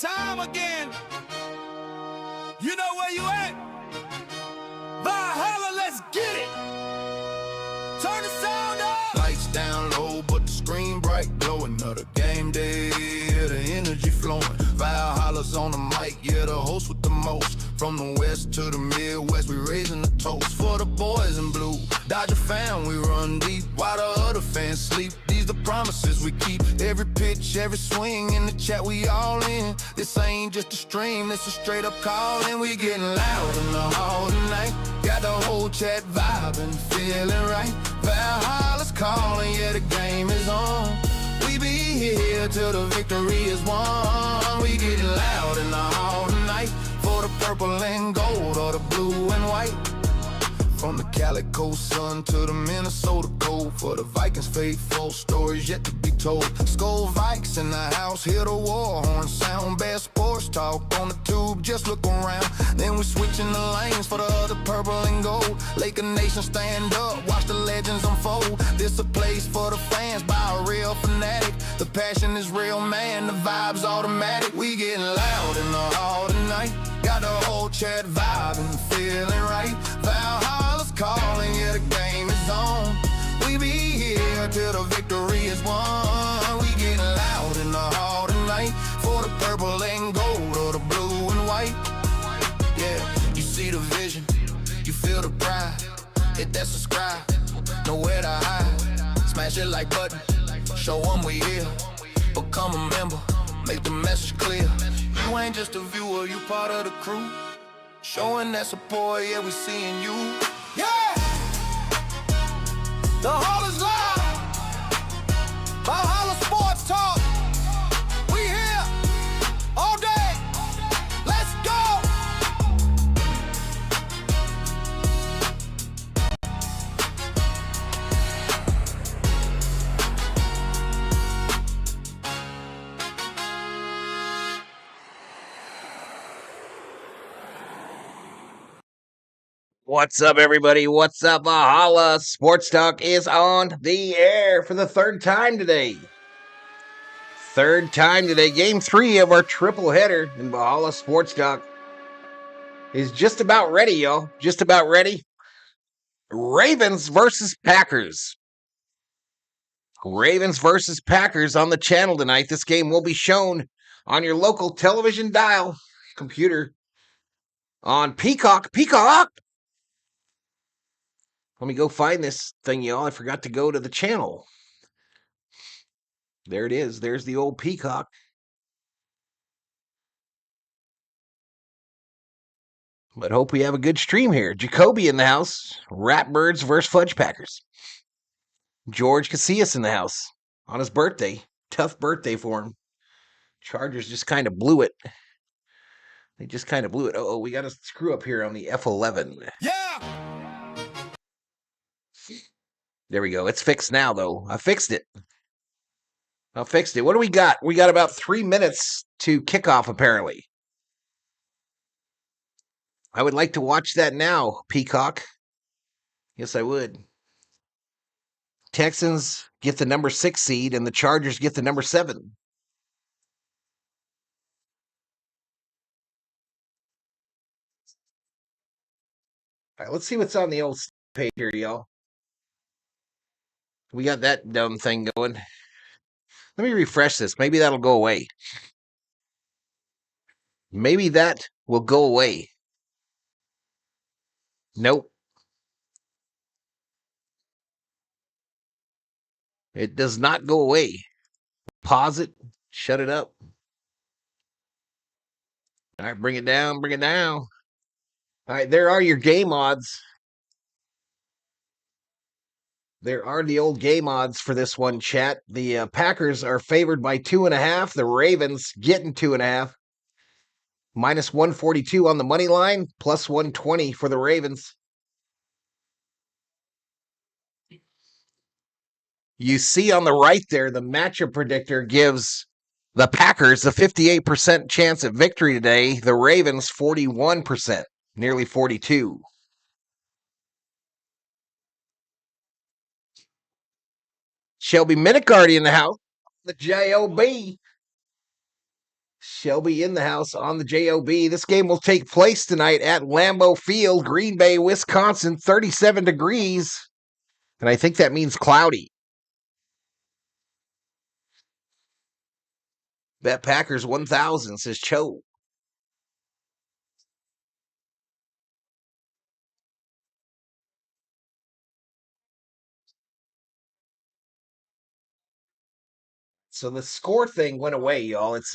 time again. You know where you at? Valhalla, let's get it. Turn the sound up. Lights down low, but the screen bright, glowing. Another game day, yeah, the energy flowing. Valhalla's on the mic, yeah, the host with the most. From the west to the Midwest, we raising the toast for the boys in blue. Dodger fan, we run deep while the other fans sleep. These the promises we keep. Every pitch, every swing in the chat, we all in. This ain't just a stream, this a straight up call, and we getting loud in the hall tonight. Got the whole chat vibing, feeling right. Valhalla's calling, yeah, the game is on. We be here till the victory is won. We getting loud in the hall tonight for the purple and gold or the blue and white. From the Calico sun to the Minnesota cold, for the Vikings faithful, stories yet to be told. Skull Vikes in the house, hear the war horn sound. Best sports talk on the tube, just look around. Then we switching the lanes for the other purple and gold. Laker Nation stand up, watch the legends unfold. This a place for the fans by a real fanatic. The passion is real, man, the vibe's automatic. We getting loud in the hall tonight. Got the whole chat vibing, feeling right. Valhalla's calling, yeah, the game is on. We be here till the victory is won. We getting loud in the hall tonight for the purple and gold or the blue and white. Yeah, you see the vision, you feel the pride. Hit that subscribe, nowhere to hide. Smash it like button, show them we here. Become a member, make the message clear. You ain't just a viewer, you part of the crew. Showing that support, yeah, we seeing you. Yeah! The hall is live. Valhalla Sports Talk. We here all day. Let's go! What's up, everybody? What's up? Valhalla Sports Talk is on the air for the third time today. Game 3 of our triple header in Valhalla Sports Talk is just about ready, y'all. Just about ready. Ravens versus Packers. Ravens versus Packers on the channel tonight. This game will be shown on your local television dial, computer, on Peacock. Let me go find this thing, y'all. I forgot to go to the channel. There it is. There's the old Peacock. But hope we have a good stream here. Jacoby in the house. Ratbirds versus Fudge Packers. George Casillas in the house on his birthday. Tough birthday for him. Chargers just kind of blew it. They just kind of blew it. Oh, we got a screw up here on the F11. Yeah! There we go. It's fixed now, though. I fixed it. What do we got? We got about 3 minutes to kickoff, apparently. I would like to watch that now, Peacock. Yes, I would. Texans get the number 6 seed, and the Chargers get the number 7. All right, let's see what's on the old page here, y'all. We got that dumb thing going. Let me refresh this. Maybe that'll go away. Maybe that will go away. Nope. It does not go away. Pause it. Shut it up. All right, bring it down. All right, there are your game odds. There are the old game odds for this one, chat. The Packers are favored by 2.5. The Ravens getting 2.5. Minus 142 on the money line, plus 120 for the Ravens. You see on the right there, the matchup predictor gives the Packers a 58% chance of victory today. The Ravens, 41%, nearly 42. Shelby Minicardi in the house. The J.O.B. Shelby in the house on the JOB. This game will take place tonight at Lambeau Field, Green Bay, Wisconsin, 37 degrees. And I think that means cloudy. Bet Packers 1,000, says Cho. So the score thing went away, y'all. It's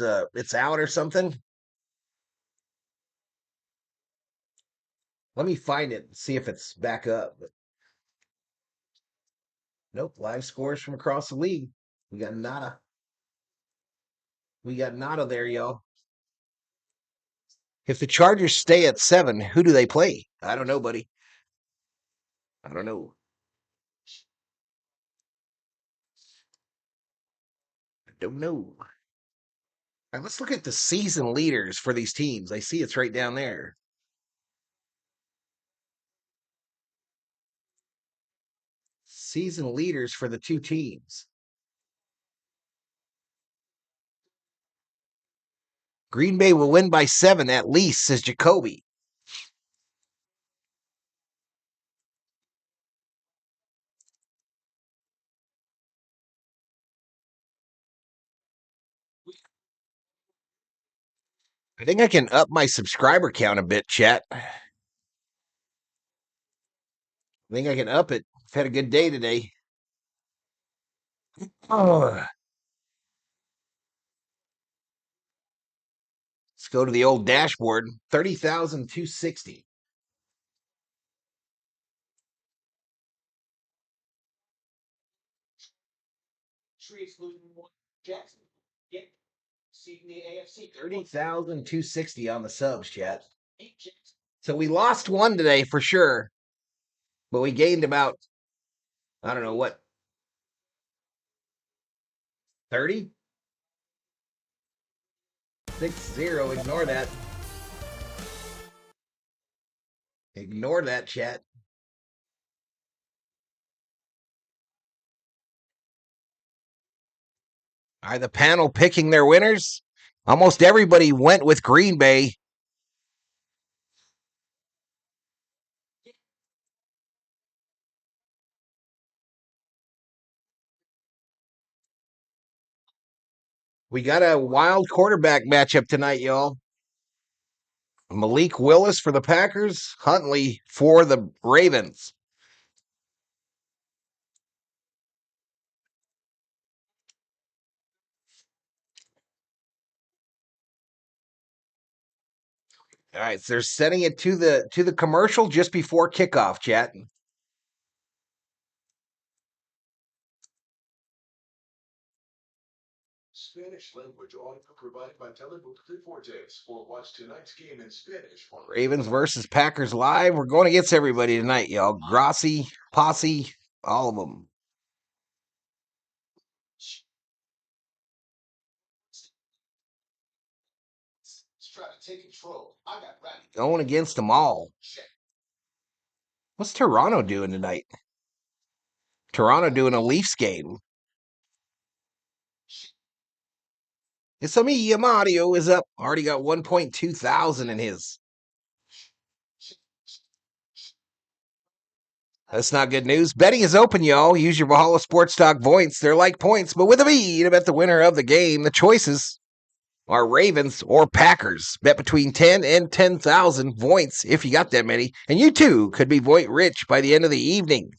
out or something. Let me find it and see if it's back up. But nope, live scores from across the league. We got nada. We got nada there, y'all. If the Chargers stay at 7, who do they play? I don't know, buddy. I don't know. I don't know. Right, let's look at the season leaders for these teams. I see it's right down there. Season leaders for the two teams. Green Bay will win by 7 at least, says Jacoby. I think I can up my subscriber count a bit, chat. I think I can up it. I've had a good day today. Oh. Let's go to the old dashboard. 30,260. Jackson. 30,260 on the subs, chat. So we lost one today for sure, but we gained about, I don't know what, 30? 6-0. Ignore that. Ignore that, chat. Are the panel picking their winners? Almost everybody went with Green Bay. We got a wild quarterback matchup tonight, y'all. Malik Willis for the Packers, Huntley for the Ravens. All right, so they're setting it to the commercial just before kickoff, chat. Spanish language audio provided by Telemundo Deportes, or watch tonight's game in Spanish. Ravens versus Packers live. We're going against everybody tonight, y'all. Grossi, Posse, all of them. Try to take control. I got ready. Going against them all. What's Toronto doing tonight? Toronto doing a Leafs game. Isami Mario is up. Already got 1.2 thousand in his. That's not good news. Betting is open, y'all. Use your Valhalla Sports Talk points. They're like points, but with a V to bet the winner of the game. The choices are Ravens or Packers. Bet between 10 and 10,000 points if you got that many. And you too could be point rich by the end of the evening.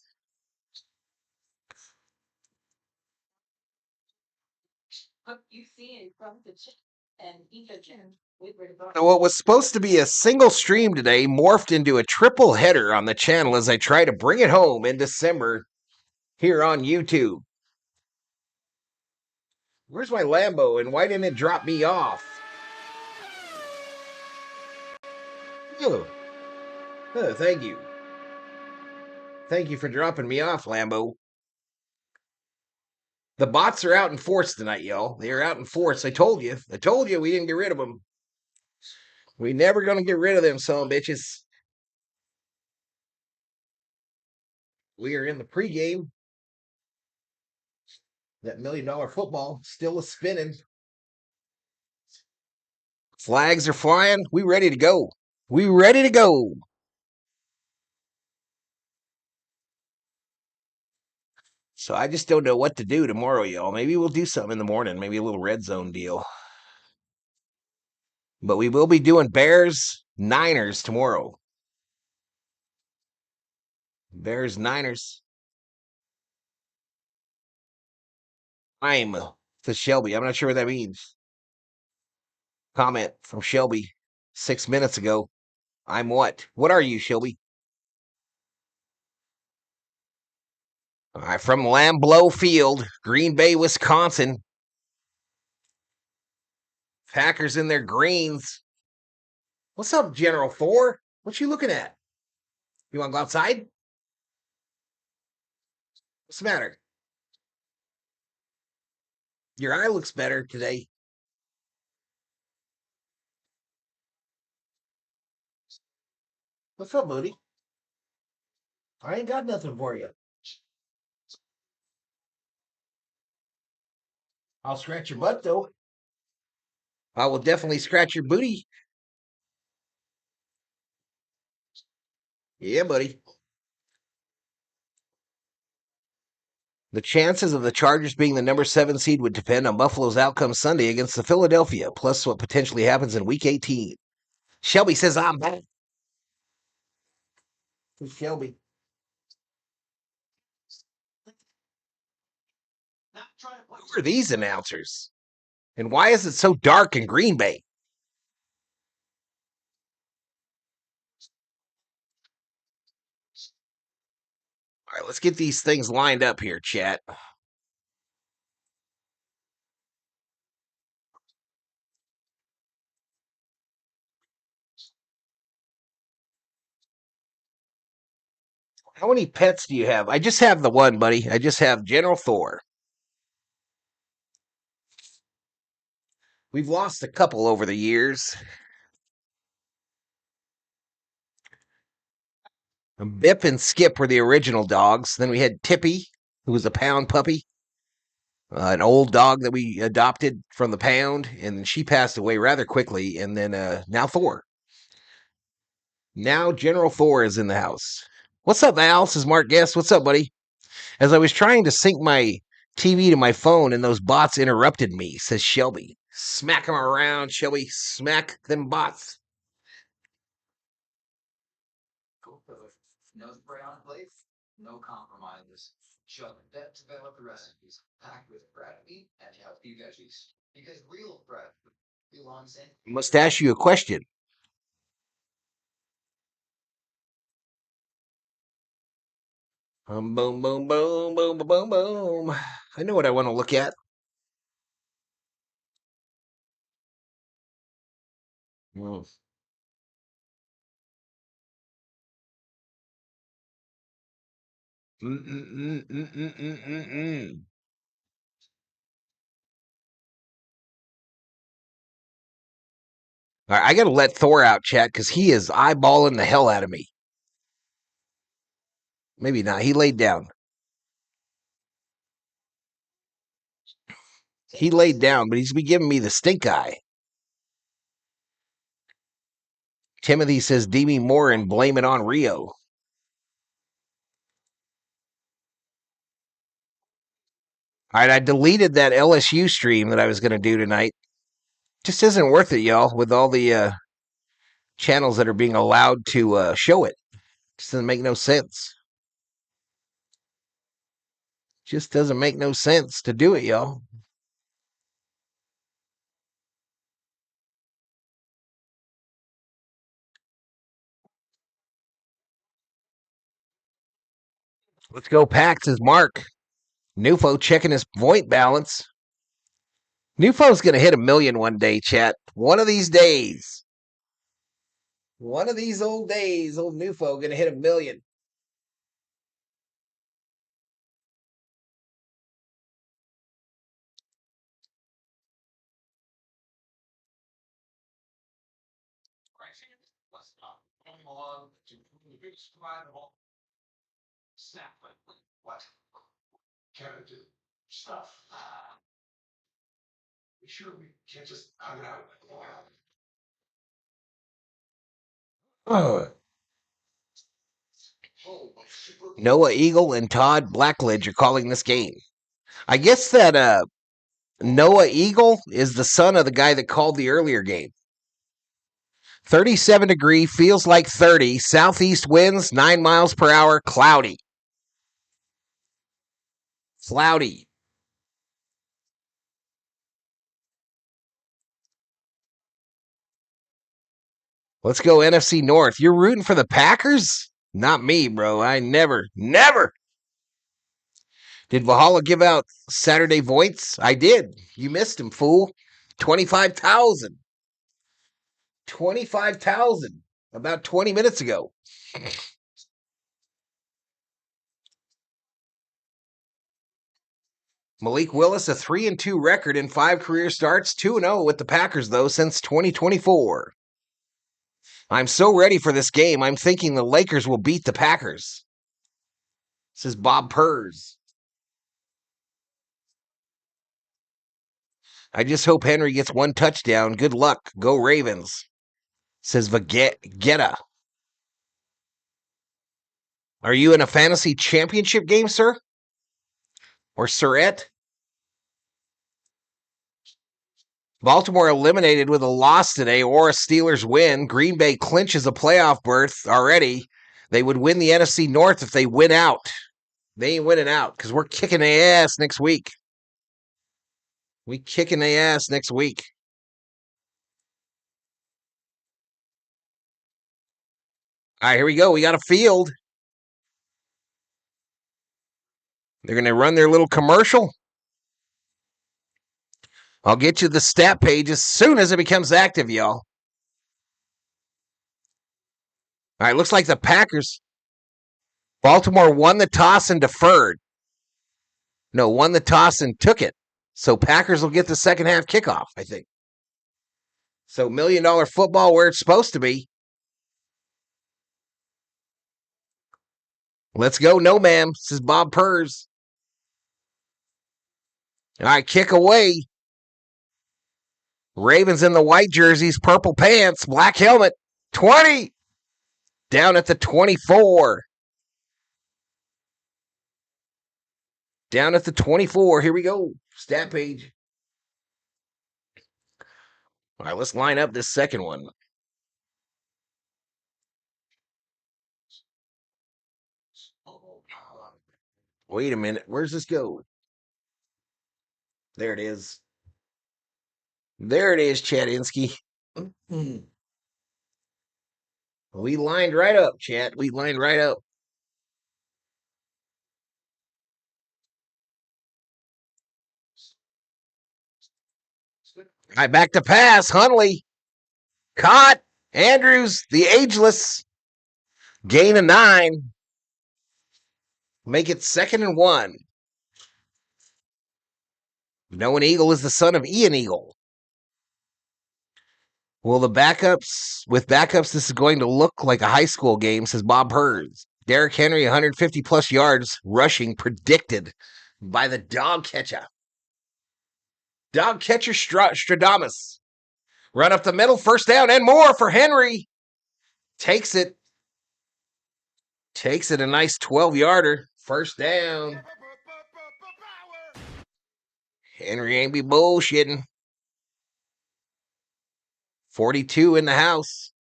So what was supposed to be a single stream today morphed into a triple header on the channel as I try to bring it home in December here on YouTube. Where's my Lambo and why didn't it drop me off? Oh, thank you. Thank you for dropping me off, Lambo. The bots are out in force tonight, y'all. They are out in force. I told you. I told you we didn't get rid of them. We never gonna get rid of them, son bitches. We are in the pregame. That $1 million football still is spinning. Flags are flying. We ready to go. We ready to go. So I just don't know what to do tomorrow, y'all. Maybe we'll do something in the morning. Maybe a little red zone deal. But we will be doing Bears Niners tomorrow. Bears Niners. I'm to Shelby. I'm not sure what that means. Comment from Shelby 6 minutes ago. I'm what? What are you, Shelby? All right, from Lambeau Field, Green Bay, Wisconsin. Packers in their greens. What's up, General Thor? What you looking at? You want to go outside? What's the matter? Your eye looks better today. What's up, buddy? I ain't got nothing for you. I'll scratch your butt, though. I will definitely scratch your booty. Yeah, buddy. The chances of the Chargers being the number 7 seed would depend on Buffalo's outcome Sunday against the Philadelphia, plus what potentially happens in Week 18. Shelby says I'm back. Who's Shelby? Who are these announcers? And why is it so dark in Green Bay? All right, let's get these things lined up here, chat. How many pets do you have? I just have the one, buddy. I just have General Thor. We've lost a couple over the years. Bip and Skip were the original dogs. Then we had Tippy, who was a pound puppy, an old dog that we adopted from the pound, and she passed away rather quickly. And then now Thor. Now General Thor is in the house. What's up, Al? This is Mark Guest. What's up, buddy? As I was trying to sync my TV to my phone, and those bots interrupted me, says Shelby. Smack them around, Shelby. Smack them bots. No spray on plates, no compromises. Just vet-developed recipes packed with fresh meat and healthy veggies. Because real fresh belongs in. Must ask you a question. Boom, boom, boom, boom, boom, boom, boom. I know what I want to look at. Mm. Mm-mm-mm-mm-mm-mm-mm. All right, I got to let Thor out, chat, because he is eyeballing the hell out of me. Maybe not. He laid down. He laid down, but he's been giving me the stink eye. Timothy says Demi Moore and blame it on Rio. All right, I deleted that LSU stream that I was going to do tonight. Just isn't worth it, y'all, with all the channels that are being allowed to show it. Just doesn't make no sense. Just doesn't make no sense to do it, y'all. Let's go, Pax, says Mark. Nufo checking his point balance. Nufo's going to hit 1 million one day, chat. One of these days. One of these old days, old Nufo going to hit 1 million. What? Kevin, do stuff. We sure we can't just hug it out? Noah Eagle and Todd Blackledge are calling this game. I guess that Noah Eagle is the son of the guy that called the earlier game. 37 degree, feels like 30. Southeast winds, 9 miles per hour, cloudy. Cloudy. Let's go NFC North. You're rooting for the Packers? Not me, bro. I never. Did Valhalla give out Saturday Voights? I did. You missed him, fool. 25,000. 25,000 about 20 minutes ago. Malik Willis, a 3-2 record in 5 career starts, 2-0 with the Packers, though, since 2024. I'm so ready for this game. I'm thinking the Lakers will beat the Packers. This is Bob Purrs. I just hope Henry gets 1 touchdown. Good luck. Go Ravens. Says Vegeta. Are you in a fantasy championship game, sir? Or Surette? Baltimore eliminated with a loss today or a Steelers win. Green Bay clinches a playoff berth already. They would win the NFC North if they win out. They ain't winning out because we're kicking their ass next week. We kicking their ass next week. All right, here we go. We got a field. They're going to run their little commercial. I'll get you the stat page as soon as it becomes active, y'all. All right, looks like the Packers. Baltimore won the toss and deferred. No, won the toss and took it. So Packers will get the second half kickoff, I think. So $1 million football where it's supposed to be. Let's go, no ma'am. This is Bob Purrs. All right, kick away. Ravens in the white jerseys, purple pants, black helmet. 20. Down at the 24. Down at the 24. Here we go. Stat page. All right, let's line up this second one. Wait a minute. Where's this go? There it is. There it is, Chadinsky. We lined right up, Chad. We lined right up. All right, back to pass. Huntley. Caught. Andrews, the ageless. Gain of 9. Make it 2nd and 1. Noah Eagle is the son of Ian Eagle. Well, with backups, this is going to look like a high school game, says Bob Purrs. Derrick Henry, 150 plus yards rushing, predicted by the dog catcher. Dog catcher Stradamus. Run up the middle, first down and more for Henry. Takes it. Takes it a nice 12-yarder. First down. Henry ain't be bullshitting. 42 in the house.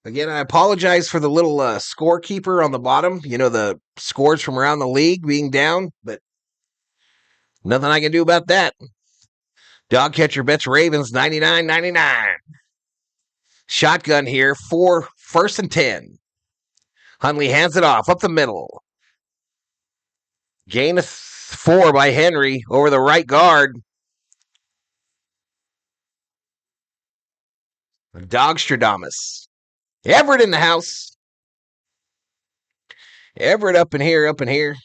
Again, I apologize for the little scorekeeper on the bottom. You know, the scores from around the league being down, but nothing I can do about that. Dog catcher bets Ravens 99-99. Shotgun here for 1st and 10. Huntley hands it off up the middle. Gain of 4 by Henry over the right guard. Dogstradamus. Everett in the house. Everett up in here, up in here.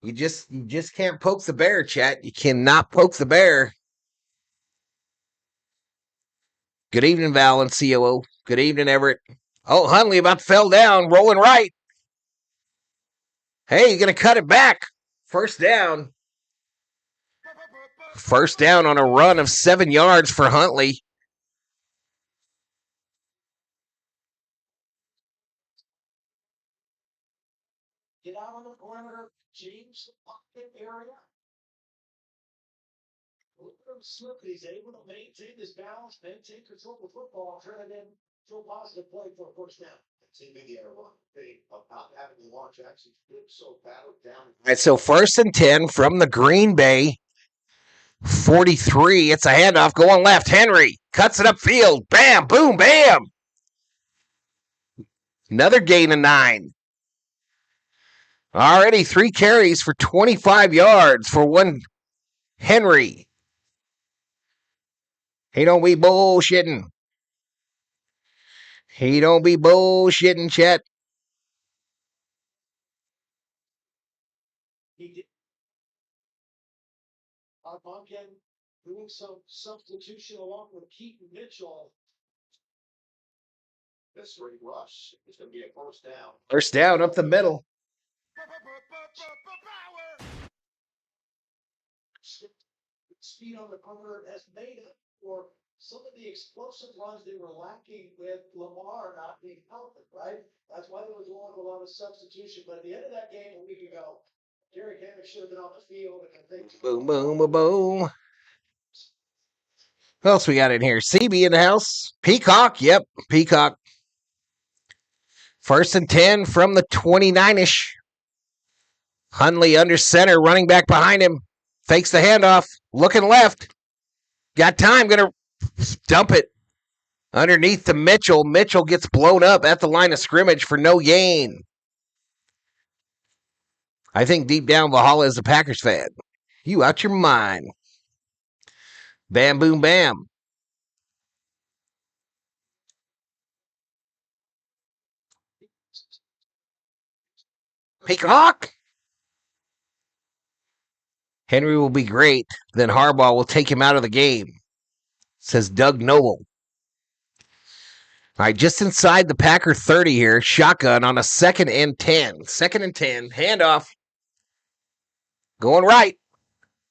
You just can't poke the bear, chat. You cannot poke the bear. Good evening, Val and COO. Good evening, Everett. Oh, Hundley about to fell down, rolling right. Hey, you're going to cut it back. First down. First down on a run of 7 yards for Huntley. Get out on the perimeter, change the pocket area. Look at him slip. He's able to maintain his balance, maintain control of the football, turn it into a positive play for a first down. Team Indiana run big of not having the launch actually flip so battled down. All right, so 1st and 10 from the Green Bay 43. It's a handoff going left. Henry cuts it upfield. Bam, boom, bam. Another gain of 9. Already 3 carries for 25 yards for one Henry. He don't be bullshitting. He don't be bullshitting, Chet. He did. Bunkin doing some substitution along with Keaton Mitchell. This rate rush is going to be a first down. First down up the middle. Speed on the perimeter has made up for some of the explosive runs they were lacking with Lamar not being healthy, right? That's why they were doing a lot of substitution. But at the end of that game a week ago, Derrick Henry should have been on the field. And I think Boom, boom, boom, boom. What else we got in here? CB in the house. Peacock. Yep, Peacock. 1st and 10 from the 29-ish. Hundley under center, running back behind him. Fakes the handoff. Looking left. Got time. Going to dump it underneath to Mitchell. Mitchell gets blown up at the line of scrimmage for no gain. I think deep down Valhalla is a Packers fan. You out your mind. Bam, boom, bam. Peacock. Henry will be great. Then Harbaugh will take him out of the game, says Doug Noble. All right, just inside the Packer 30 here. Shotgun on a 2nd and 10. 2nd and 10. Handoff. Going right.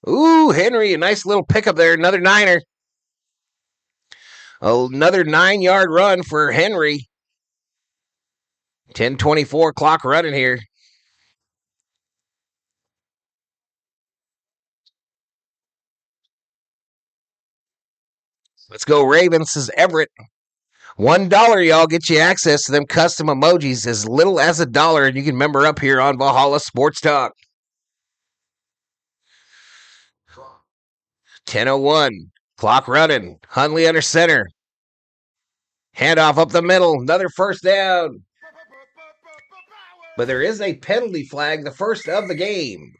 Ooh, Henry, a nice little pickup there. Another Niner. Another 9-yard run for Henry. 10:24 clock running here. Let's go Ravens, says Everett. $1, y'all, get you access to them custom emojis as little as $1, and you can member up here on Valhalla Sports Talk. 10:01, clock running. Hundley under center. Handoff up the middle. Another first down. But there is a penalty flag, the first of the game.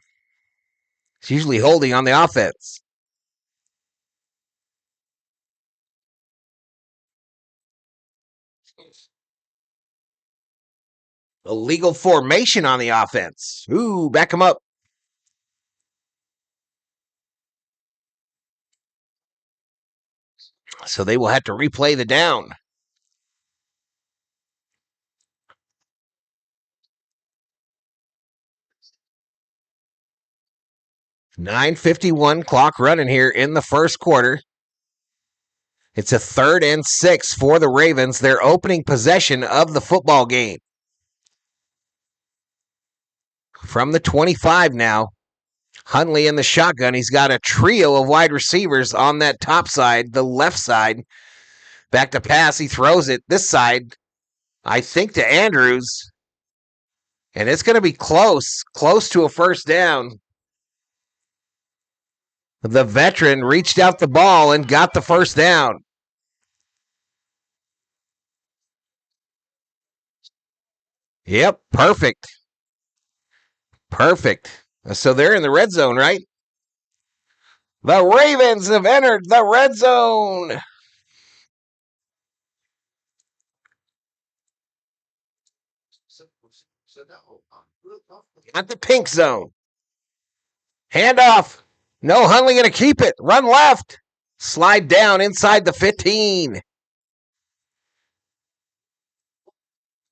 It's usually holding on the offense. Illegal formation on the offense. Ooh, back him up. So they will have to replay the down. .951 clock running here in the first quarter. It's a 3rd and 6 for the Ravens. Their opening possession of the football game. From the 25 now. Hundley in the shotgun. He's got a trio of wide receivers on that top side, the left side. Back to pass. He throws it this side, I think, to Andrews. And it's going to be close to a first down. The veteran reached out the ball and got the first down. Yep, perfect. Perfect. So they're in the red zone, right? The Ravens have entered the red zone. At the pink zone. Handoff. No, Hundley going to keep it. Run left. Slide down inside the 15.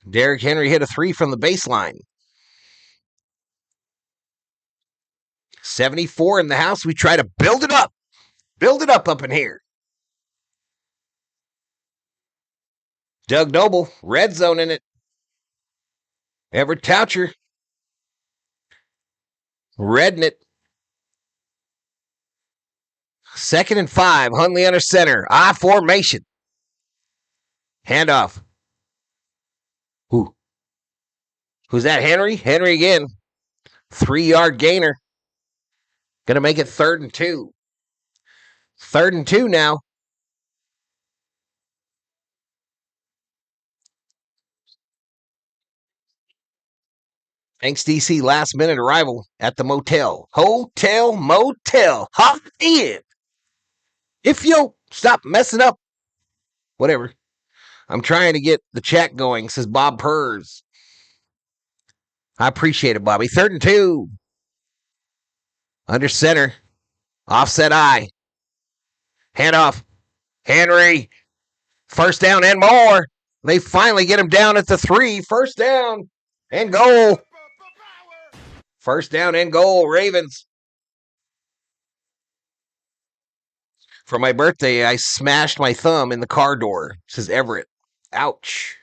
Derrick Henry hit a 3 from the baseline. 74 in the house. We try to build it up. Build it up in here. Doug Noble, red zone in it. Everett Toucher, red in it. 2nd and 5. Huntley under center. I formation. Handoff. Who's that? Henry? Henry again. 3-yard gainer. Going to make it 3rd and 2. 3rd and 2 now. Thanks, DC. Last minute arrival at the motel. Motel. Hop in. If you stop messing up. Whatever. I'm trying to get the chat going, says Bob Purrs. I appreciate it, Bobby. 3rd and 2. Under center. Offset I. Handoff. Henry. 1st down and more. They finally get him down at the 3. 1st down and goal. 1st down and goal, Ravens. For my birthday, I smashed my thumb in the car door, says Everett. Ouch.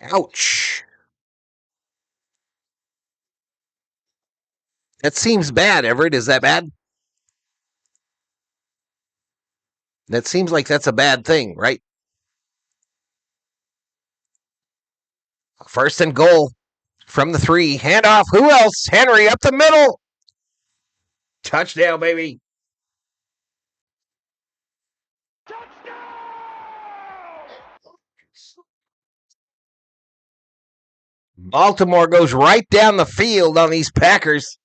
Ouch. That seems bad, Everett. Is that bad? That seems like that's a bad thing, right? 1st and goal from the 3. Handoff. Who else? Henry up the middle. Touchdown, baby. Baltimore goes right down the field on these Packers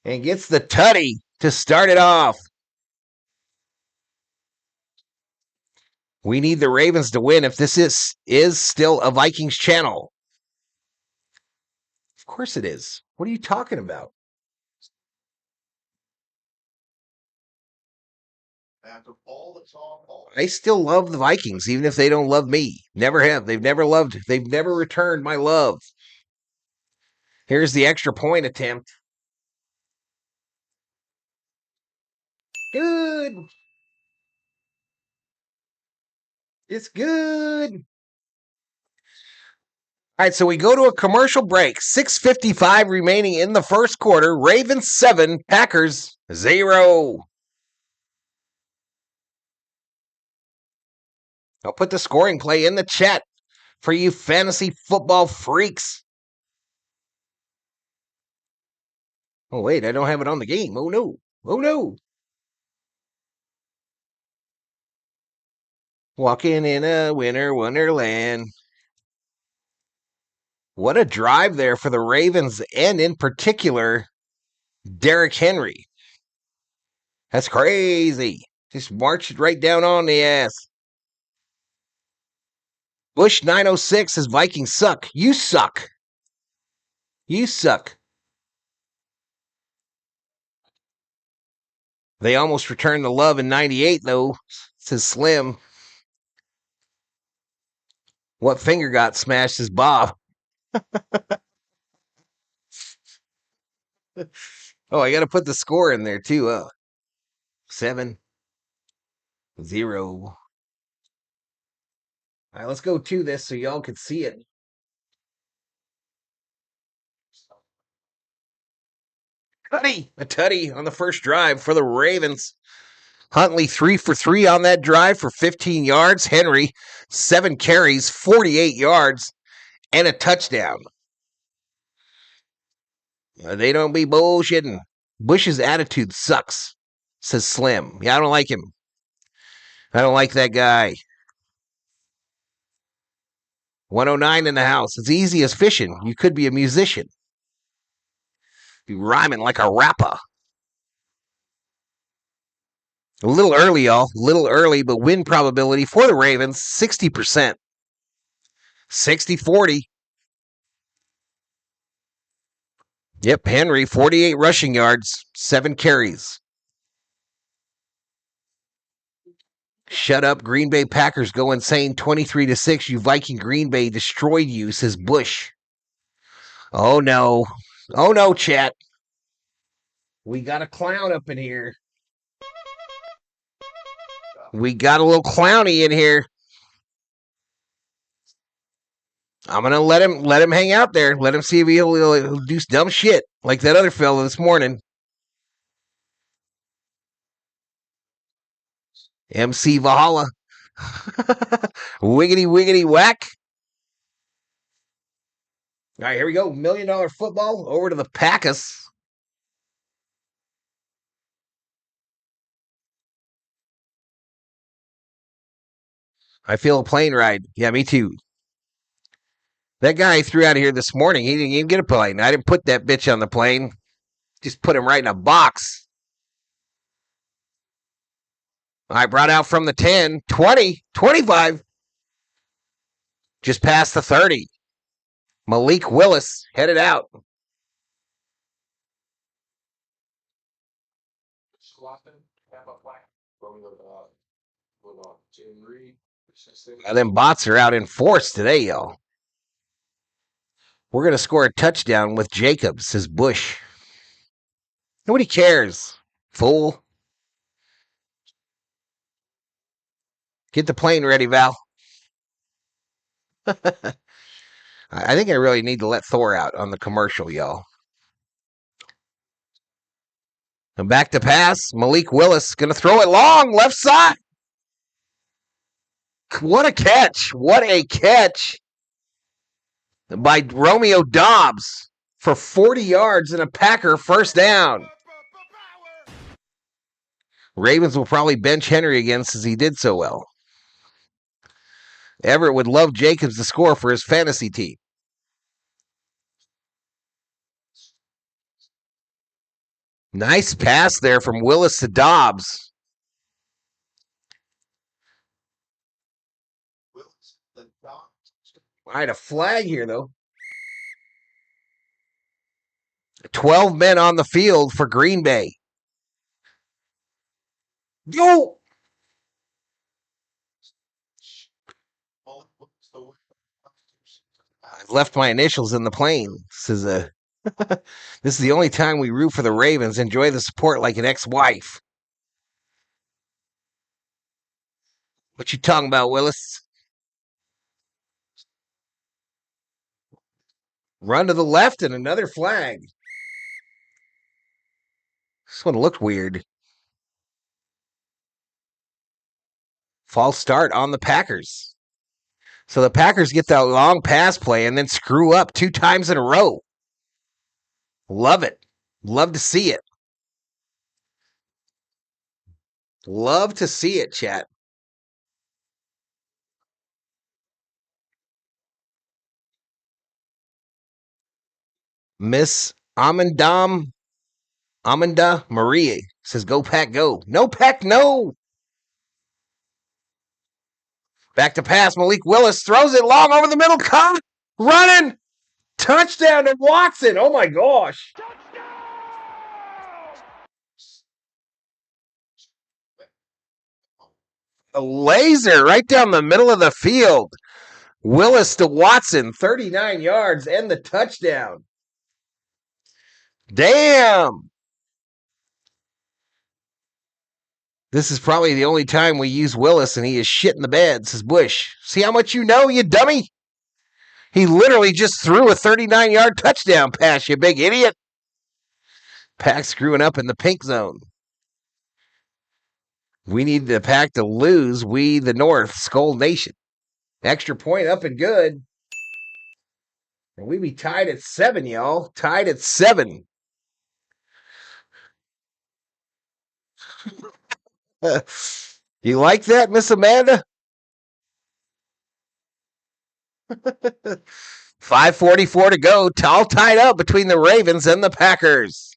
and gets the tutty to start it off. We need the Ravens to win if this is still a Vikings channel. Of course it is. What are you talking about? After all the talk, I still love the Vikings, even if they don't love me. Never have. They've never returned my love. Here's the extra point attempt. Good. It's good. All right, so we go to a commercial break. 6:55 remaining in the 1st quarter. Ravens 7, Packers 0. I'll put the scoring play in the chat for you fantasy football freaks. Oh, wait, I don't have it on the game. Oh, no. Oh, no. Walking in a winter wonderland. What a drive there for the Ravens, and in particular, Derrick Henry. That's crazy. Just marched right down on the ass. Bush 906 says Vikings suck. You suck. You suck. They almost returned the love in 98, though, says Slim. What finger got smashed, says Bob. Oh, I got to put the score in there, too. 7-0. All right, let's go to this so y'all can see it. A tutty on the first drive for the Ravens. Huntley 3 for 3 on that drive for 15 yards. Henry 7 carries, 48 yards, and a touchdown. They don't be bullshitting. Bush's attitude sucks, says Slim. Yeah, I don't like him. I don't like that guy. 109 in the house. It's easy as fishing. You could be a musician. Be rhyming like a rapper. A little early, y'all. A little early, but win probability for the Ravens, 60%. 60-40. Yep, Henry, 48 rushing yards, 7 carries. Shut up, Green Bay Packers go insane 23-6. You Viking Green Bay destroyed you, says Bush. Oh no. Oh no, chat. We got a clown up in here. We got a little clowny in here. I'm gonna let him hang out there. Let him see if he'll do dumb shit like that other fella this morning. MC Valhalla. Wiggity wiggity whack. All right, here we go. $1 million football over to the Packers. I feel a plane ride. Yeah, me too. That guy threw out of here this morning. He didn't even get a plane. I didn't put that bitch on the plane. Just put him right in a box. I brought out from the 10, 20, 25. Just past the 30. Malik Willis headed out. Them bots are out in force today, y'all. We're going to score a touchdown with Jacobs, says Bush. Nobody cares, fool. Get the plane ready, Val. I think I really need to let Thor out on the commercial, y'all. And back to pass. Malik Willis going to throw it long, left side. What a catch. What a catch by Romeo Doubs for 40 yards and a Packer first down. Ravens will probably bench Henry again since he did so well. Everett would love Jacobs to score for his fantasy team. Nice pass there from Willis to Doubs. All right, a flag here, though. 12 men on the field for Green Bay. Yo! I've left my initials in the plane. This is the only time we root for the Ravens. Enjoy the support like an ex-wife. What you talking about, Willis? Run to the left and another flag. This one looked weird. False start on the Packers. So the Packers get that long pass play and then screw up 2 times in a row. Love it. Love to see it. Love to see it, chat. Miss Amanda Marie says, go Pack, go. No, Pack, no. Back to pass. Malik Willis throws it long over the middle. Come running. Touchdown to Watson. Oh, my gosh. A laser right down the middle of the field. Willis to Watson, 39 yards and the touchdown. Damn. This is probably the only time we use Willis, and he is shit in the bed, says Bush. See how much you know, you dummy? He literally just threw a 39-yard touchdown pass, you big idiot. Pack screwing up in the pink zone. We need the Pack to lose. We, the North, Skull Nation. Extra point up and good. And we be tied at 7, y'all. Tied at 7. You like that, Miss Amanda? 5:44 to go. All tied up between the Ravens and the Packers.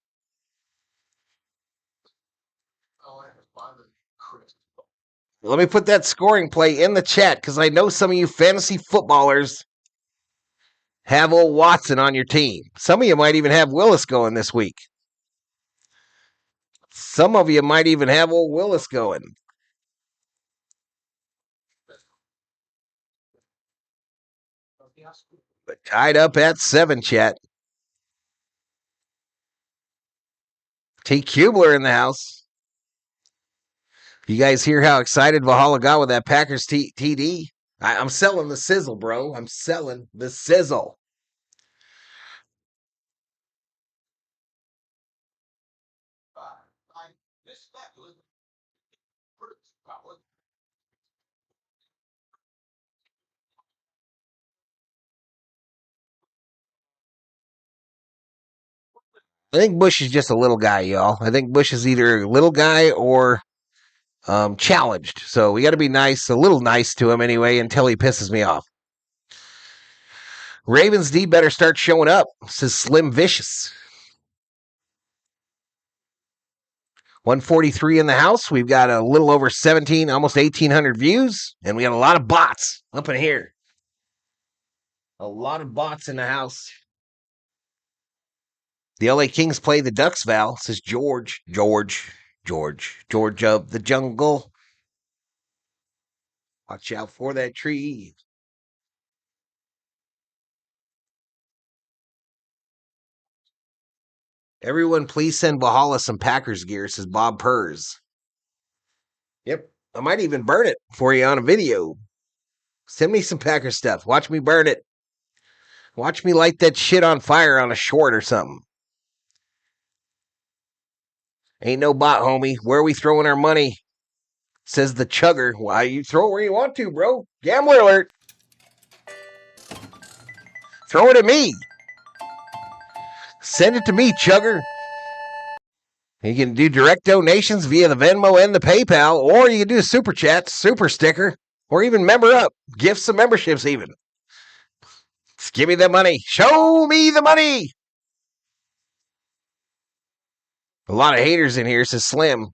Let me put that scoring play in the chat because I know some of you fantasy footballers have old Watson on your team. Some of you might even have Willis going this week. Some of you might even have old Willis going. But tied up at 7, chat. T. Kubler in the house. You guys hear how excited Valhalla got with that Packers TD? I'm selling the sizzle, bro. I'm selling the sizzle. I think Bush is just a little guy, y'all. I think Bush is either a little guy or challenged. So we got to be nice, a little nice to him anyway, until he pisses me off. Ravens D better start showing up, says Slim Vicious. 143 in the house. We've got a little over 17, almost 1,800 views, and we got a lot of bots up in here. A lot of bots in the house. The LA Kings play the Ducks, Val, says George of the jungle. Watch out for that tree. Everyone, please send Valhalla some Packers gear, says Bob Purrs. Yep, I might even burn it for you on a video. Send me some Packers stuff. Watch me burn it. Watch me light that shit on fire on a short or something. Ain't no bot, homie. Where are we throwing our money? Says the chugger. Why you throw it where you want to, bro? Gambler alert. Throw it at me. Send it to me, chugger. You can do direct donations via the Venmo and the PayPal, or you can do a super chat, super sticker, or even member up. Gifts and memberships even. Just give me the money. Show me the money. A lot of haters in here, says Slim.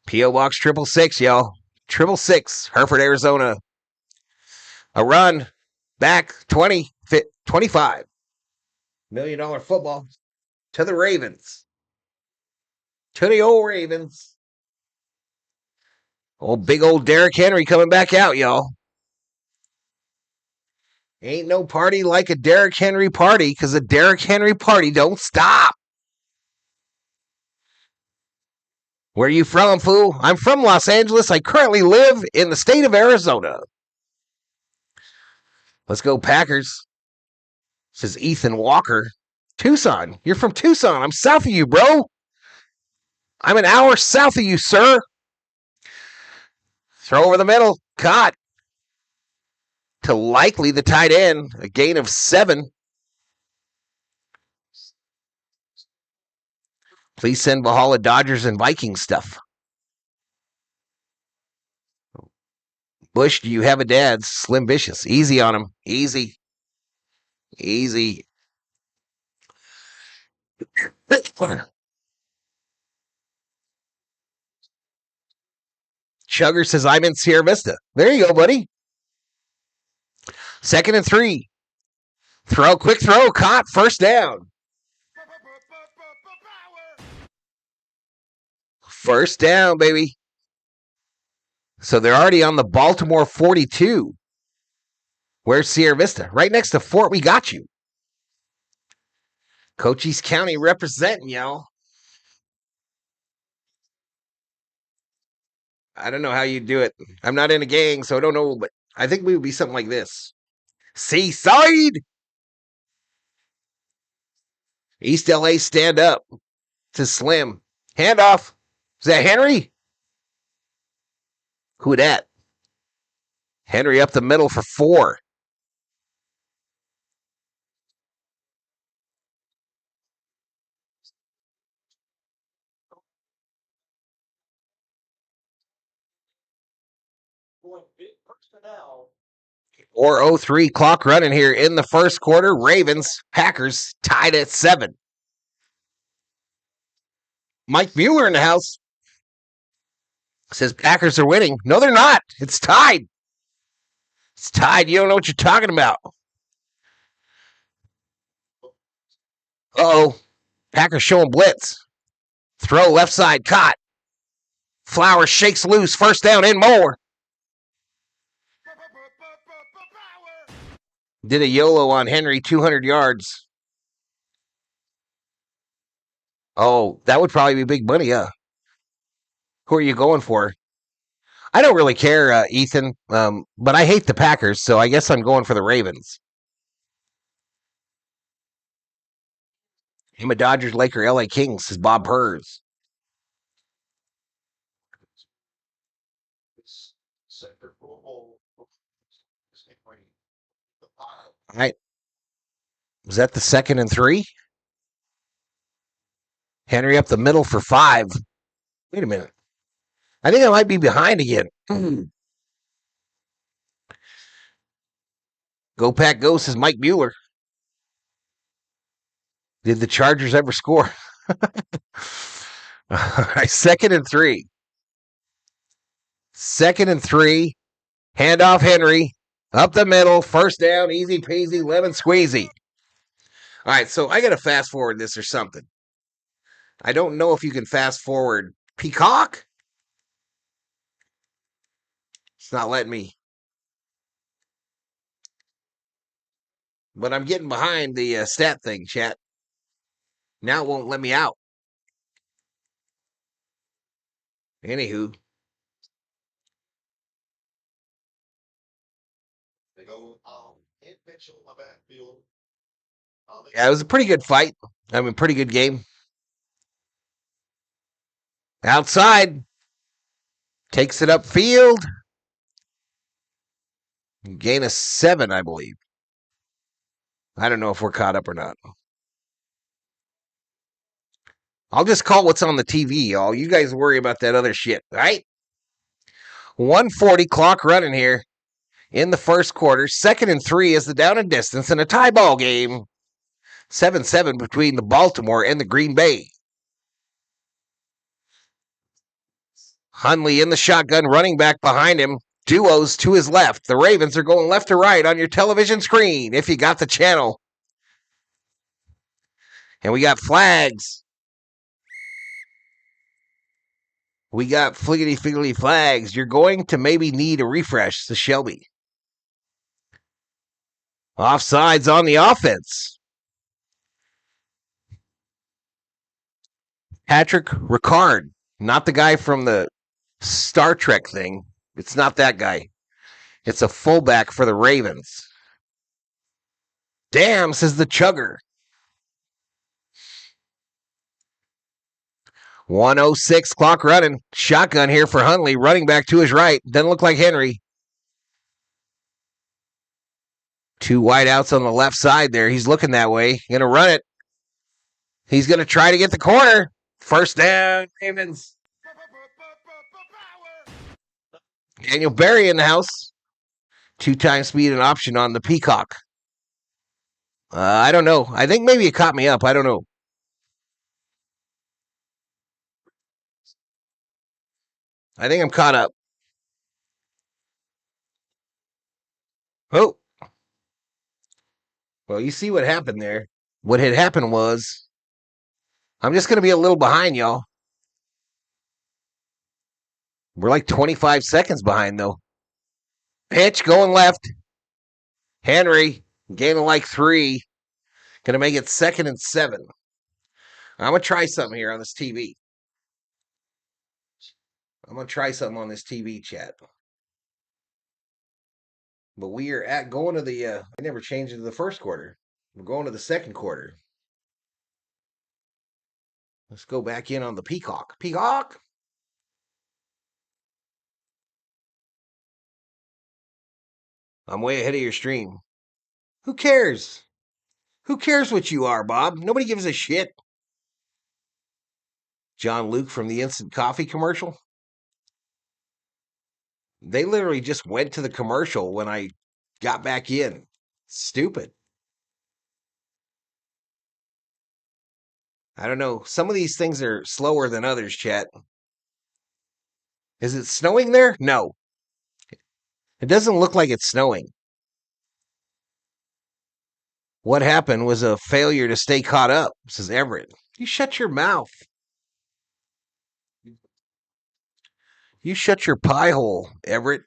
P.O. Box 666, y'all. 666, Hereford, Arizona. A run back 25. $1 million football to the Ravens. To the old Ravens. Big old Derrick Henry coming back out, y'all. Ain't no party like a Derrick Henry party, because a Derrick Henry party don't stop. Where you from, fool? I'm from Los Angeles. I currently live in the state of Arizona. Let's go Packers, says Ethan Walker. Tucson. You're from Tucson. I'm south of you, bro. I'm an hour south of you, sir. Throw over the middle. Caught. To Likely, the tight end. A gain of 7. Please send Valhalla Dodgers and Vikings stuff. Bush, do you have a dad? Slim Vicious. Easy on him. Easy. Chugger says, I'm in Sierra Vista. There you go, buddy. 2nd and 3. Quick throw, caught, first down. First down, baby. So they're already on the Baltimore 42. Where's Sierra Vista? Right next to Fort We Got You. Cochise County representing, y'all. I don't know how you do it. I'm not in a gang, so I don't know, but I think we would be something like this. Seaside! East LA, stand up. To Slim. Handoff. Is that Henry? Who that? Henry up the middle for 4. Personnel. 4:03 clock running here in the first quarter. Ravens, Packers tied at 7. Mike Mueller in the house says Packers are winning. No, they're not. It's tied. It's tied. You don't know what you're talking about. Uh-oh. Packers showing blitz. Throw left side, caught. Flowers shakes loose. First down and more. Did a YOLO on Henry, 200 yards. Oh, that would probably be big money, huh? Who are you going for? I don't really care, Ethan, but I hate the Packers, so I guess I'm going for the Ravens. I'm a Dodgers, Laker, LA Kings, says Bob Purrs. All right. Was that the 2nd and 3? Henry up the middle for 5. Wait a minute. I think I might be behind again. Go Pack Go, says Mike Mueller. Did the Chargers ever score? All right, 2nd and 3. 2nd and 3. Hand off Henry. Up the middle. First down. Easy peasy. Lemon squeezy. All right, so I got to fast forward this or something. I don't know if you can fast forward Peacock. It's not letting me. But I'm getting behind the stat thing, chat. Now it won't let me out. Anywho. Yeah, it was a pretty good fight. I mean, pretty good game. Outside. Takes it upfield. Gain of 7, I believe. I don't know if we're caught up or not. I'll just call what's on the TV, y'all. You guys worry about that other shit, all right? 1:40 clock running here in the first quarter. 2nd and 3 is the down and distance in a tie ball game. 7-7 between the Baltimore and the Green Bay. Hundley in the shotgun, running back behind him. Duos to his left. The Ravens are going left to right on your television screen if you got the channel. And we got flags. We got fliggity-figgity flags. You're going to maybe need a refresh, says Shelby. Offsides on the offense. Patrick Ricard, not the guy from the Star Trek thing. It's not that guy. It's a fullback for the Ravens. Damn, says the Chugger. 1:06 clock running. Shotgun here for Hundley. Running back to his right. Doesn't look like Henry. 2 wideouts on the left side there. He's looking that way. Going to run it. He's going to try to get the corner. First down, Ravens. Daniel Berry in the house. 2-time speed and option on the Peacock. I don't know. I think maybe it caught me up. I don't know. I think I'm caught up. Oh. Well, you see what happened there. What had happened was, I'm just going to be a little behind, y'all. We're like 25 seconds behind, though. Pitch going left. Henry gaining like 3. Going to make it 2nd and 7. I'm going to try something here on this TV. I'm going to try something on this TV, chat. But we are going to the, I never changed it to the first quarter. We're going to the second quarter. Let's go back in on the Peacock. Peacock! I'm way ahead of your stream. Who cares? Who cares what you are, Bob? Nobody gives a shit. John Luke from the Instant Coffee commercial. They literally just went to the commercial when I got back in. Stupid. I don't know. Some of these things are slower than others, chat. Is it snowing there? No. It doesn't look like it's snowing. What happened was a failure to stay caught up, says Everett. You shut your mouth. You shut your pie hole, Everett.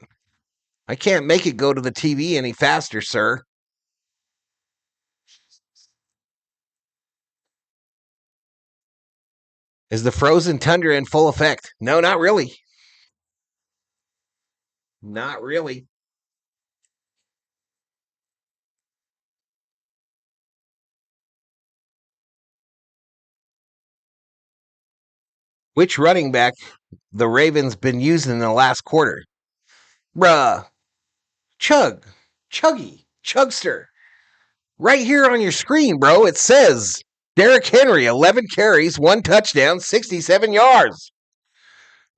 I can't make it go to the TV any faster, sir. Is the frozen tundra in full effect? No, not really. Not really. Which running back the Ravens been using in the last quarter? Bruh. Chugster. Right here on your screen, bro, it says Derrick Henry, 11 carries, 1 touchdown, 67 yards.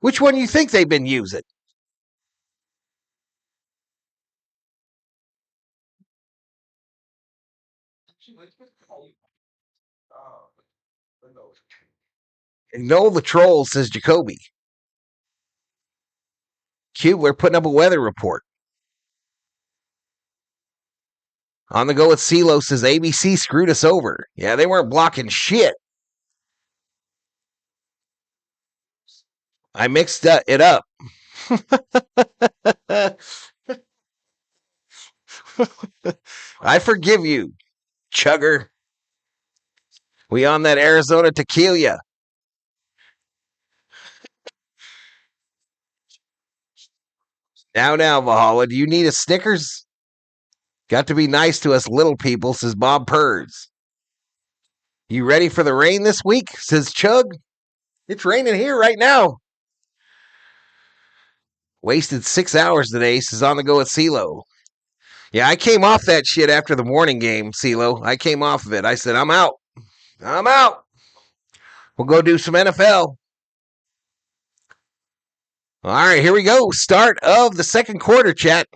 Which one do you think they've been using? Ignore the troll, says Jacoby. Cube, we're putting up a weather report. On the go with CeeLo says ABC screwed us over. Yeah, they weren't blocking shit. I mixed it up. I forgive you, Chugger. We on that Arizona tequila. Now, Valhalla, do you need a Snickers? Got to be nice to us little people, says Bob Purds. You ready for the rain this week, says Chug. It's raining here right now. Wasted 6 hours today, says on the go with CeeLo. Yeah, I came off that shit after the morning game, CeeLo. I came off of it. I said, I'm out. We'll go do some NFL. All right, here we go. Start of the second quarter, chat.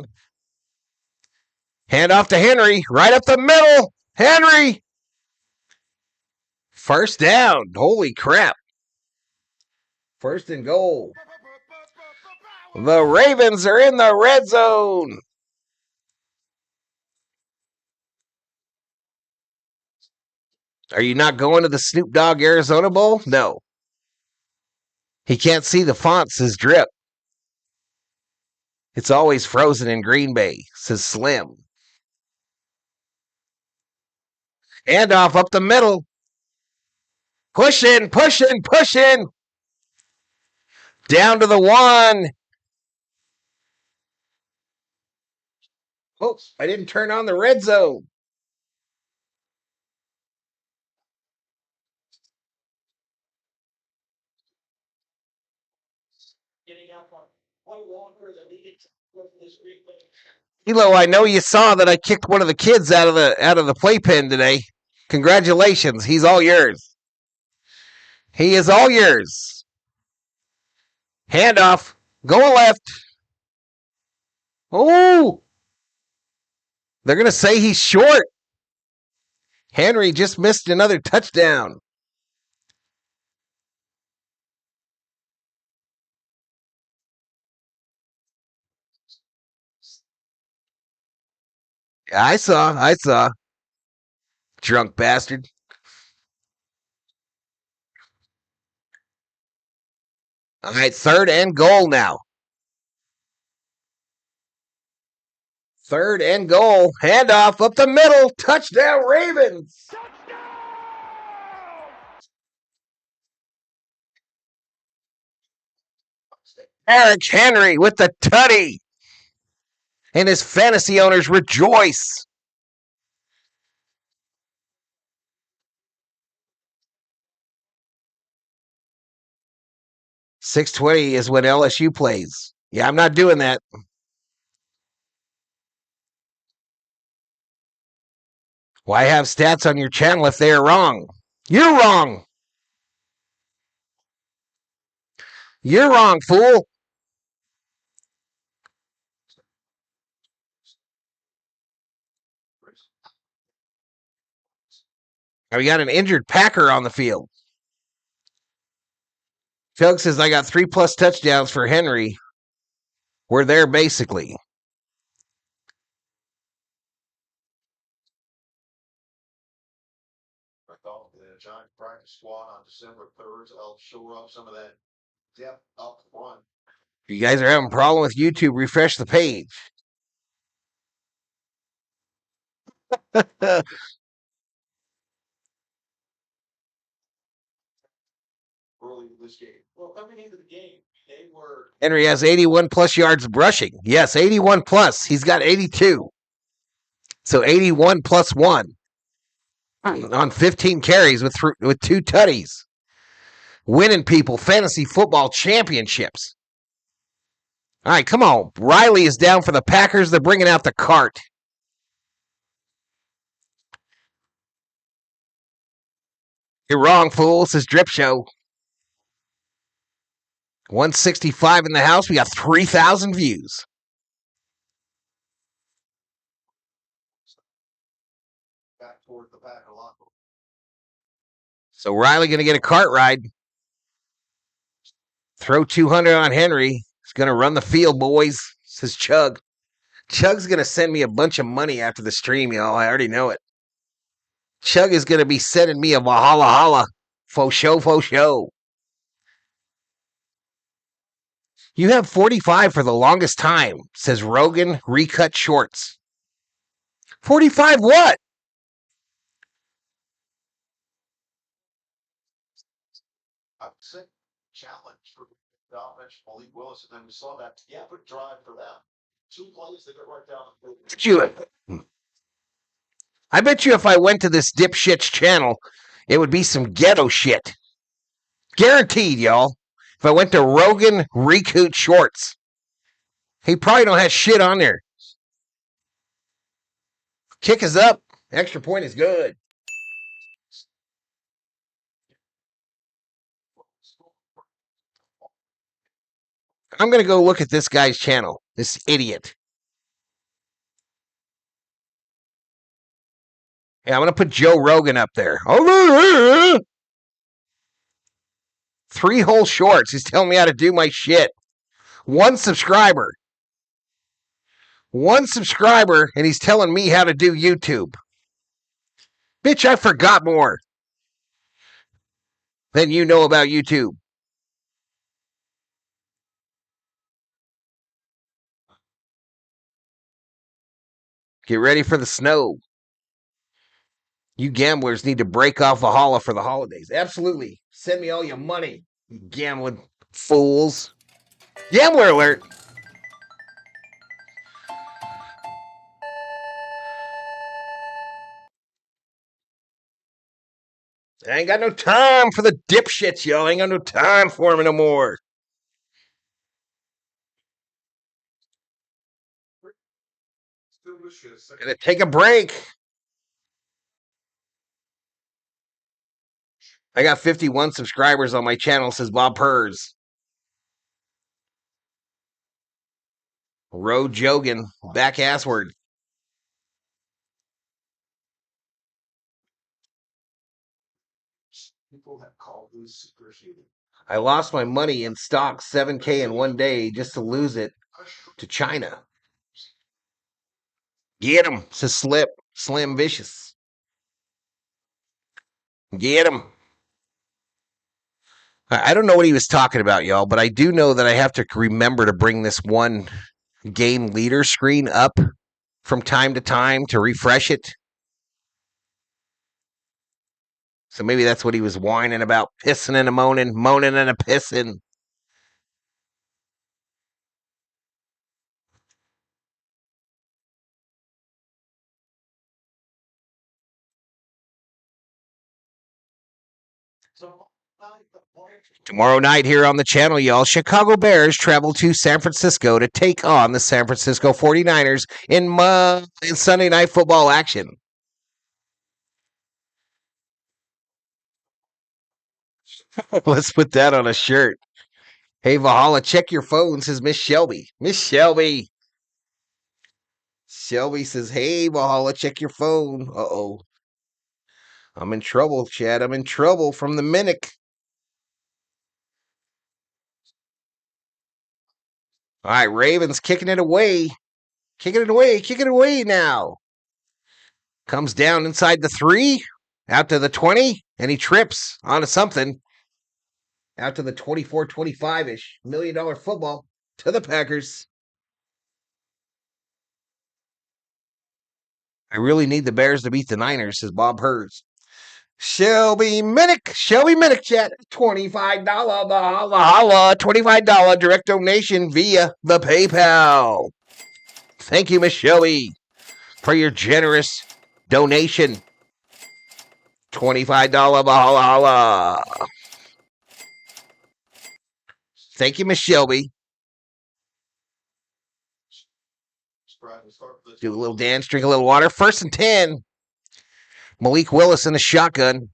Hand off to Henry. Right up the middle. Henry. First down. Holy crap. First and goal. The Ravens are in the red zone. Are you not going to the Snoop Dogg Arizona Bowl? No. He can't see the font, says Drip. It's always frozen in Green Bay, says Slim. Handoff up the middle. Pushing. Down to the 1. Oh, I didn't turn on the red zone. Getting out on one longer than needed with this replay. Elo, I know you saw that I kicked one of the kids out of the playpen today. Congratulations, he's all yours. He is all yours. Handoff, going left. Oh, they're gonna say he's short. Henry just missed another touchdown. Yeah, I saw. Drunk bastard. All right, third and goal now. Third and goal. Handoff up the middle. Touchdown, Ravens. Eric Henry with the tutty. And his fantasy owners rejoice. $6.20 is when LSU plays. Yeah, I'm not doing that. Why have stats on your channel if they are wrong? You're wrong. You're wrong, fool. We got an injured Packer on the field. Chug says, I got 3+ touchdowns for Henry. We're there basically. I thought the Giant practice squad on December 3rd to help shore up some of that depth up front. If you guys are having a problem with YouTube, refresh the page. this game. Well, coming into the game, they were Henry has 81 plus yards rushing. Yes, 81 plus. He's got 82. So 81 plus 1 on 15 carries with 2 tutties. Winning people fantasy football championships. All right, come on. Riley is down for the Packers. They're bringing out the cart. You're wrong, fool. This is Drip Show. 165 in the house. We got 3,000 views. Back toward the back a lot. So Riley going to get a cart ride. Throw 200 on Henry. He's going to run the field, boys, says Chug. Chug's going to send me a bunch of money after the stream, y'all. I already know it. Chug is going to be sending me a Valhalla. Faux show, faux show. You have 45 for the longest time, says Rogan Recut Shorts. 45 what? I would say challenge for the offense, Malik Willis, and then we saw that quick drive for them. 2 plays, they got right down the field. I bet you if I went to this dipshit's channel, it would be some ghetto shit. Guaranteed, y'all. If I went to Rogan Recut Shorts, he probably don't have shit on there. Kick is up. Extra point is good. I'm going to go look at this guy's channel. This idiot. Yeah, I'm going to put Joe Rogan up there. 3 whole shorts. He's telling me how to do my shit. 1 subscriber. 1 subscriber, and he's telling me how to do YouTube. Bitch, I forgot more than you know about YouTube. Get ready for the snow. You gamblers need to break off Valhalla for the holidays. Absolutely. Send me all your money, you gambling fools. Gambler alert. I ain't got no time for the dipshits, y'all. I ain't got no time for them no more. Gonna take a break. I got 51 subscribers on my channel, says Bob Purrs. Road jogging, back assward. People have called this appreciated. I lost my money in stock, 7K in one day, just to lose it to China. Get him, says Slim Vicious. Get him. I don't know what he was talking about, y'all, but I do know that I have to remember to bring this one game leader screen up from time to time to refresh it. So maybe that's what he was whining about, pissing and a moaning and a pissing. Tomorrow night here on the channel, y'all, Chicago Bears travel to San Francisco to take on the San Francisco 49ers in Sunday Night Football action. Let's put that on a shirt. Hey, Valhalla, check your phone, says Miss Shelby. Miss Shelby. Shelby says, hey, Valhalla, check your phone. Uh-oh. I'm in trouble, Chad. I'm in trouble from the Minic. All right, Ravens kicking it away. Kicking it away now. Comes down inside the 3, out to the 20, and he trips onto something. Out to the 24-25-ish. $1 million football to the Packers. I really need the Bears to beat the Niners, says Bob Hurds. Shelby Minnick chat, $25 Valhalla, $25 direct donation via the PayPal. Thank you, Miss Shelby, for your generous donation. $25 Valhalla. Thank you, Miss Shelby. Do a little dance, drink a little water. 1st and 10. Malik Willis in the shotgun.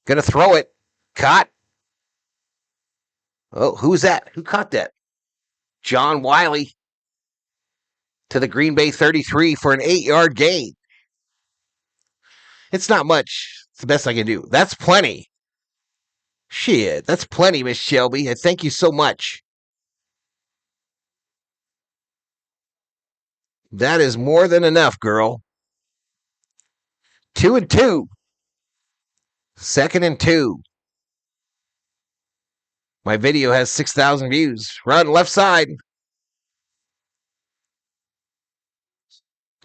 Gonna throw it. Caught. Oh, who's that? Who caught that? John Wiley to the Green Bay 33 for an 8-yard gain. It's not much. It's the best I can do. That's plenty. Shit, that's plenty, Miss Shelby. Thank you so much. That is more than enough, girl. 2 and 2. 2nd and 2. My video has 6,000 views. Run left side.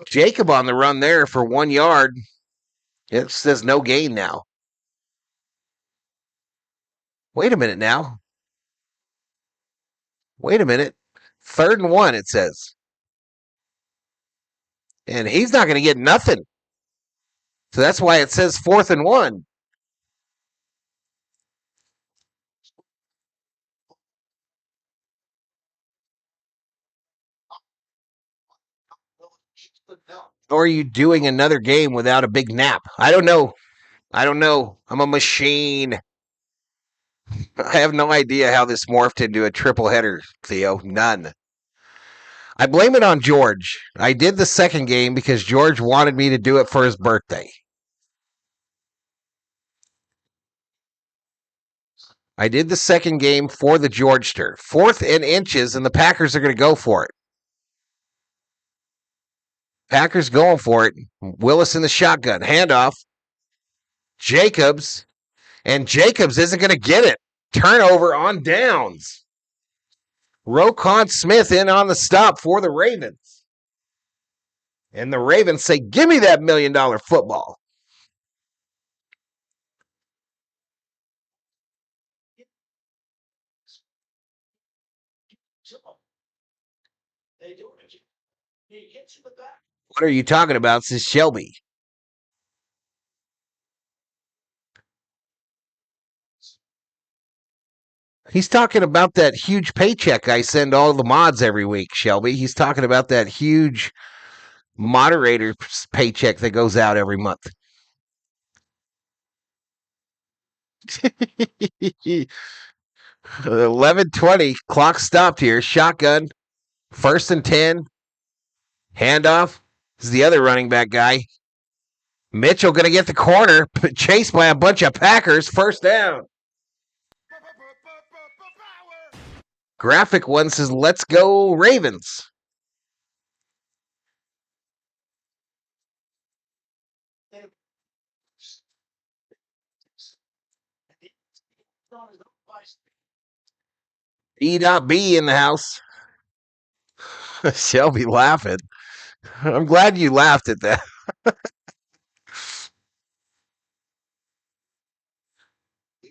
Jacob on the run there for 1 yard. It says no gain now. Wait a minute now. Wait a minute. 3rd and 1, it says. And he's not going to get nothing. So that's why it says 4th and 1. Or are you doing another game without a big nap? I don't know. I'm a machine. I have no idea how this morphed into a triple header, Theo. None. I blame it on George. I did the second game because George wanted me to do it for his birthday. I did the second game for the Georgester. 4th and inches, and the Packers are going to go for it. Packers going for it. Willis in the shotgun. Handoff. Jacobs. And Jacobs isn't going to get it. Turnover on downs. Roquan Smith in on the stop for the Ravens. And the Ravens say, give me that $1 million football. They do it. He hits in the back. What are you talking about, says Shelby? He's talking about that huge paycheck I send all the mods every week, Shelby. He's talking about that huge moderator paycheck that goes out every month. 11:20, clock stopped here. Shotgun, 1st and 10. Handoff. This is the other running back guy. Mitchell going to get the corner, chased by a bunch of Packers. 1st down. Graphic one says, let's go Ravens. E.B in the house. Shelby laughing. I'm glad you laughed at that.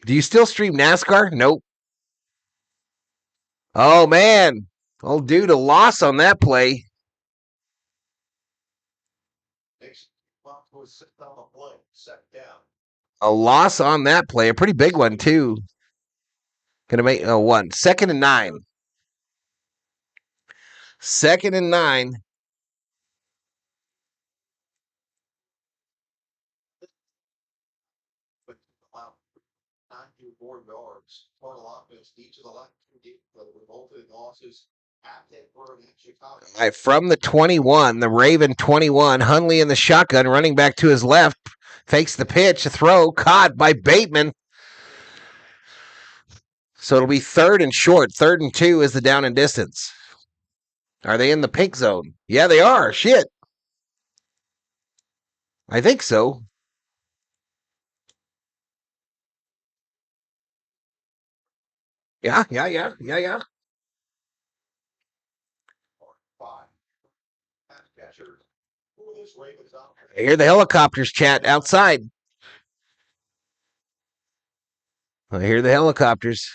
Do you still stream NASCAR? Nope. Oh, man. Oh, dude, a loss on that play. A loss on that play. A pretty big one, too. Gonna make 1. 2nd and 9. 2nd and 9. All right, from the 21, the Raven 21, Hundley in the shotgun, running back to his left, fakes the pitch, a throw, caught by Bateman. So it'll be 3rd and short. 3rd and 2 is the down and distance. Are they in the pink zone? Yeah, they are. Shit. I think so. Yeah. I hear the helicopters chat outside. I hear the helicopters.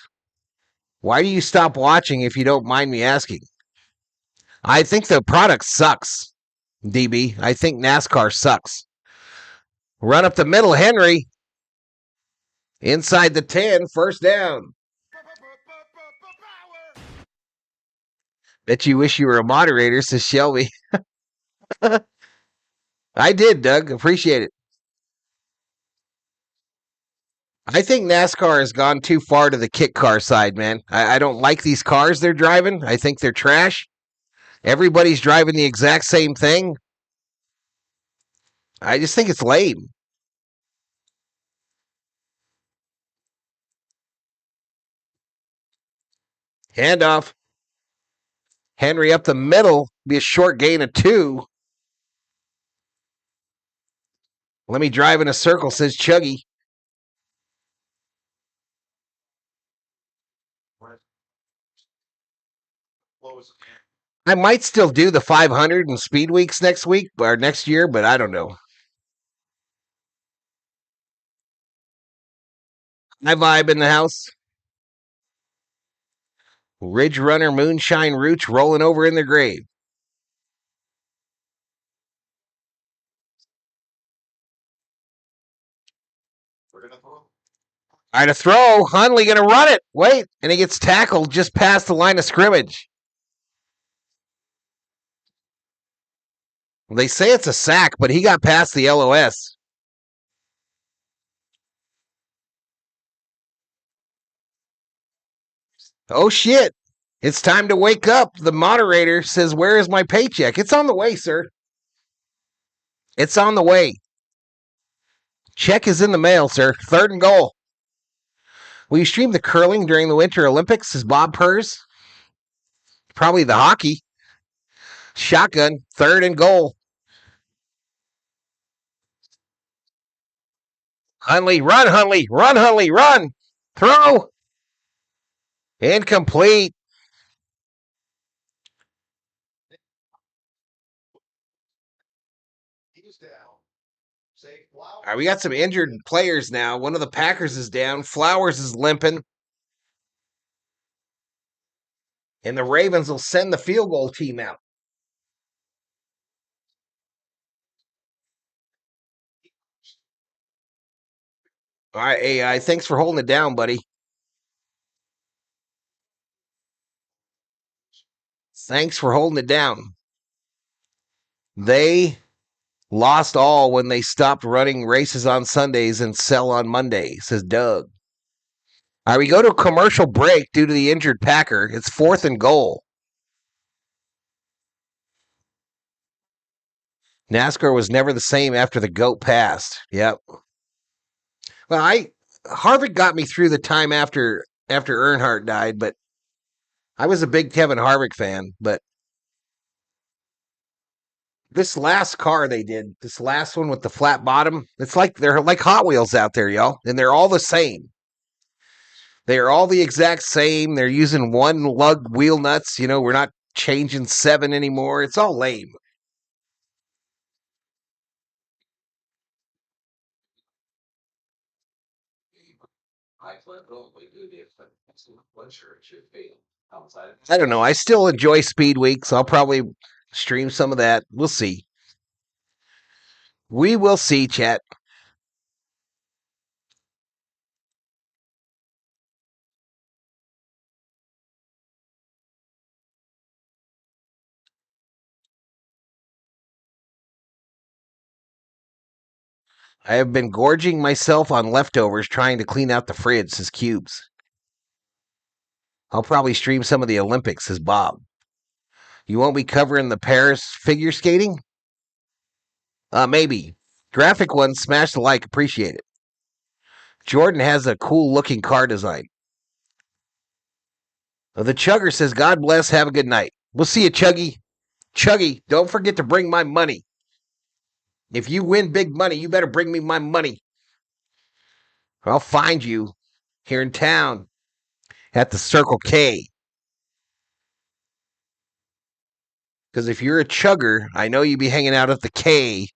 Why do you stop watching if you don't mind me asking? I think the product sucks, DB. I think NASCAR sucks. Run up the middle, Henry. Inside the 10, first down. Bet you wish you were a moderator, says Shelby. I did, Doug. Appreciate it. I think NASCAR has gone too far to the kit car side, man. I don't like these cars they're driving. I think they're trash. Everybody's driving the exact same thing. I just think it's lame. Handoff. Henry up the middle. Be a short gain of 2. Let me drive in a circle, says Chuggy. I might still do the 500 and speed weeks next week or next year, but I don't know. I vibe in the house. Ridge Runner Moonshine Roots rolling over in their grave. All right, a throw. Hundley going to run it. Wait, and he gets tackled just past the line of scrimmage. They say it's a sack, but he got past the LOS. Oh, shit. It's time to wake up. The moderator says, where is my paycheck? It's on the way, sir. It's on the way. Check is in the mail, sir. 3rd and goal. Will you stream the curling during the Winter Olympics? Says Bob Purrs. Probably the hockey. Shotgun. 3rd and goal. Hundley, run, Hundley. Run, Hundley, run. Throw. Incomplete. All right, we got some injured players now. One of the Packers is down. Flowers is limping. And the Ravens will send the field goal team out. All right, AI, thanks for holding it down, buddy. Thanks for holding it down. They lost all when they stopped running races on Sundays and sell on Monday, says Doug. All right, we go to a commercial break due to the injured Packer. It's 4th and goal. NASCAR was never the same after the GOAT passed. Yep. Well, Harvick got me through the time after Earnhardt died, but I was a big Kevin Harvick fan. But this last car they did, this last one with the flat bottom, it's like they're like Hot Wheels out there, y'all, and they're all the same. They are all the exact same. They're using one lug wheel nuts. You know, we're not changing 7 anymore. It's all lame. I don't know. I still enjoy Speed Week, so I'll probably stream some of that. We'll see. We will see, chat. I have been gorging myself on leftovers trying to clean out the fridge, says Cubes. I'll probably stream some of the Olympics, says Bob. You won't be covering the Paris figure skating? Maybe. Graphic one, smash the like, appreciate it. Jordan has a cool looking car design. The Chugger says, God bless, have a good night. We'll see you, Chuggy. Chuggy, don't forget to bring my money. If you win big money, you better bring me my money. I'll find you here in town at the Circle K. Because if you're a chugger, I know you'd be hanging out at the K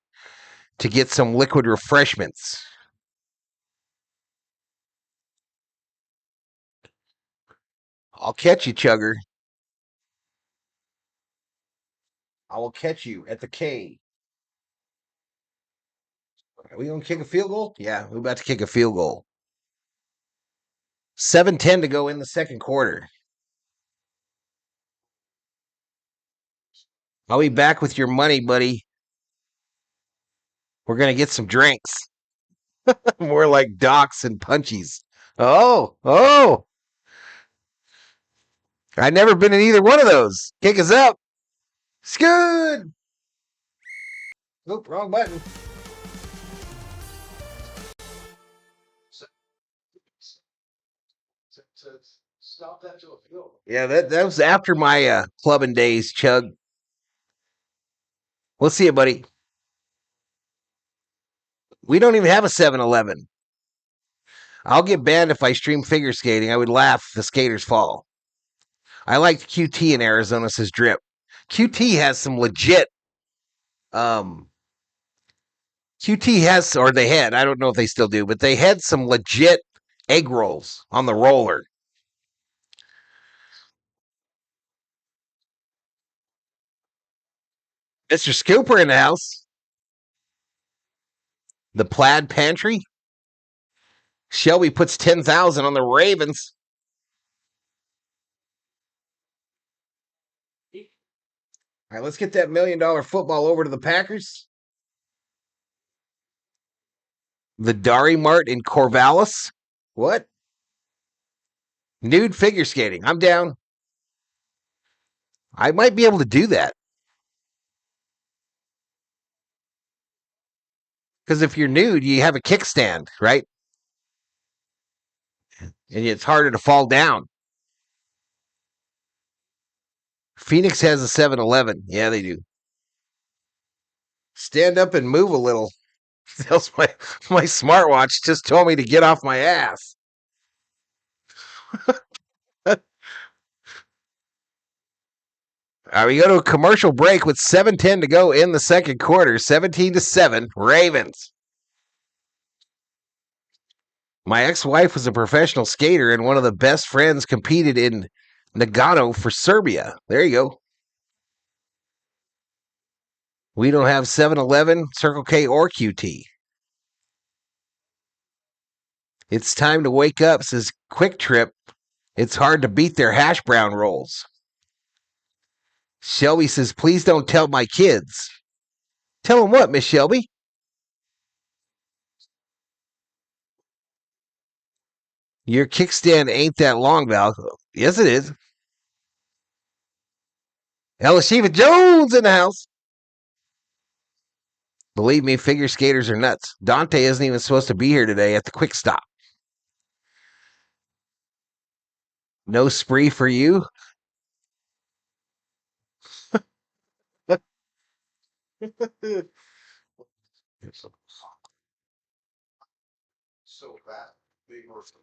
to get some liquid refreshments. I'll catch you, Chugger. I will catch you at the K. Are we going to kick a field goal? Yeah, we're about to kick a field goal. 7:10 to go in the second quarter. I'll be back with your money, buddy. We're going to get some drinks. More like Docs and Punchies. Oh. I've never been in either one of those. Kick us up. It's good. Oop, wrong button. To stop that to a field goal. Yeah, that was after my clubbing days, Chug. We'll see you, buddy. We don't even have a 7-Eleven. I'll get banned if I stream figure skating. I would laugh if the skaters fall. I liked QT in Arizona, says Drip. QT has some legit QT has, or they had, I don't know if they still do, but they had some legit egg rolls on the roller. Mr. Scooper in the house. The Plaid Pantry. Shelby puts 10,000 on the Ravens. All right, let's get that $1 million football over to the Packers. The Dari Mart in Corvallis. What? Nude figure skating. I'm down. I might be able to do that. Because if you're nude, you have a kickstand, right? And it's harder to fall down. Phoenix has a 7-Eleven. Yeah, they do. Stand up and move a little. That's my smartwatch just told me to get off my ass. We go to a commercial break with 7:10 to go in the second quarter. 17-7, Ravens. My ex-wife was a professional skater, and one of the best friends competed in Nagano for Serbia. There you go. We don't have 7-Eleven, Circle K, or QT. It's time to wake up, says Quick Trip. It's hard to beat their hash brown rolls. Shelby says, please don't tell my kids. Tell them what, Miss Shelby? Your kickstand ain't that long, Val. Yes, it is. Elishiva Jones in the house. Believe me, figure skaters are nuts. Dante isn't even supposed to be here today at the quick stop. No spree for you? So that big versus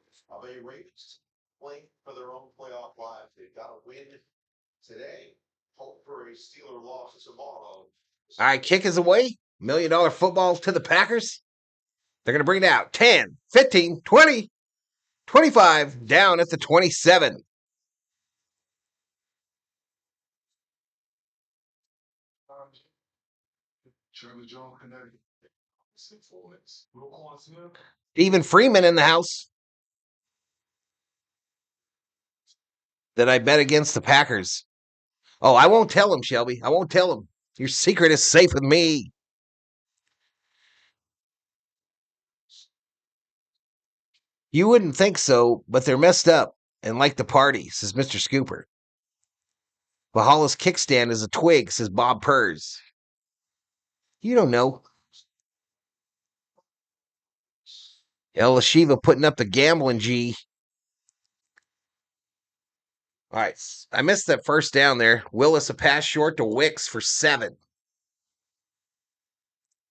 they Ravens playing for their own playoff lives. They've got to win today. Hope for a Steeler loss tomorrow. All right, kick is away. $1 million football to the Packers. They're going to bring it out. 10, 15, 20, 25, down at the 27. Stephen Freeman in the house. That I bet against the Packers. Oh, I won't tell him, Shelby. I won't tell him. Your secret is safe with me. You wouldn't think so, but they're messed up and like the party, says Mr. Scooper. Valhalla's kickstand is a twig, says Bob Purrs. You don't know. Elishiva putting up the gambling G. All right, I missed that first down there. Willis a pass short to Wicks for 7.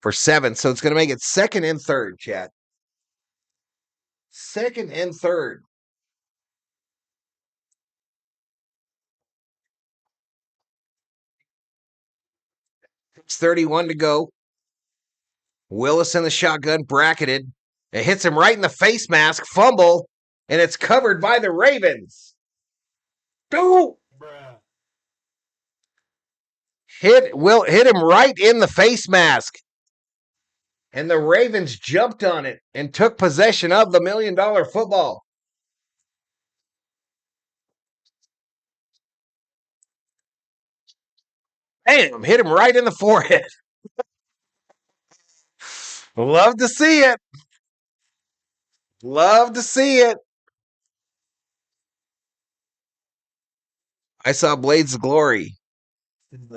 So it's going to make it 2nd and 3rd, chat. 2nd and 3rd. It's 31 to go. Willis in the shotgun, bracketed. It hits him right in the face mask, fumble, and it's covered by the Ravens. hit him right in the face mask. And the Ravens jumped on it and took possession of the $1 million football. Bam! Hit him right in the forehead. Love to see it. Love to see it. I saw Blades of Glory. On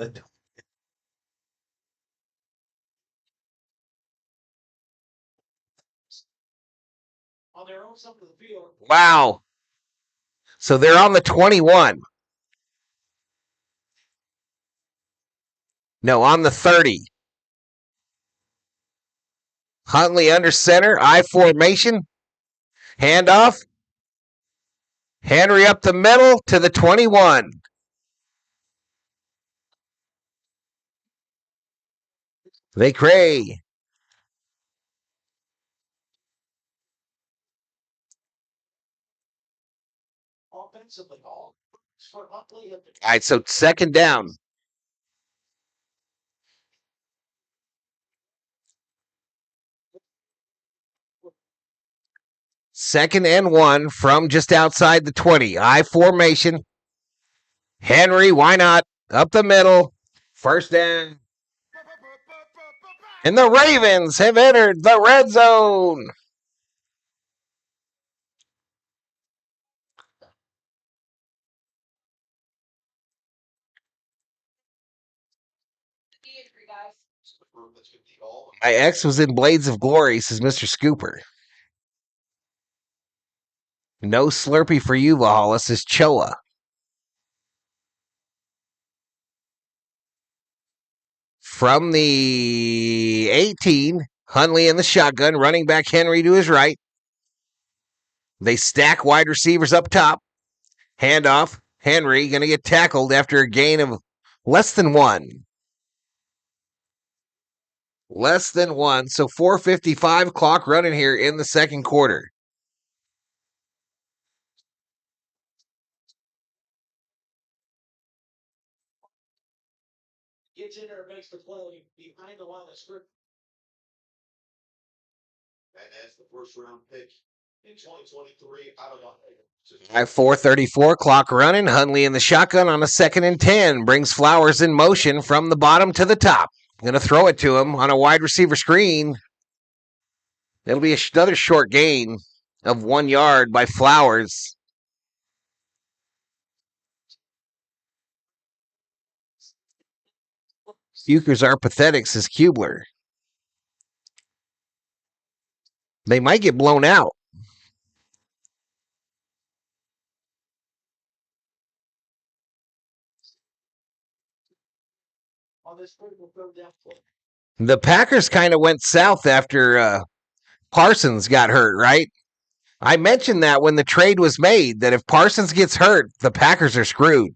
their own side of the field. Wow. So they're on the 21. No, on the 30. Huntley under center, I formation. Handoff. Henry up the middle to the 21. They cray. Offensively, all for Huntley. All right, so second down. Second and 1 from just outside the 20. I formation. Henry, why not? Up the middle. First down. And the Ravens have entered the red zone. My ex was in Blades of Glory, says Mr. Scooper. No Slurpee for you, Valhalla, says Choa. From the 18, Huntley in the shotgun, running back Henry to his right. They stack wide receivers up top. Handoff. Henry going to get tackled after a gain of less than 1. Less than 1. So 4:55 clock running here in the second quarter. Gets in there and makes the play behind the line of script. And that's the first round pick in 2023. I don't know. At 4:34 clock running, Huntley in the shotgun on a 2nd and 10. Brings Flowers in motion from the bottom to the top. Going to throw it to him on a wide receiver screen. It'll be another short gain of 1 yard by Flowers. Fukers are pathetic, says Kubler. They might get blown out. On this critical third down play. The Packers kind of went south after Parsons got hurt, right? I mentioned that when the trade was made, that if Parsons gets hurt, the Packers are screwed.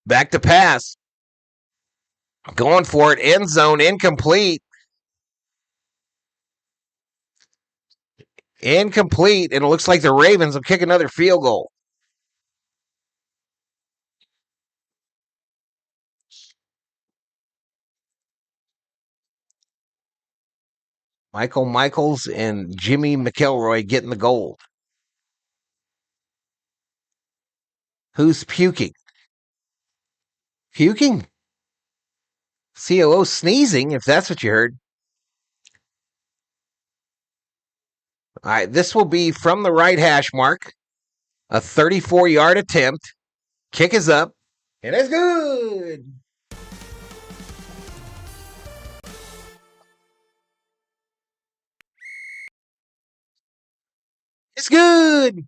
Back to pass. Going for it. End zone. Incomplete. Incomplete. And it looks like the Ravens will kick another field goal. Michael Michaels and Jimmy McElroy getting the gold. Who's puking? Puking? COO sneezing, if that's what you heard. All right, this will be from the right hash mark. A 34-yard attempt. Kick is up. And it's good. It's good.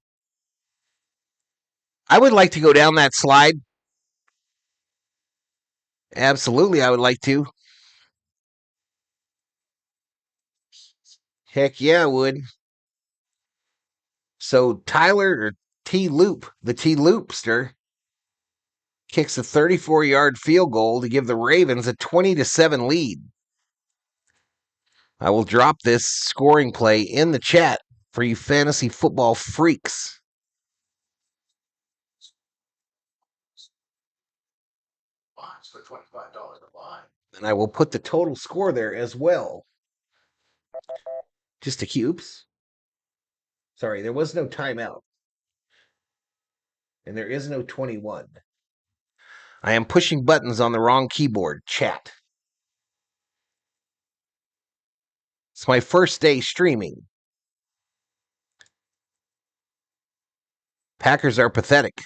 I would like to go down that slide. Absolutely, I would like to. Heck yeah, I would. So Tyler or T-Loop, the T-Loopster, kicks a 34-yard field goal to give the Ravens a 20-7 lead. I will drop this scoring play in the chat for you fantasy football freaks. for $25 a line. And I will put the total score there as well. Just a cubes. Sorry, there was no timeout. And there is no 21. I am pushing buttons on the wrong keyboard. Chat. It's my first day streaming. Packers are pathetic.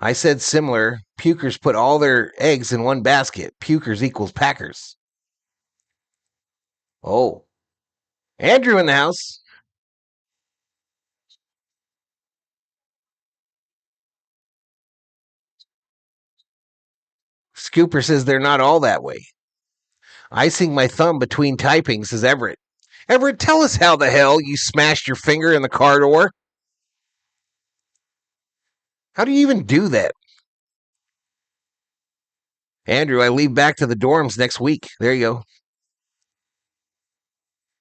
I said similar. Pukers put all their eggs in one basket. Pukers equals Packers. Oh. Andrew in the house. Scooper says they're not all that way. Icing my thumb between typing, says Everett. Everett, tell us how the hell you smashed your finger in the car door. How do you even do that? Andrew, I leave back to the dorms next week. There you go.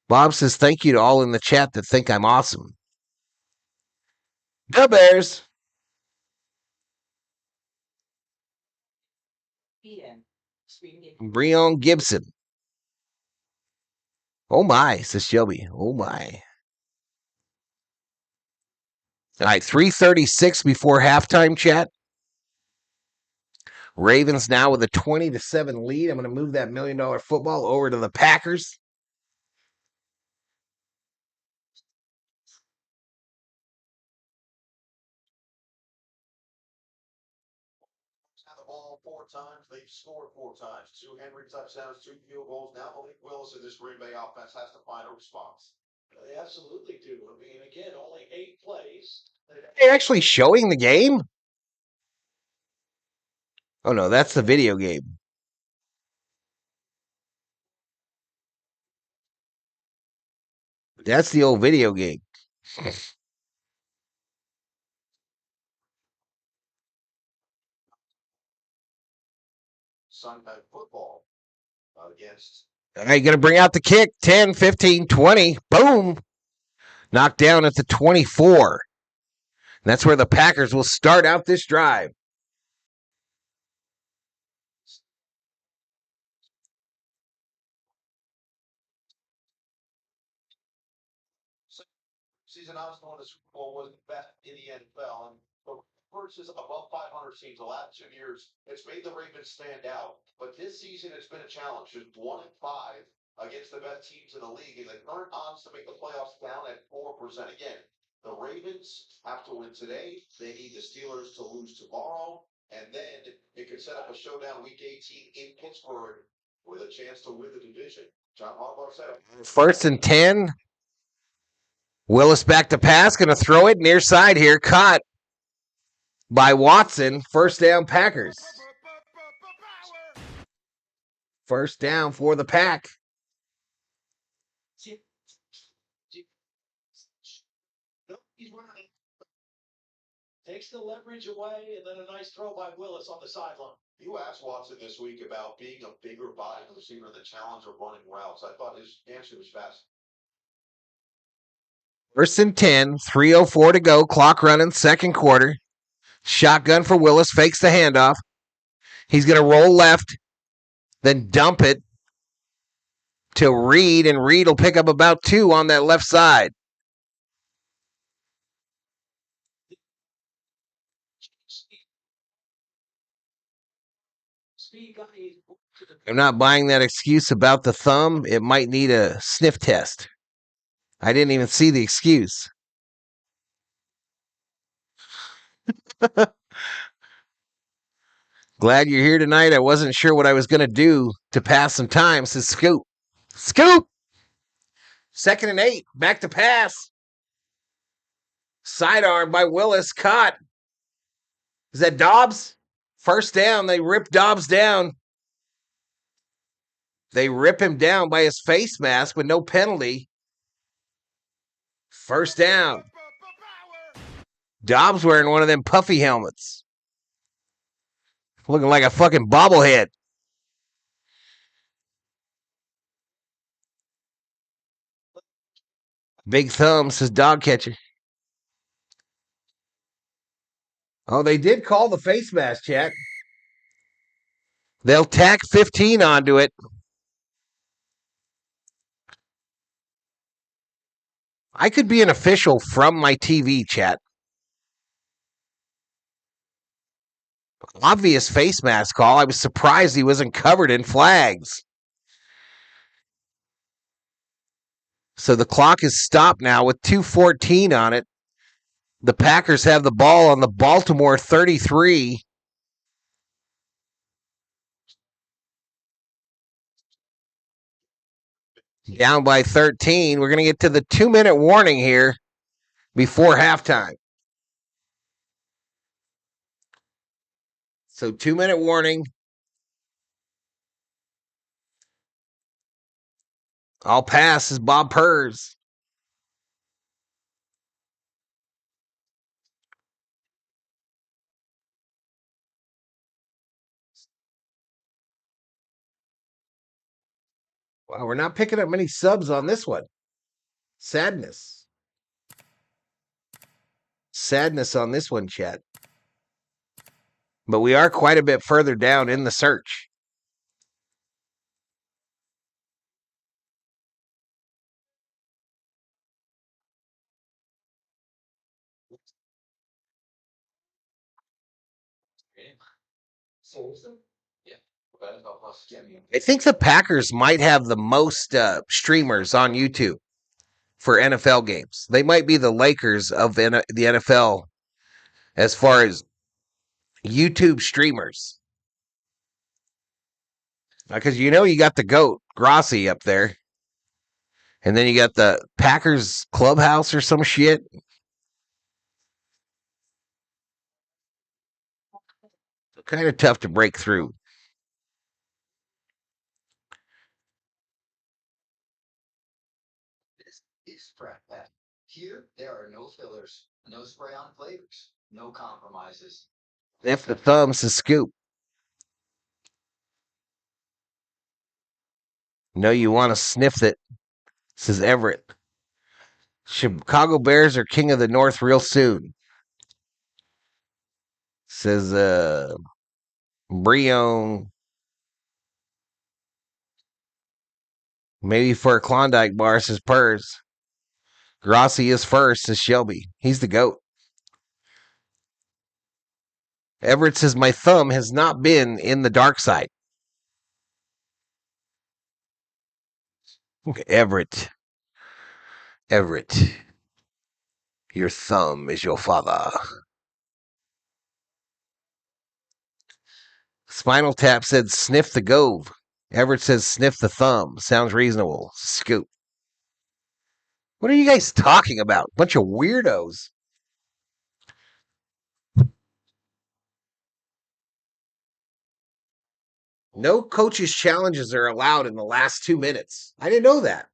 Bob says thank you to all in the chat that think I'm awesome. Go Bears. Breon Gibson. Oh my, says Shelby. Oh my. All right, 3:36 before halftime, chat. Ravens now with a 20-7 lead. I'm going to move that $1 million football over to the Packers. Had the ball 4 times. They've scored 4 times. 2 Henry touchdowns, 2 field goals. Now Malik Willis and this Green Bay offense has to find a response. They absolutely do. I mean, again, only 8 plays. They're actually showing the game? Oh no, that's the video game. That's the old video game. Sunday football against. All right, going to bring out the kick. 10, 15, 20. Boom. Knocked down at the 24. That's where the Packers will start out this drive. Season I was going to Super Bowl was best in the NFL, and versus above 500 teams the last 2 years, it's made the Ravens stand out. But this season, it's been a challenge. Just 1-5 against the best teams in the league, and the current odds to make the playoffs down at 4%. Again, the Ravens have to win today. They need the Steelers to lose tomorrow, and then it could set up a showdown Week 18 in Pittsburgh with a chance to win the division. John Harbaugh said it. 1st and 10. Willis back to pass. Going to throw it near side here. Caught by Watson. First down, Packers. First down for the Pack. He's running. Takes the leverage away, and then a nice throw by Willis on the sideline. You asked Watson this week about being a bigger body receiver and the challenge of running routes. I thought his answer was fast. 1st and 10, 3:04 to go. Clock running, second quarter. Shotgun for Willis, fakes the handoff. He's going to roll left, then dump it to Reed, and Reed will pick up about 2 on that left side. I'm not buying that excuse about the thumb. It might need a sniff test. I didn't even see the excuse. Glad you're here tonight. I wasn't sure what I was going to do to pass some time, says Scoop. Scoop! 2nd and 8. Back to pass. Sidearm by Willis. Caught. Is that Dobbs? First down. They rip Dobbs down. They rip him down by his face mask with no penalty. First down. Dobbs wearing one of them puffy helmets. Looking like a fucking bobblehead. Big thumb, says dog catcher. Oh, they did call the face mask, chat. They'll tack 15 onto it. I could be an official from my TV, chat. Obvious face mask call. I was surprised he wasn't covered in flags. So the clock is stopped now with 2:14 on it. The Packers have the ball on the Baltimore 33. Down by 13. We're going to get to the 2-minute warning here before halftime. So 2-minute warning. I'll pass is Bob Purrs. Wow, we're not picking up many subs on this one. Sadness on this one, chat. But we are quite a bit further down in the search. I think the Packers might have the most streamers on YouTube for NFL games. They might be the Lakers of the NFL as far as YouTube streamers. Because you got the GOAT, Grossi, up there. And then you got the Packers clubhouse or some shit. Kind of tough to break through. This is Pregame. Here, there are no fillers, no spray-on flavors, no compromises. If the thumb's a scoop. No, you want to sniff it, says Everett. Chicago Bears are king of the North real soon, says Brion. Maybe for a Klondike bar, says Purrs. Grossi is first, says Shelby. He's the GOAT. Everett says, my thumb has not been in the dark side. Everett. Your thumb is your father. Spinal Tap said, sniff the gove. Everett says, sniff the thumb. Sounds reasonable. Scoop. What are you guys talking about? Bunch of weirdos. No coaches' challenges are allowed in the last 2 minutes. I didn't know that.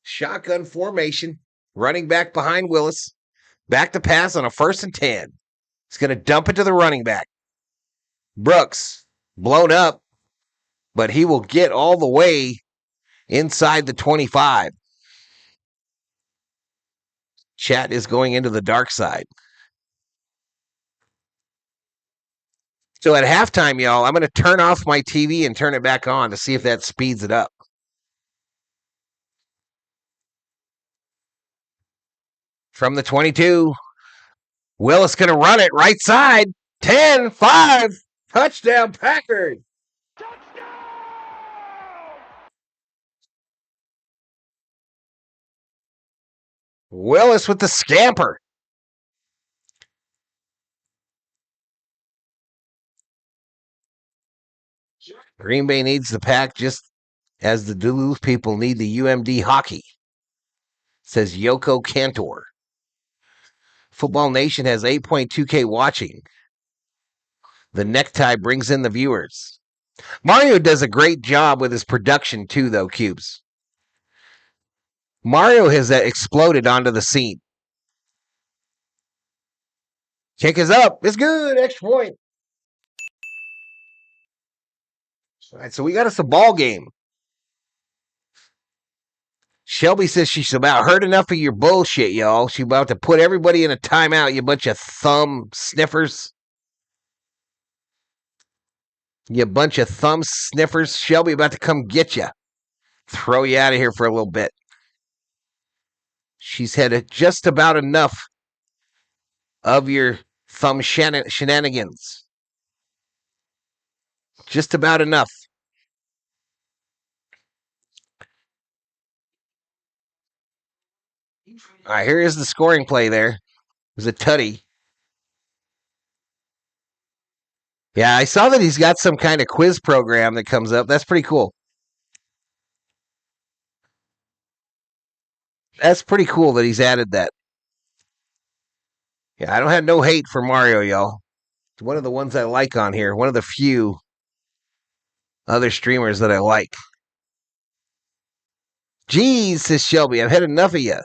Shotgun formation. Running back behind Willis. Back to pass on a 1st and 10. He's going to dump it to the running back. Brooks, blown up, but he will get all the way inside the 25. Chat is going into the dark side. So at halftime, y'all, I'm going to turn off my TV and turn it back on to see if that speeds it up. From the 22, Willis going to run it right side. 10, 5, touchdown Packers. Willis with the scamper. Green Bay needs the Pack just as the Duluth people need the UMD hockey, says Yoko Cantor. Football Nation has 8.2K watching. The necktie brings in the viewers. Mario does a great job with his production too, though, Cubes. Mario has exploded onto the scene. Kick is up. It's good. Extra point. All right, so we got us a ball game. Shelby says she's about heard enough of your bullshit, y'all. She's about to put everybody in a timeout, you bunch of thumb sniffers. You bunch of thumb sniffers. Shelby about to come get you. Throw you out of here for a little bit. She's had just about enough of your thumb shenanigans. Just about enough. All right, here is the scoring play there. It was a tutty. Yeah, I saw that he's got some kind of quiz program that comes up. That's pretty cool. That's pretty cool that he's added that. Yeah, I don't have no hate for Mario, y'all. It's one of the ones I like on here. One of the few other streamers that I like. Geez, says Shelby, I've had enough of you.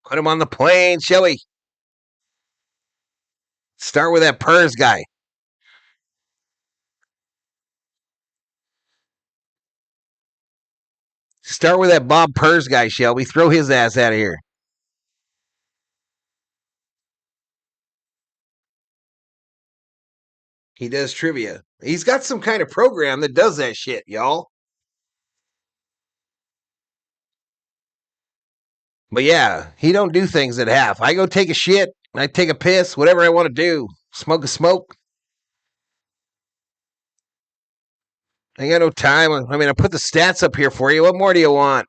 Put him on the plane, Shelby. Start with that Purs guy. Start with that Bob Purs guy, Shelby. Throw his ass out of here. He does trivia. He's got some kind of program that does that shit, y'all. But yeah, he don't do things at half. I go take a shit, I take a piss, whatever I want to do. Smoke a smoke. I got no time. I mean, I put the stats up here for you. What more do you want?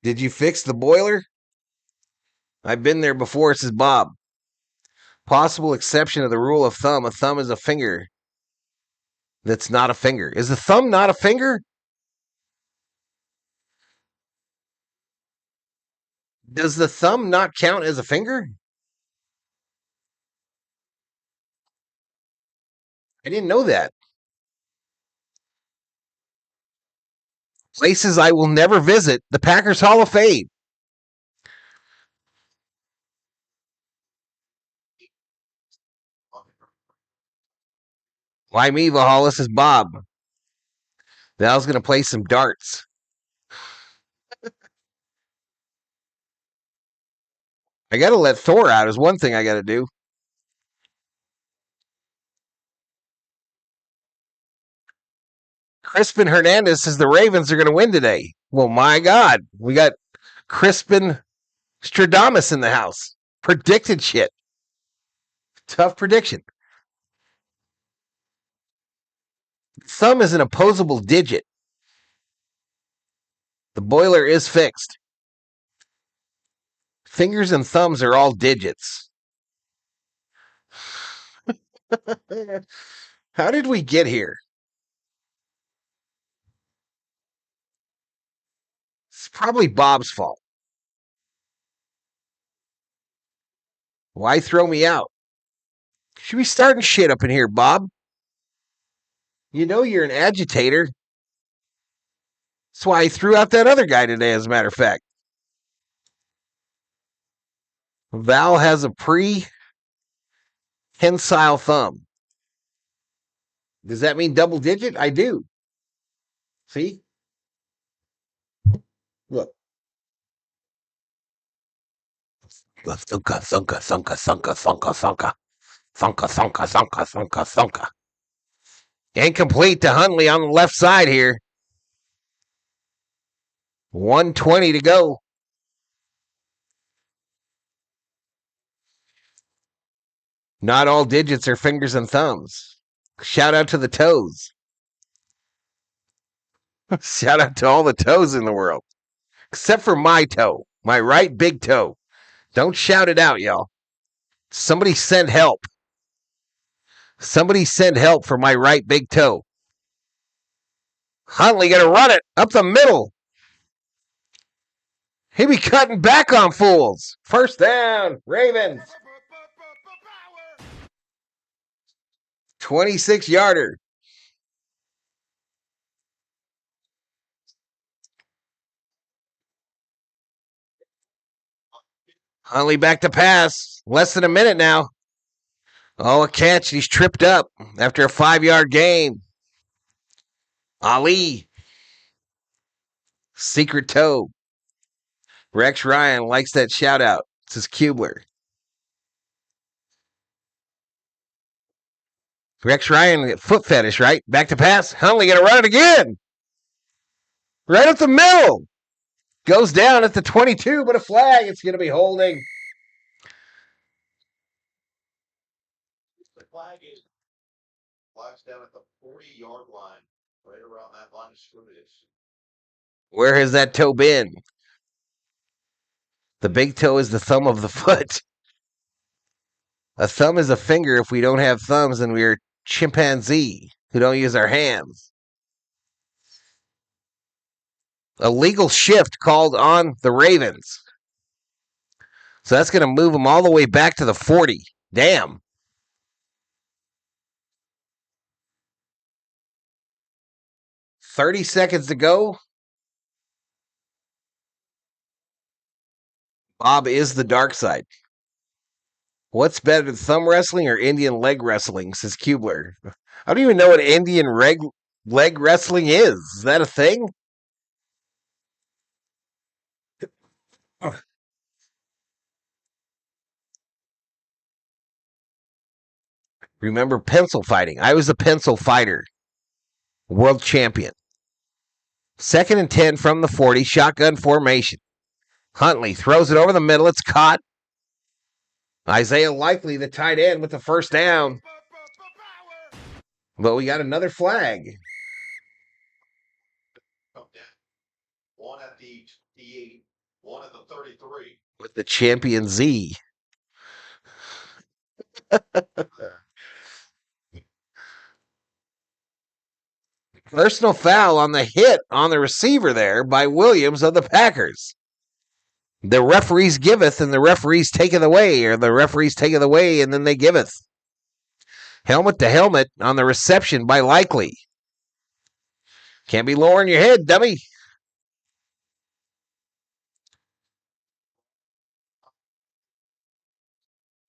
Did you fix the boiler? I've been there before, says Bob. Possible exception to the rule of thumb. A thumb is a finger that's not a finger. Is the thumb not a finger? Does the thumb not count as a finger? I didn't know that. Places I will never visit. The Packers Hall of Fame. Why me, Valhalla? Says Bob. Val's going to play some darts. I got to let Thor out is one thing I got to do. Crispin Hernandez says the Ravens are going to win today. Well, my God. We got Crispin Stradamus in the house. Predicted shit. Tough prediction. Thumb is an opposable digit. The boiler is fixed. Fingers and thumbs are all digits. How did we get here? It's probably Bob's fault. Why throw me out? Should be starting shit up in here, Bob. You know you're an agitator. That's why I threw out that other guy today, as a matter of fact. Val has a prehensile thumb. Does that mean double digit? I do. See? Look. Thunka, thunka, thunka, thunka, thunka, thunka. Thunka, thunka, thunka, thunka, thunka. Incomplete to Hundley on the left side here. 1:20 to go. Not all digits are fingers and thumbs. Shout out to the toes. Shout out to all the toes in the world. Except for my toe. My right big toe. Don't shout it out, y'all. Somebody send help. Somebody send help for my right big toe. Huntley gonna run it up the middle. He be cutting back on fools. First down, Ravens. 26-yarder. Huntley back to pass. Less than a minute now. Oh, a catch. He's tripped up after a 5-yard gain. Ali. Secret toe. Rex Ryan likes that shout out. This is Kubler. Rex Ryan, foot fetish, right? Back to pass. Huntley going to run it again. Right up the middle. Goes down at the 22, but a flag. It's going to be holding. The flag's down at the 40-yard line, right around that line of scrimmage. Where has that toe been? The big toe is the thumb of the foot. A thumb is a finger if we don't have thumbs and we're chimpanzee who don't use our hands. A legal shift called on the Ravens. So that's going to move them all the way back to the 40. Damn. $30 to go. Bob is the dark side. What's better, thumb wrestling or Indian leg wrestling, says Kubler. I don't even know what Indian leg wrestling is. Is that a thing? Remember pencil fighting. I was a pencil fighter. World champion. 2nd and 10 from the 40. Shotgun formation. Huntley throws it over the middle. It's caught. Isaiah Likely, the tight end, with the first down. But we got another flag. One at the 28, one at the 33. With the champion Z. Personal foul on the hit on the receiver there by Williams of the Packers. The referees giveth and the referees taketh away, or the referees taketh away and then they giveth. Helmet to helmet on the reception by Likely. Can't be lowering your head, dummy.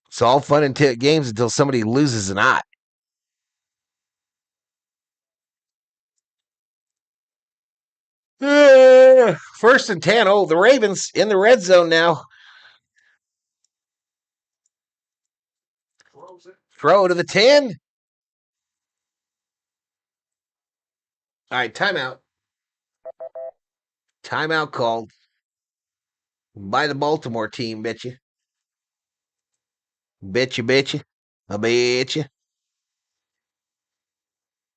It's all fun and games until somebody loses an eye. First and 10. Oh, the Ravens in the red zone now. Throw to the 10. All right, timeout. Timeout called by the Baltimore team, betcha. Betcha. I betcha.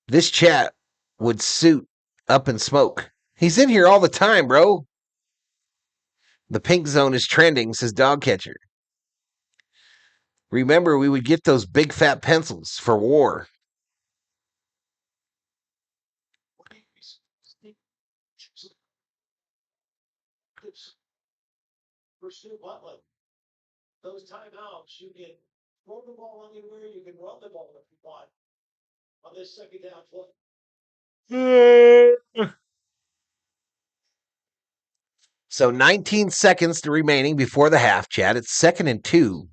This chat would suit Up in Smoke. He's in here all the time, bro. The pink zone is trending, says Dogcatcher. Remember, we would get those big fat pencils for war. Pursue Butler. Those timeouts, you can throw the ball anywhere, you can run the ball if you want. On this second down play. So 19 seconds remaining before the half, Chad. It's 2nd and 2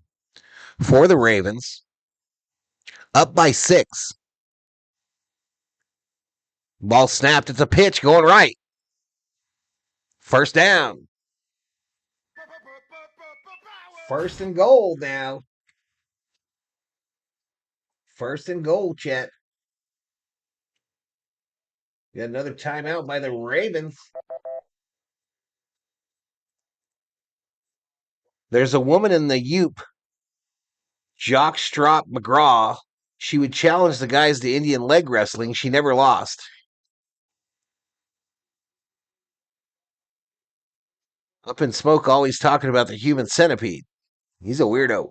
for the Ravens. Up by 6. Ball snapped. It's a pitch going right. First down. 1st and goal now. 1st and goal, Chet. Got another timeout by the Ravens. There's a woman in the Yoop, Jock Strop McGraw. She would challenge the guys to Indian leg wrestling. She never lost. Up in Smoke always talking about the human centipede. He's a weirdo.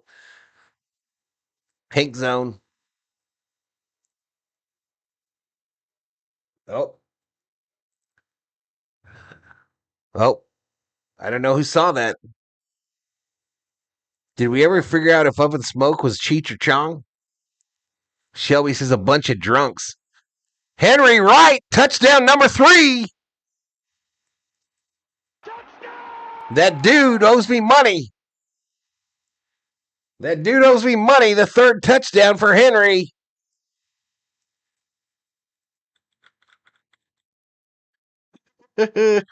Pink zone. Oh. I don't know who saw that. Did we ever figure out if Up in Smoke was Cheech or Chong? Shelby says a bunch of drunks. Henry Wright, touchdown number 3. Touchdown! That dude owes me money. That dude owes me money. The third touchdown for Henry. Career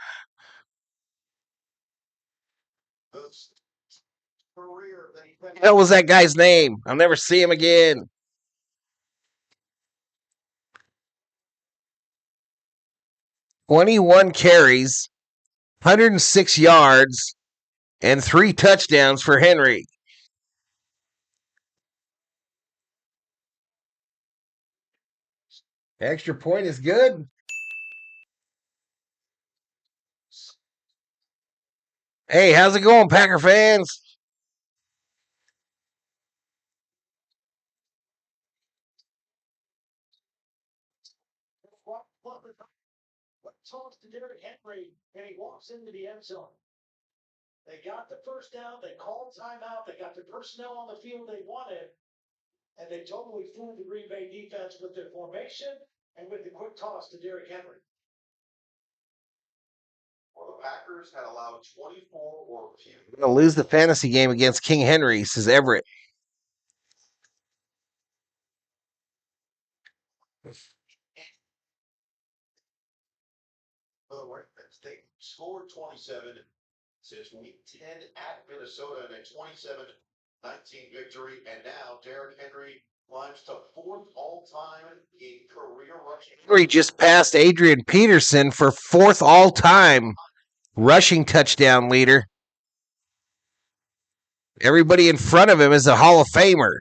that he What was that guy's name? I'll never see him again. 21 carries, 106 yards, and 3 touchdowns for Henry. Extra point is good. Hey, how's it going, Packer fans? Toss to Derrick Henry, and he walks into the end zone. They got the first down. They called timeout. They got the personnel on the field they wanted, and they totally fooled the Green Bay defense with their formation and with the quick toss to Derrick Henry. Well, the Packers had allowed 24 or fewer. We're going to lose the fantasy game against King Henry, says Everett. They scored 27 since week 10 at Minnesota in a 27-19 victory, and now Derrick Henry climbs to 4th all-time in career rushing. Henry just passed Adrian Peterson for 4th all-time rushing touchdown leader. Everybody in front of him is a Hall of Famer.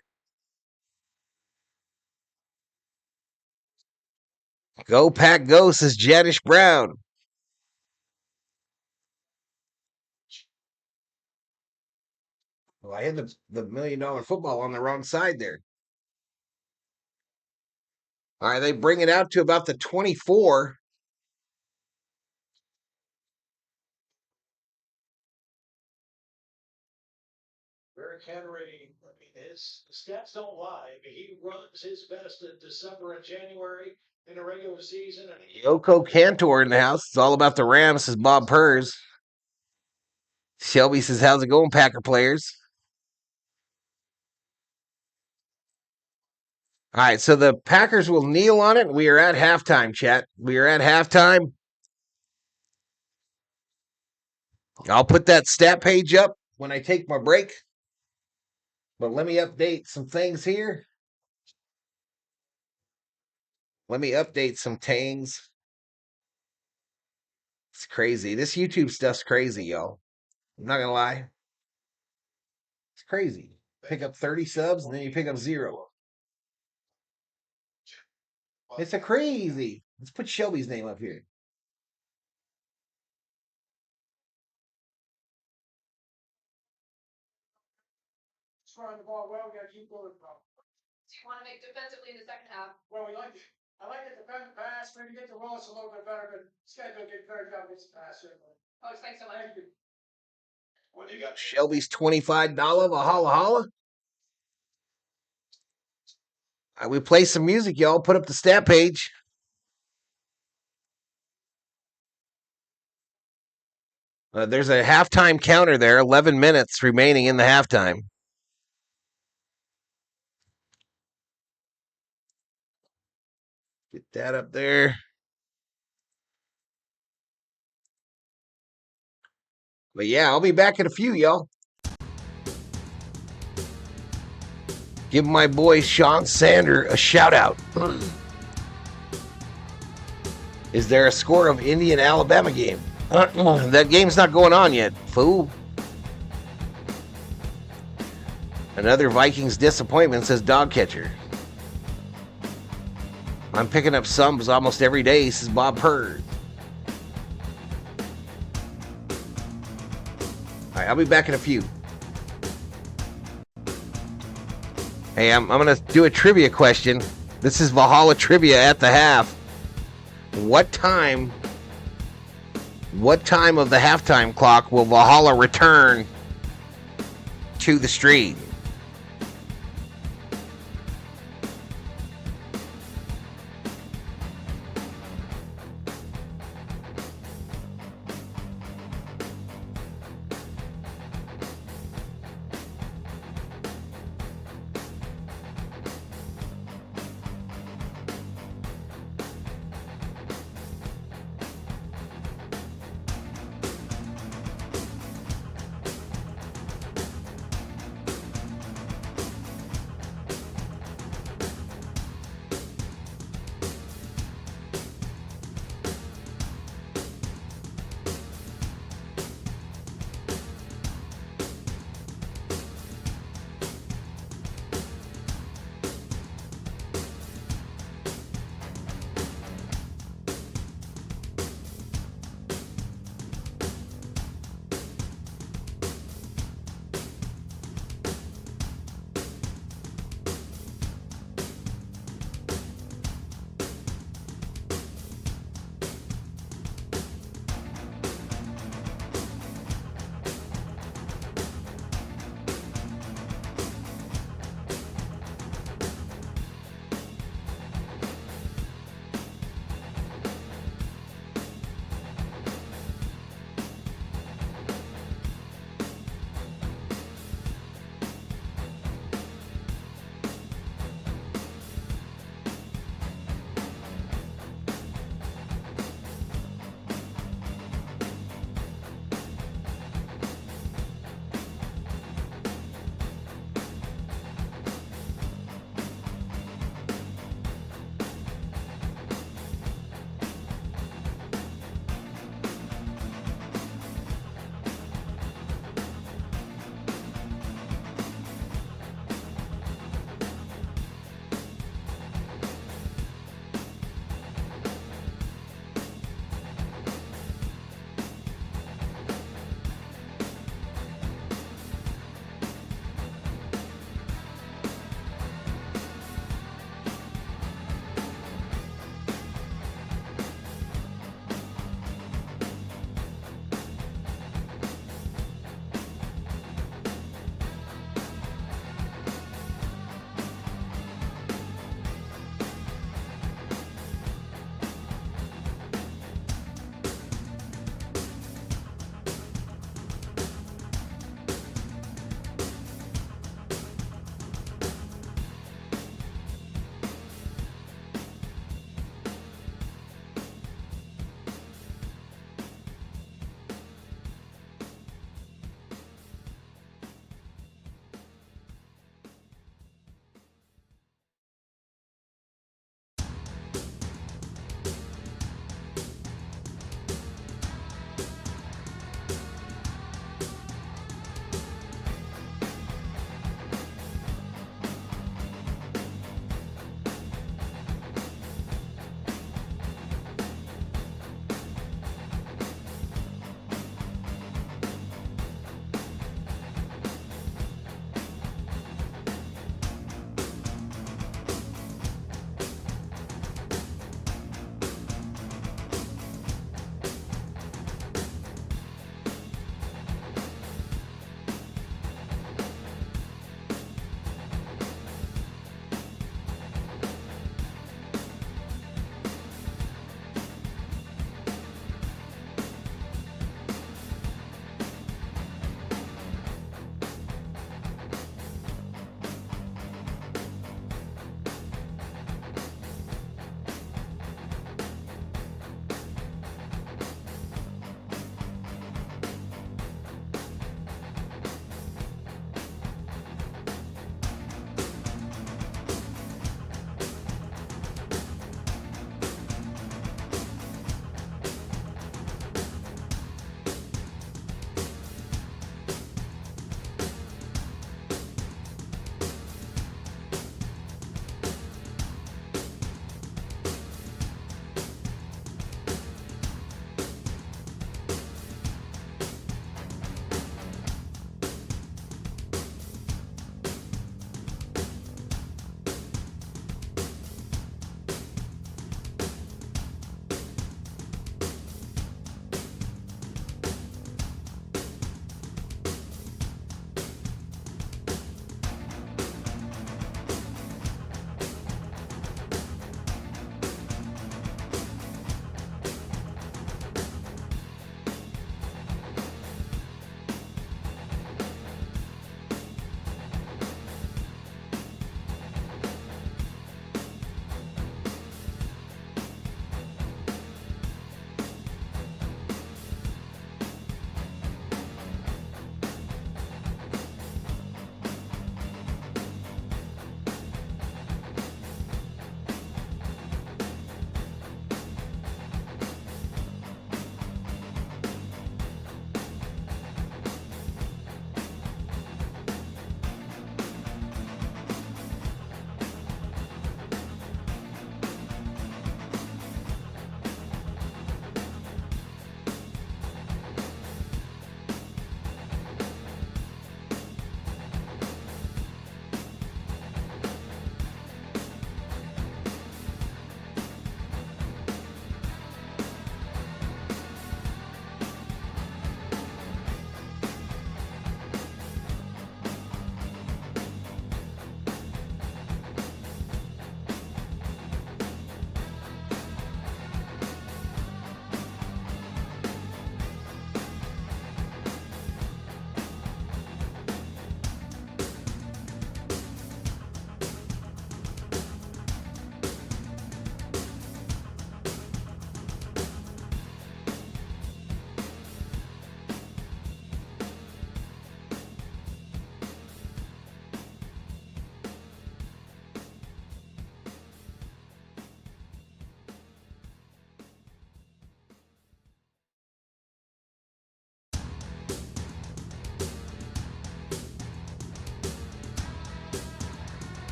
Go Pack Go, says Janish Brown. Well, I had the $1 million football on the wrong side there. All right, they bring it out to about the 24. Derrick Henry, I mean, his stats don't lie. I mean, he runs his best in December and January in a regular season. And Yoko Cantor in the house. It's all about the Rams, says Bob Purrs. Shelby says, how's it going, Packer players? All right, so the Packers will kneel on it. We are at halftime, chat. We are at halftime. I'll put that stat page up when I take my break. But let me update some things here. Let me update some things. It's crazy. This YouTube stuff's crazy, y'all. I'm not going to lie. It's crazy. Pick up 30 subs, and then you pick up 0. It's a crazy. Let's put Shelby's name up here. throwing the ball well, we got to keep going. Do you want to make defensively in the second half? Well, I like the defensive pass, maybe get the Ross a little bit better, but this guy's going to get a better job against the pass, certainly. Oh, thanks so much. Thank you. When you got Shelby's $25 Valhalla. All right, we play some music, y'all. Put up the stat page. There's a halftime counter there. 11 minutes remaining in the halftime. Get that up there. But yeah, I'll be back in a few, y'all. Give my boy Sean Sander a shout out. Is there a score of Indian-Alabama game? That game's not going on yet, fool. Another Vikings disappointment, says Dog Catcher. I'm picking up subs almost every day, says Bob Purd. All right, I'll be back in a few. Hey, I'm going to do a trivia question. This is Valhalla Trivia at the half. What time of the halftime clock will Valhalla return to the stream?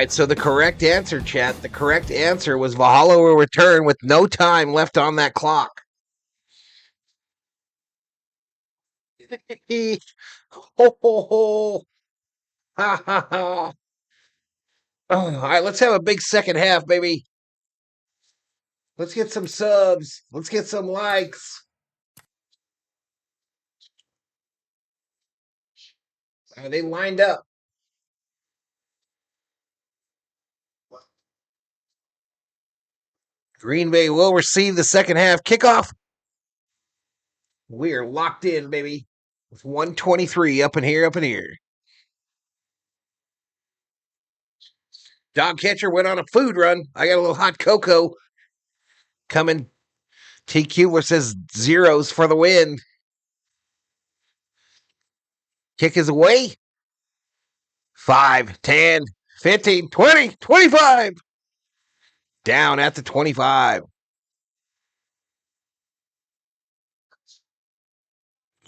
right, so the correct answer, chat, the correct answer was Valhalla will return with no time left on that clock. Ho, ho, ho. Ha, ha, ha. All right, let's have a big second half, baby. Let's get some subs. Let's get some likes. Are they lined up? Green Bay will receive the second half kickoff. We are locked in, baby. With 123 up in here, up in here. Dog catcher went on a food run. I got a little hot cocoa coming. TQ says zeros for the win. Kick is away. 5, 10, 15, 20, 25. Down at the 25.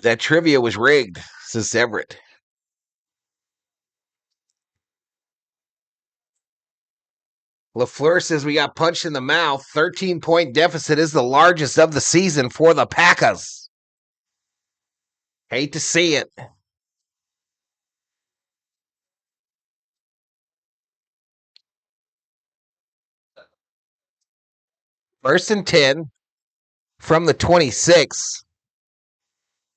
That trivia was rigged, says Everett. LaFleur says we got punched in the mouth. 13-point deficit is the largest of the season for the Packers. Hate to see it. First and 10 from the 26.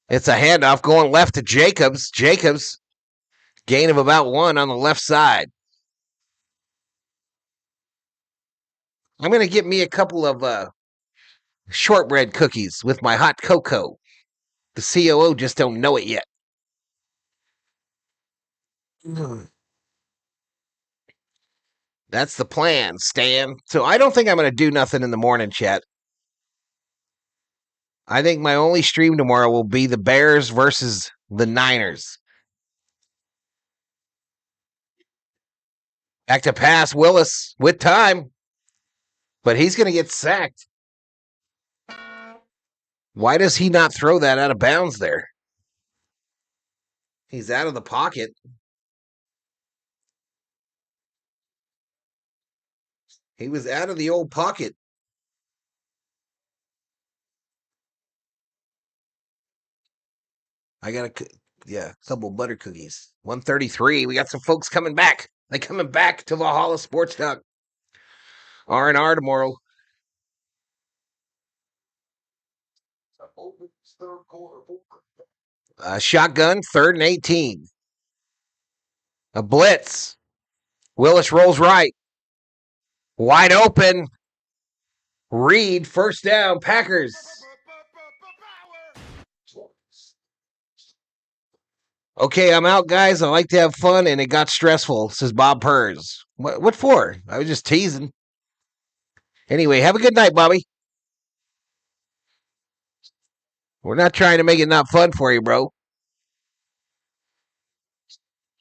It's a handoff going left to Jacobs. Jacobs, gain of about 1 on the left side. I'm going to get me a couple of shortbread cookies with my hot cocoa. The COO just don't know it yet. That's the plan, Stan. So I don't think I'm going to do nothing in the morning, chat. I think my only stream tomorrow will be the Bears versus the Niners. Back to pass, Willis with time. But he's going to get sacked. Why does he not throw that out of bounds there? He's out of the pocket. He was out of the old pocket. I got a couple butter cookies. 133. We got some folks coming back. They're coming back to Valhalla Sports Talk. R&R tomorrow. Shotgun, 3rd and 18. A blitz. Willis rolls right. Wide open. Reed, first down, Packers. Okay, I'm out, guys. I like to have fun, and it got stressful, says Bob Purrs. What for? I was just teasing. Anyway, have a good night, Bobby. We're not trying to make it not fun for you, bro.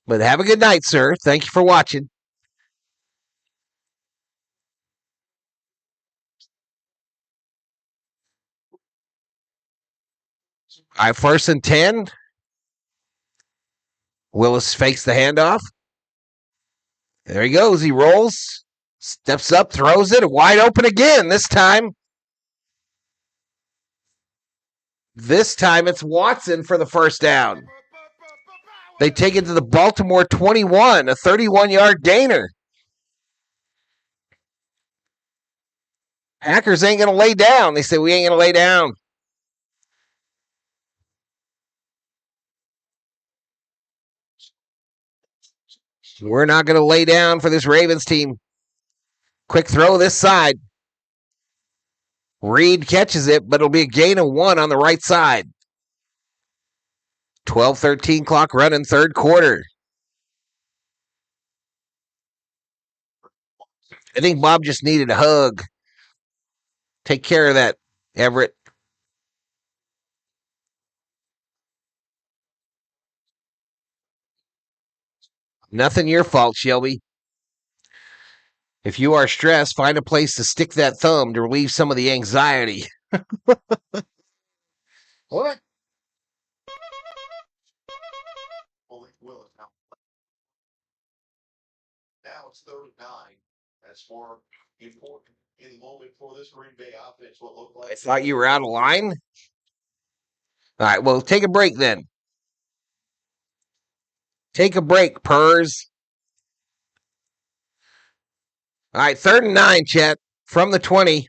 But have a good night, sir. Thank you for watching. All right, 1st and 10. Willis fakes the handoff. There he goes. He rolls, steps up, throws it, wide open again. This time it's Watson for the first down. They take it to the Baltimore 21, a 31-yard gainer. Packers ain't going to lay down. They say we ain't going to lay down. We're not going to lay down for this Ravens team. Quick throw this side. Reed catches it, but it'll be a gain of 1 on the right side. 12-13 clock running, 3rd quarter. I think Bob just needed a hug. Take care of that, Everett. Nothing your fault, Shelby. If you are stressed, find a place to stick that thumb to relieve some of the anxiety. What? Now it's 3rd and 9. That's more important in the moment for this Green Bay offense. What looked like I thought you were out of line. All right, well, take a break then. Take a break, Purs. All right, 3rd and 9, Chet, from the 20.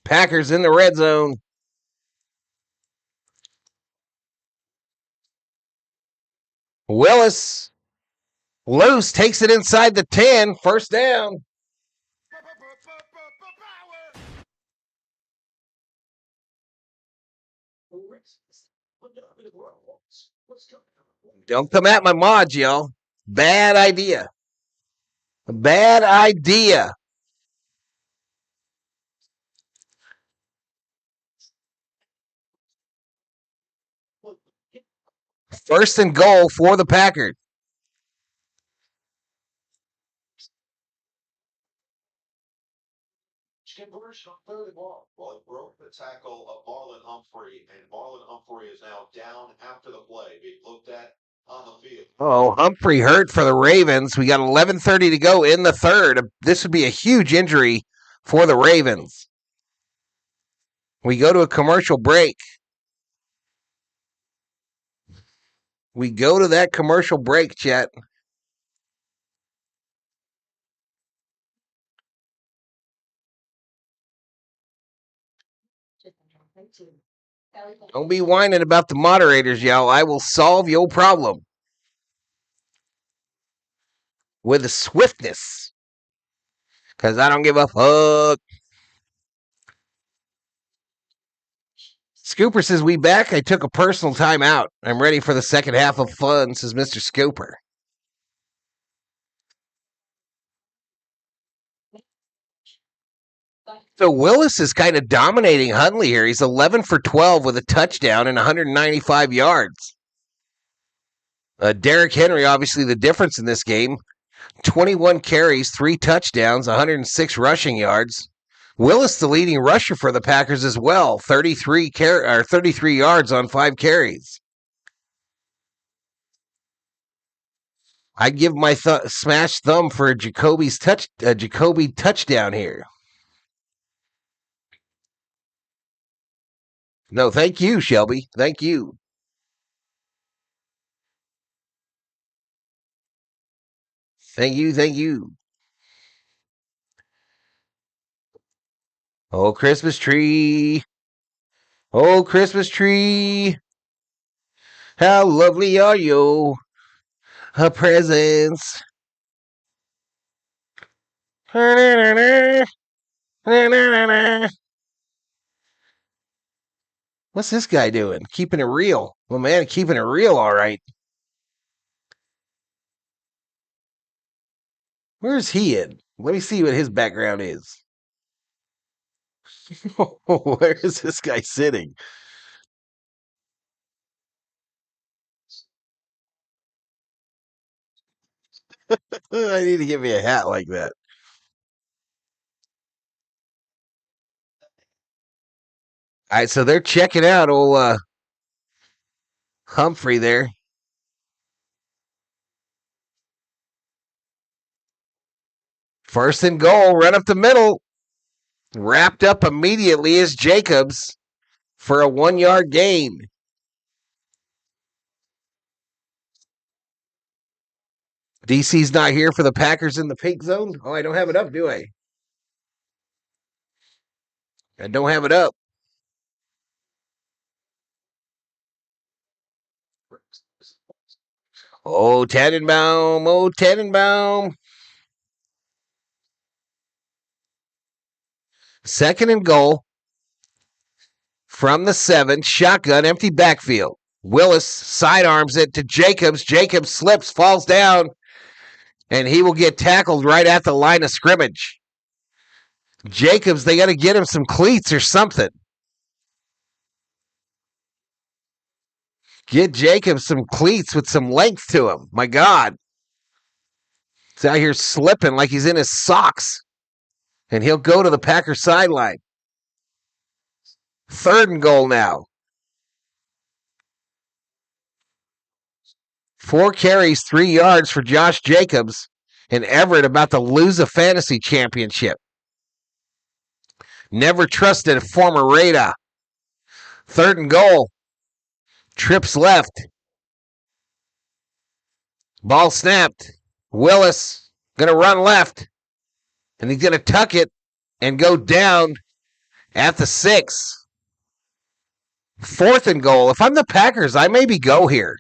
Packers in the red zone. Willis loose, takes it inside the 10. First down. Don't come at my mods, y'all. Bad idea. Bad idea. First and goal for the Packers. Conversion on 3rd and long. Well, it broke the tackle of Marlon Humphrey, and Marlon Humphrey is now down after the play, being looked at on the field. Oh, Humphrey hurt for the Ravens. We got 11:30 to go in the third. This would be a huge injury for the Ravens. We go to a commercial break. We go to that commercial break, Chet. Don't be whining about the moderators, y'all. I will solve your problem with a swiftness. Because I don't give a fuck. Scooper says, we back. I took a personal time out. I'm ready for the second half of fun, says Mr. Scooper. So Willis is kind of dominating Huntley here. He's 11 for 12 with a touchdown and 195 yards. Derrick Henry, obviously the difference in this game. 21 carries, 3 touchdowns, 106 rushing yards. Willis, the leading rusher for the Packers as well, 33 yards on 5 carries. I'd give my smash thumb for a Jacoby touchdown here. No, thank you, Shelby. Thank you. Thank you. Oh, Christmas tree. Oh, Christmas tree. How lovely are you? Her presents. What's this guy doing? Keeping it real. Well, man, keeping it real, all right. Where's he in? Let me see what his background is. Where is this guy sitting? I need to get me a hat like that. All right, so they're checking out old Humphrey there. First and goal, run up the middle. Wrapped up immediately is Jacobs for a 1-yard gain. DC's not here for the Packers in the pink zone. Oh, I don't have it up, do I? I don't have it up. Oh, Tannenbaum. Second and goal from the 7. Shotgun, empty backfield. Willis sidearms it to Jacobs. Jacobs slips, falls down, and he will get tackled right at the line of scrimmage. Jacobs, they got to get him some cleats or something. Get Jacobs some cleats with some length to him. My God. He's out here slipping like he's in his socks. And he'll go to the Packers sideline. 3rd and goal now. 4 carries, 3 yards for Josh Jacobs. And Everett about to lose a fantasy championship. Never trusted a former Raider. 3rd and goal. Trips left. Ball snapped. Willis going to run left. And he's going to tuck it and go down at the 6. 4th and goal. If I'm the Packers, I maybe go here.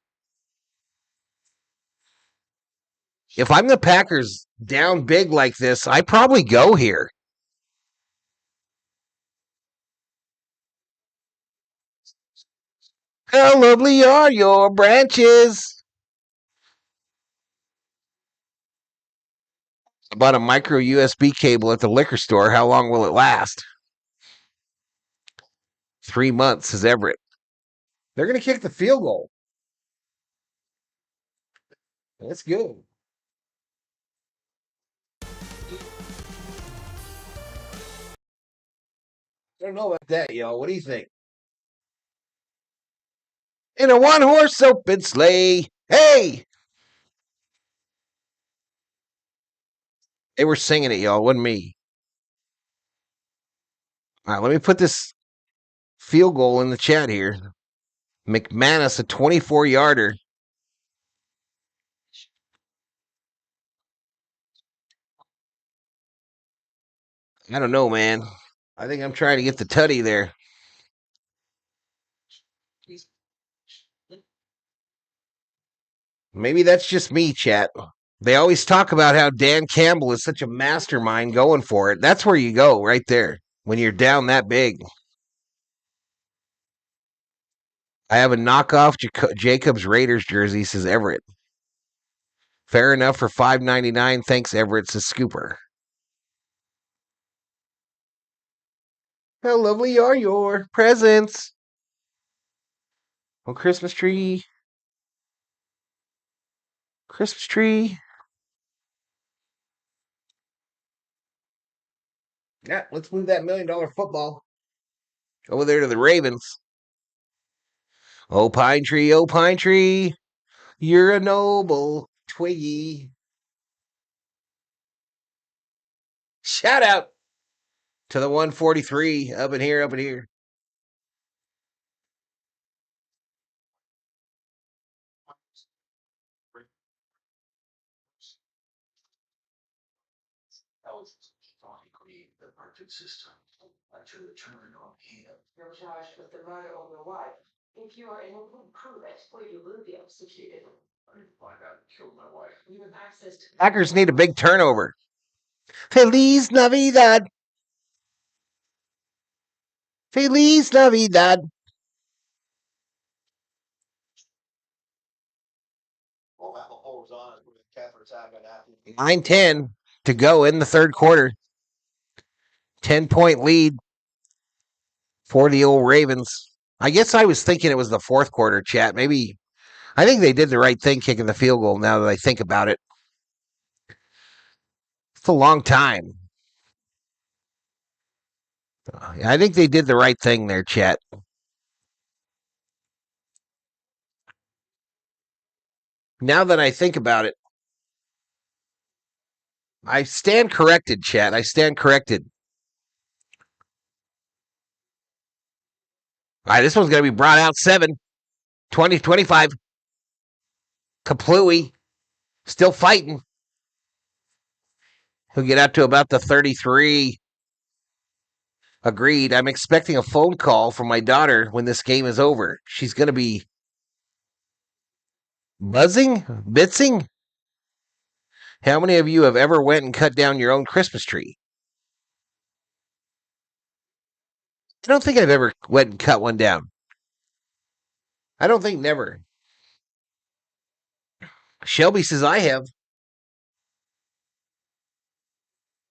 If I'm the Packers down big like this, I probably go here. How lovely are your branches? I bought a micro USB cable at the liquor store. How long will it last? 3 months, says Everett. They're going to kick the field goal. That's good. I don't know about that, y'all. What do you think? In a 1-horse open sleigh. Hey! They were singing it, y'all. It wasn't me. All right, let me put this field goal in the chat here. McManus, a 24-yarder. I don't know, man. I think I'm trying to get the tutty there. Maybe that's just me, chat. They always talk about how Dan Campbell is such a mastermind going for it. That's where you go, right there, when you're down that big. I have a knockoff Jacobs Raiders jersey, says Everett. Fair enough for $5.99. Thanks, Everett, says Scooper. How lovely are your presents? Oh, Christmas tree. Christmas tree. Yeah, let's move that $1 million football over there to the Ravens. Oh, pine tree, you're a noble twiggy. Shout out to the 143 up in here. The perfect system until it turned on him. You're charged with the murder of your wife. If you are able to prove it, or you will be executed. I didn't find out and killed my wife. You have access to Packers need a big turnover. Feliz Navidad. Feliz Navidad. Well, that holds on with Catherine's having that. 9-10 to go in the 3rd quarter. 10-point lead for the old Ravens. I guess I was thinking it was the 4th quarter, chat. Maybe I think they did the right thing kicking the field goal now that I think about it. It's a long time. I think they did the right thing there, chat. Now that I think about it, I stand corrected, chat. I stand corrected. All right, this one's going to be brought out 7. 20, 25. Kaplooey still fighting. He'll get out to about the 33. Agreed. I'm expecting a phone call from my daughter when this game is over. She's going to be buzzing, bitsing. How many of you have ever went and cut down your own Christmas tree? I don't think I've ever went and cut one down. I don't think never. Shelby says I have.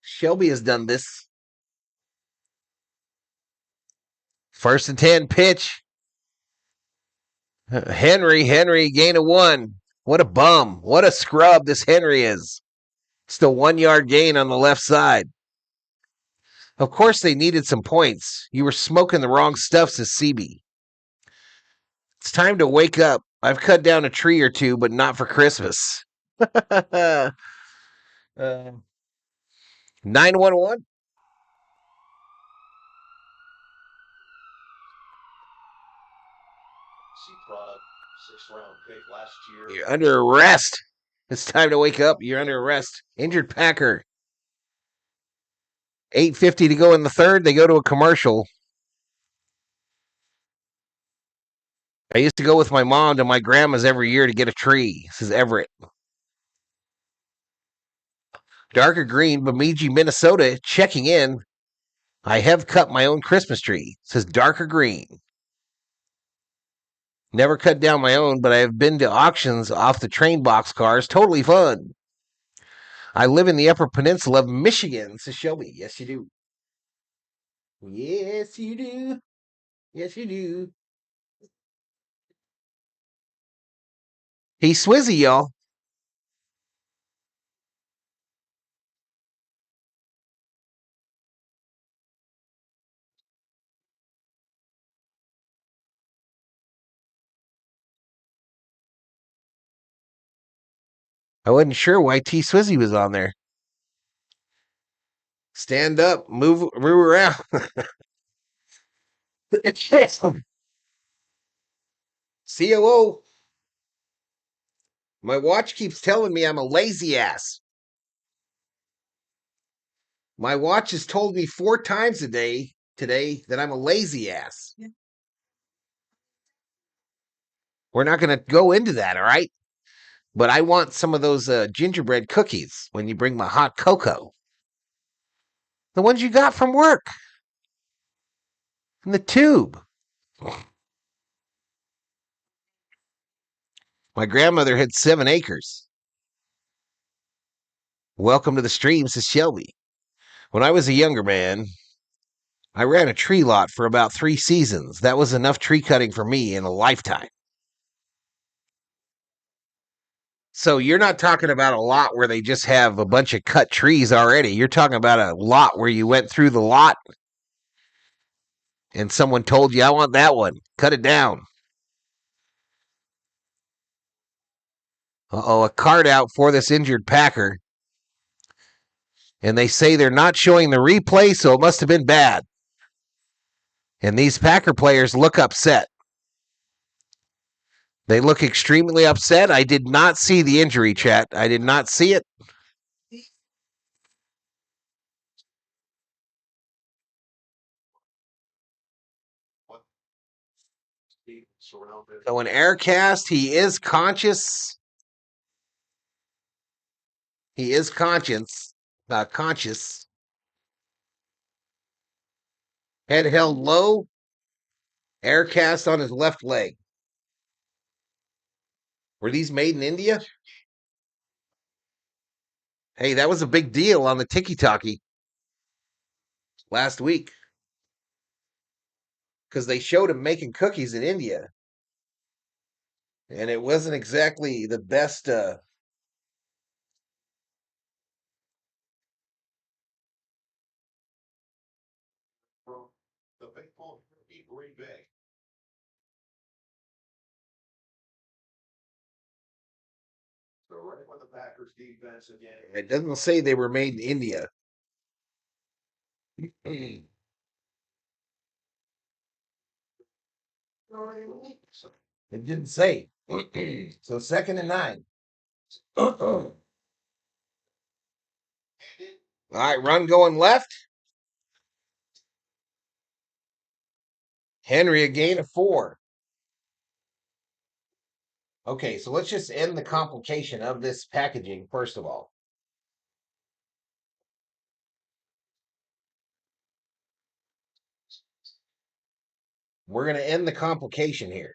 Shelby has done this. 1st and 10 pitch. Henry, gain of 1. What a bum. What a scrub this Henry is. Still 1-yard gain on the left side. Of course they needed some points. You were smoking the wrong stuff, says CB. It's time to wake up. I've cut down a tree or two, but not for Christmas. 911. product, 6th-round pick last year. You're under arrest. It's time to wake up. You're under arrest. Injured Packer. 8:50 to go in the third. They go to a commercial. I used to go with my mom to my grandma's every year to get a tree. This is Everett. Darker green, Bemidji, Minnesota, checking in. I have cut my own Christmas tree. It says darker green. Never cut down my own, but I have been to auctions off the train box cars. Totally fun. I live in the Upper Peninsula of Michigan, says Shelby. Yes, you do. Yes, you do. Yes, you do. He's Swizzy, y'all. I wasn't sure why T Swizzy was on there. Stand up, move around. COO. My watch keeps telling me I'm a lazy ass. My watch has told me 4 times today that I'm a lazy ass. Yeah. We're not going to go into that, all right? But I want some of those gingerbread cookies when you bring my hot cocoa. The ones you got from work. In the tube. My grandmother had 7 acres. Welcome to the stream, says Shelby. When I was a younger man, I ran a tree lot for about 3 seasons. That was enough tree cutting for me in a lifetime. So you're not talking about a lot where they just have a bunch of cut trees already. You're talking about a lot where you went through the lot and someone told you, I want that one. Cut it down. Uh-oh, a card out for this injured Packer. And they say they're not showing the replay, so it must have been bad. And these Packer players look upset. They look extremely upset. I did not see the injury, chat. I did not see it. So an Aircast, he is conscious. He is conscious. Head held low. Aircast on his left leg. Were these made in India? Hey, that was a big deal on the Tiki Talkie last week. Because they showed him making cookies in India. And it wasn't exactly the best. The baseball Green Bay. So right when the Packers defense again. It doesn't say they were made in India. It didn't say. So 2nd and 9. All right, run going left. Henry, a gain of 4. Okay, so let's just end the complication of this packaging, first of all. We're going to end the complication here.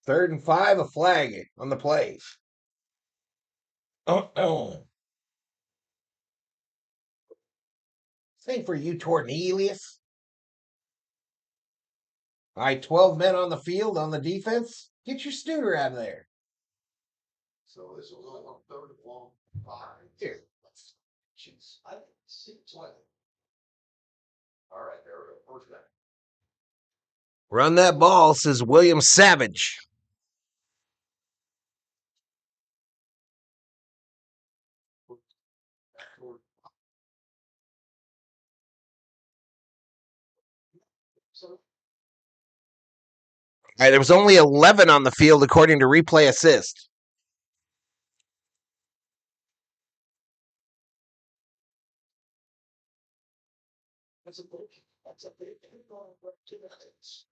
3rd and 5, a flag on the play. Same for you, Tornelius. All right, 12 men on the field on the defense. Get your Studer out of there. So this was on 3rd and long 5. Here. Jeez, I didn't see it. All right, there we go. First down. Run that ball, says William Savage. So All right, there was only 11 on the field according to replay assist. that's a big kickoff to the Hits.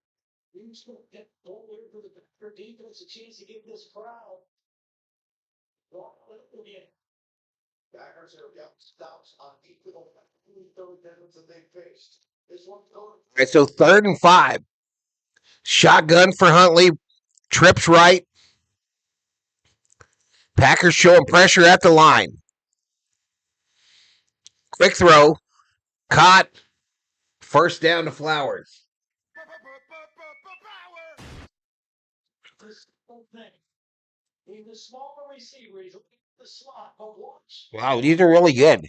You still get over for the for defense a chance to give this crowd. Well, again. Packers have got stops on each of the third downs that they faced. This one going. All right, so 3rd and 5. Shotgun for Huntley. Trips right. Packers showing pressure at the line. Quick throw. Caught. First down to Flowers. This whole thing. He's a smaller receiver. He's looking at the slot, but watch. Wow, these are really good.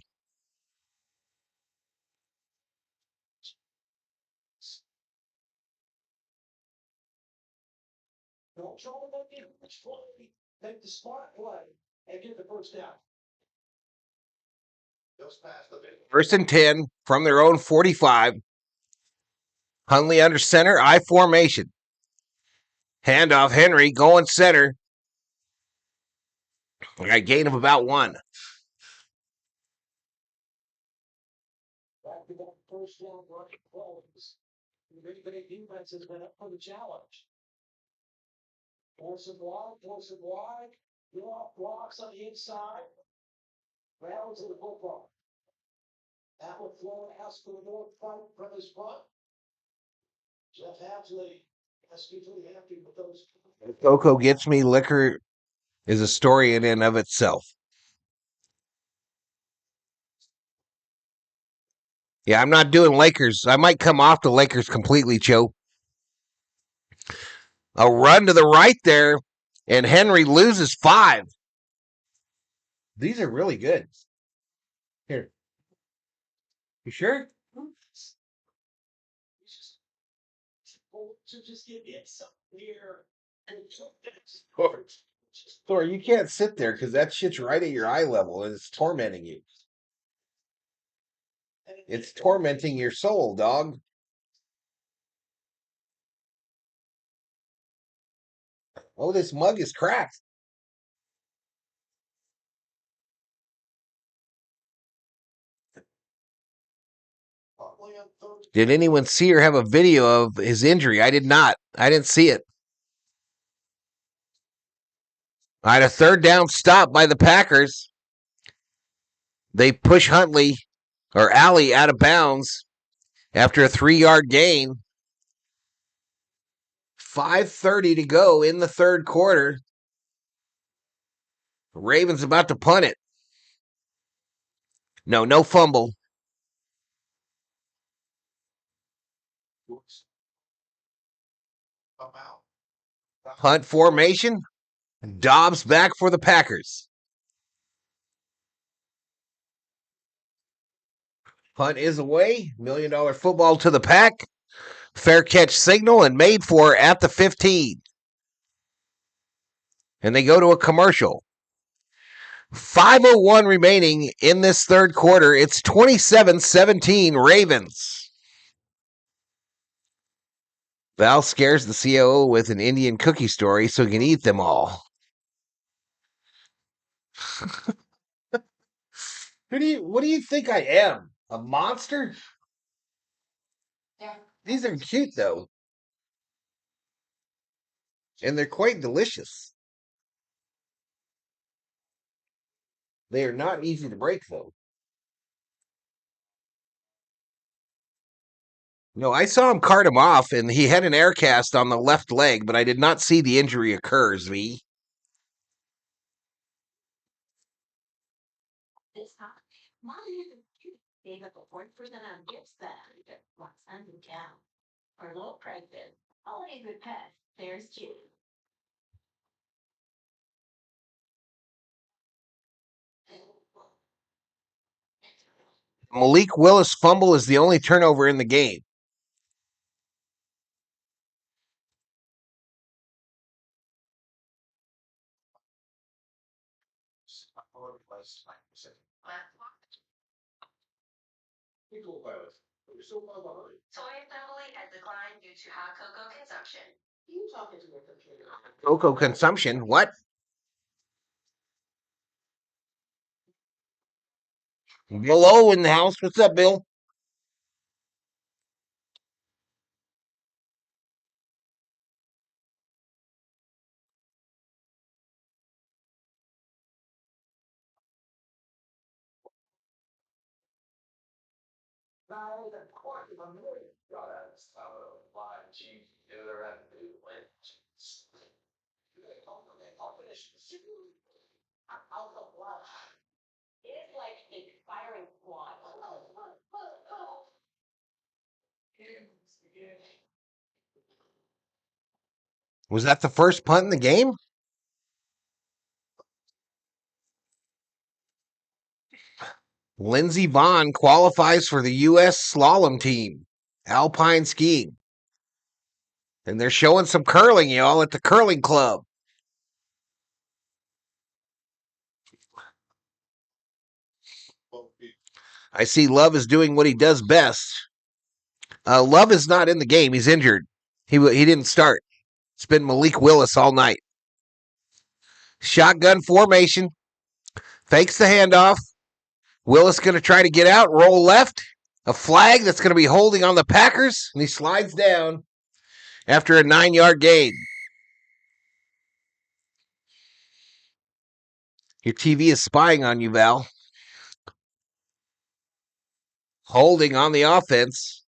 Don't try to make it much play. Make the smart play and get the first down. Just past the bit. 1st and 10 from their own 45. Huntley under center, I formation. Handoff, Henry going center. I got a gain of about 1. Back to that first down running plays. The Green Bay defense has been up for the challenge. Force it wide. Blocks on the inside. Rattles to the football. That would flow asks for the north fight from his front. Jeff Hapsley has to be pretty happy with those. Coco Gets Me Liquor is a story in and of itself. Yeah, I'm not doing Lakers. I might come off the Lakers completely, Joe. A run to the right there, and Henry loses 5. These are really good. Here. You sure? To just get in something here. Thor, you can't sit there because that shit's right at your eye level and it's tormenting you. It's tormenting your soul, dog. Oh, this mug is cracked. Did anyone see or have a video of his injury? I did not. I didn't see it. All right, a 3rd down stop by the Packers. They push Huntley or Alley out of bounds after a 3-yard gain. 5:30 to go in the 3rd quarter. Ravens about to punt it. No fumble. Punt formation. Dobbs back for the Packers. Punt is away. $1 million football to the Pack. Fair catch signal and made for at the 15. And they go to a commercial. 5:01 remaining in this 3rd quarter. It's 27-17 Ravens. Val scares the COO with an Indian cookie story so he can eat them all. What do you think I am? A monster? Yeah. These are cute though. And they're quite delicious. They are not easy to break though. No, I saw him cart him off and he had an air cast on the left leg, but I did not see the injury occur, Zvi. This time, Molly gave up a 40% on gifts that once under down. Or low pregnant. Only good pet. There's Judy. Malik Willis' fumble is the only turnover in the game. You're so far behind. Soy assembly has declined due to high cocoa consumption. You talking to your computer? Cocoa consumption? What? Bill O in the house. What's up, Bill? $1 a million. God, that's out of line. Gee, the other end, dude. I'll finish. I'll go flash. It's like a firing squad. Was that the first punt in the game? Lindsey Vaughn qualifies for the U.S. slalom team, alpine skiing. And they're showing some curling, y'all, at the curling club. I see Love is doing what he does best. Love is not in the game. He's injured. He didn't start. It's been Malik Willis all night. Shotgun formation. Fakes the handoff. Willis going to try to get out, roll left. A flag that's going to be holding on the Packers, and he slides down after a 9-yard gain. Your TV is spying on you, Val. Holding on the offense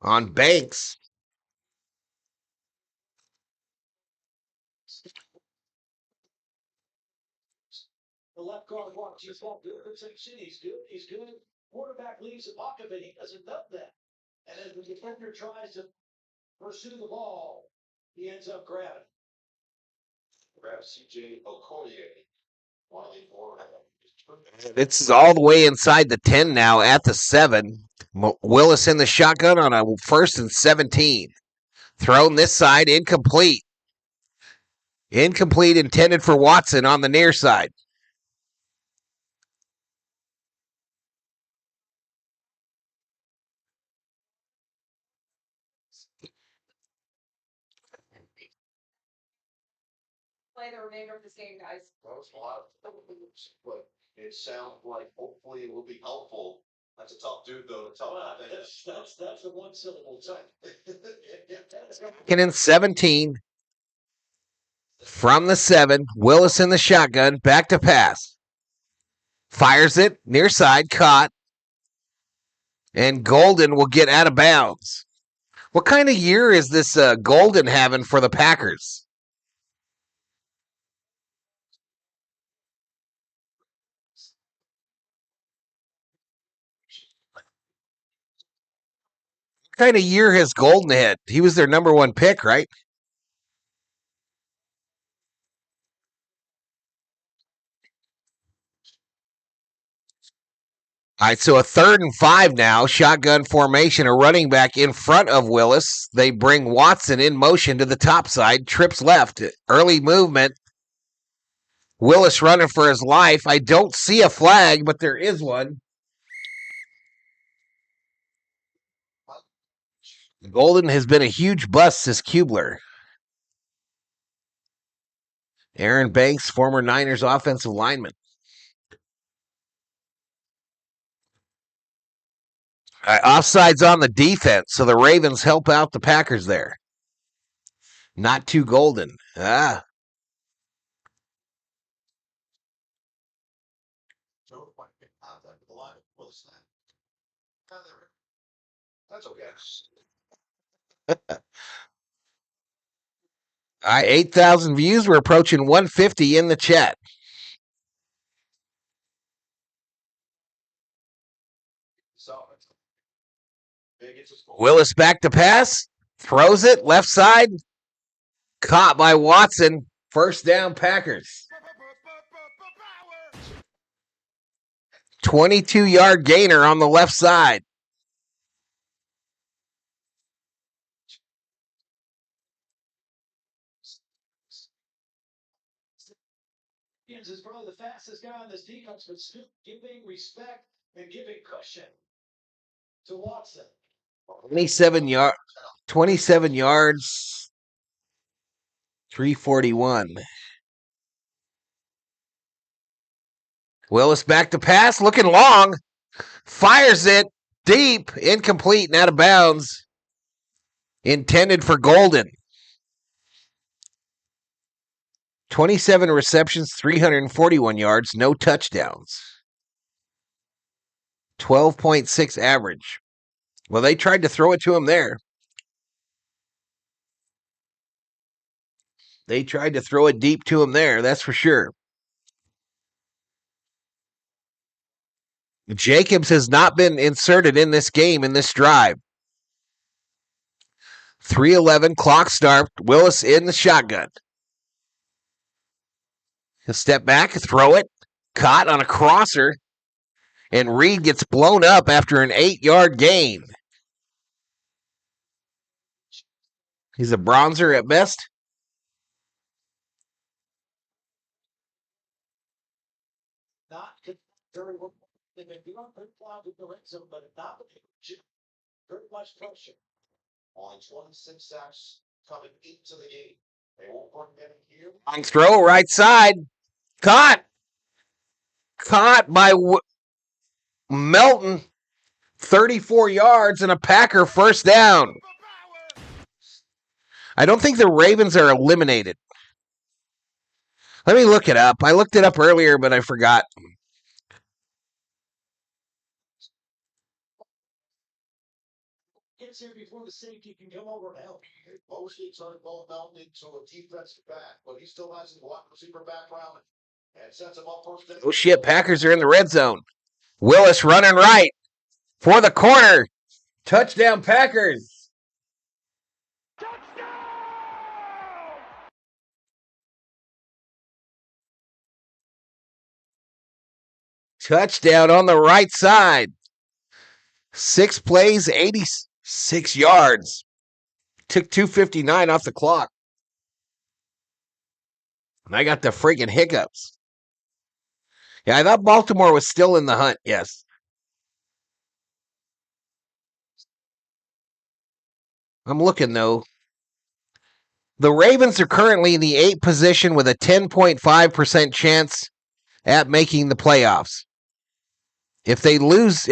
on Banks. The left guard walks his ball good. He's good. He's good. Quarterback leaves the pocket, but he doesn't know that. And as the defender tries to pursue the ball, he ends up grabbing. Grabs CJ Okoye. It's all the way inside the 10 now at the 7. Willis in the shotgun on a 1st and 17. Thrown this side, incomplete. Incomplete, intended for Watson on the near side. Play the remainder of this game, guys. That was a lot of but it sounds like hopefully it will be helpful. That's a tough dude, though, to tell Well, that. that's a one-syllable type. 2nd and 17. From the 7, Willis in the shotgun, back to pass. Fires it, near side, caught. And Golden will get out of bounds. What kind of year is this Golden having for the Packers? What kind of year has Golden had? He was their number 1 pick, right? All right, so a 3rd and 5 now. Shotgun formation, a running back in front of Willis. They bring Watson in motion to the top side. Trips left. Early movement. Willis running for his life. I don't see a flag, but there is one. Golden has been a huge bust this Kubler. Aaron Banks, former Niners offensive lineman. Offsides on the defense, so the Ravens help out the Packers there. Not too Golden. That's okay. 8,000 views. We're approaching 150 in the chat. Willis back to pass. Throws it. Left side. Caught by Watson. First down, Packers. 22-yard gainer on the left side. Is probably the fastest guy on this defense, but still giving respect and giving cushion. to Watson. 27 yards, 341. Willis back to pass, looking long. Fires it deep, incomplete, and out of bounds. Intended for Golden. 27 receptions, 341 yards, no touchdowns. 12.6 average. Well, they tried to throw it to him there. They tried to throw it deep to him there, that's for sure. Jacobs has not been inserted in this game, in this drive. 3:11, clock start. Willis in the shotgun. He'll step back, throw it. Caught on a crosser. And Reed gets blown up after an 8-yard gain. He's a bronzer at best. Not very well. They've been doing good job with the red zone, but not with very much pressure. On 26 sacks coming into the game. They won't bring them here. Long throw, right side. Caught. Caught by Melton. 34 yards and a Packer first down. I don't think the Ravens are eliminated. Let me look it up. I looked it up earlier, but I forgot. Gets here before the safety can come over and help. Mostly turned ball down into a defensive back, but he still has his wide receiver background and sets him up first. Oh shit, Packers are in the red zone. Willis running right for the corner. Touchdown Packers. Touchdown on the right side. 6 plays, 86 yards. Took 2:59 off the clock. And I got the freaking hiccups. Yeah, I thought Baltimore was still in the hunt, yes. I'm looking, though. The Ravens are currently in the 8th position with a 10.5% chance at making the playoffs. If they lose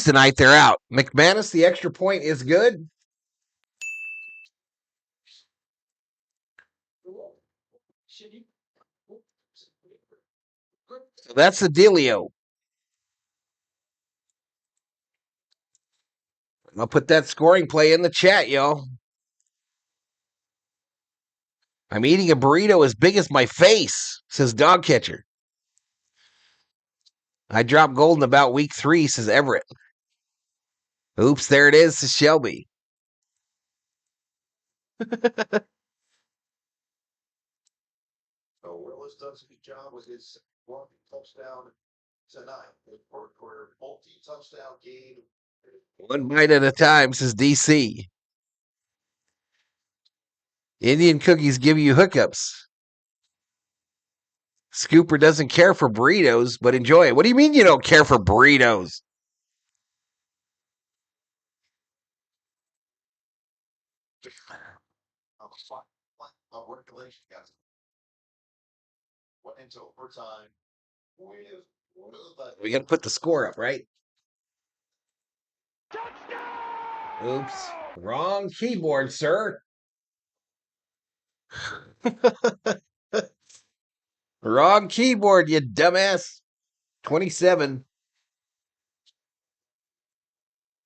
tonight, they're out. McManus, the extra point is good. So that's the dealio. I'll put that scoring play in the chat, y'all. I'm eating a burrito as big as my face, says Dog Catcher. I dropped Golden about week 3, says Everett. Oops, there it is, says Shelby. So Willis does a good job with his one touchdown tonight. For multi-touchdown game. One bite at a time, says DC. Indian cookies give you hookups. Scooper doesn't care for burritos, but enjoy it. What do you mean you don't care for burritos? Regulation guys. Went into overtime with We got to put the score up, right? Oops. Wrong keyboard, sir. Wrong keyboard, you dumbass. 27.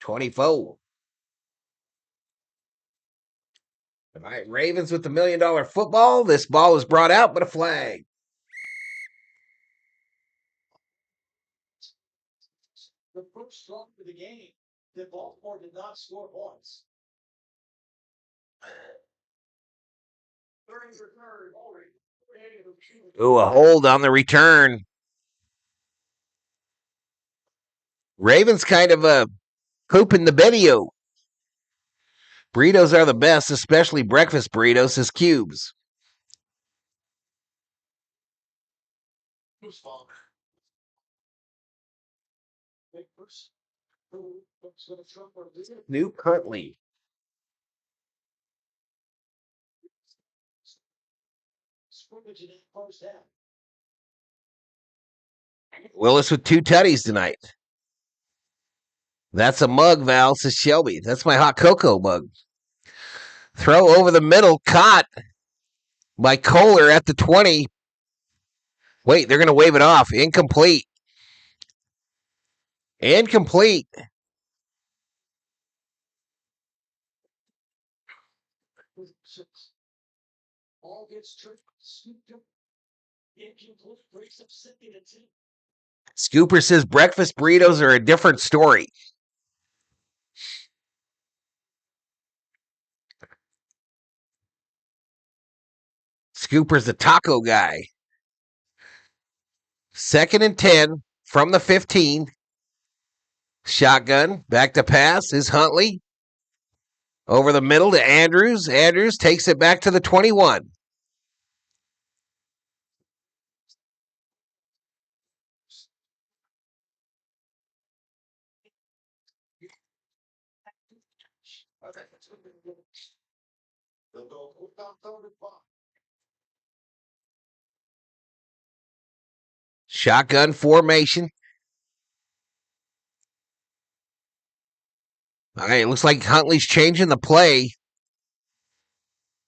24. All right, Ravens with the $1 million football. This ball was brought out, but a flag. The first run of the game, that Baltimore did not score points. Ooh, a hold on the return. Ravens kind of pooping the video. Burritos are the best, especially breakfast burritos, says Cubes. Snoop Huntley. Willis with 2 tutties tonight. That's a mug, Val, says Shelby. That's my hot cocoa mug. Throw over the middle, caught by Kohler at the 20. Wait, they're going to wave it off. Incomplete. Incomplete. Ball gets tripped, scooped up, incomplete, breaks up second and 10. Scooper says breakfast burritos are a different story. Scooper's the taco guy. 2nd and 10 from the 15. Shotgun, back to pass is Huntley. Over the middle to Andrews. Andrews takes it back to the 21. They'll go down 3rd and 5. Shotgun formation. All right, it looks like Huntley's changing the play.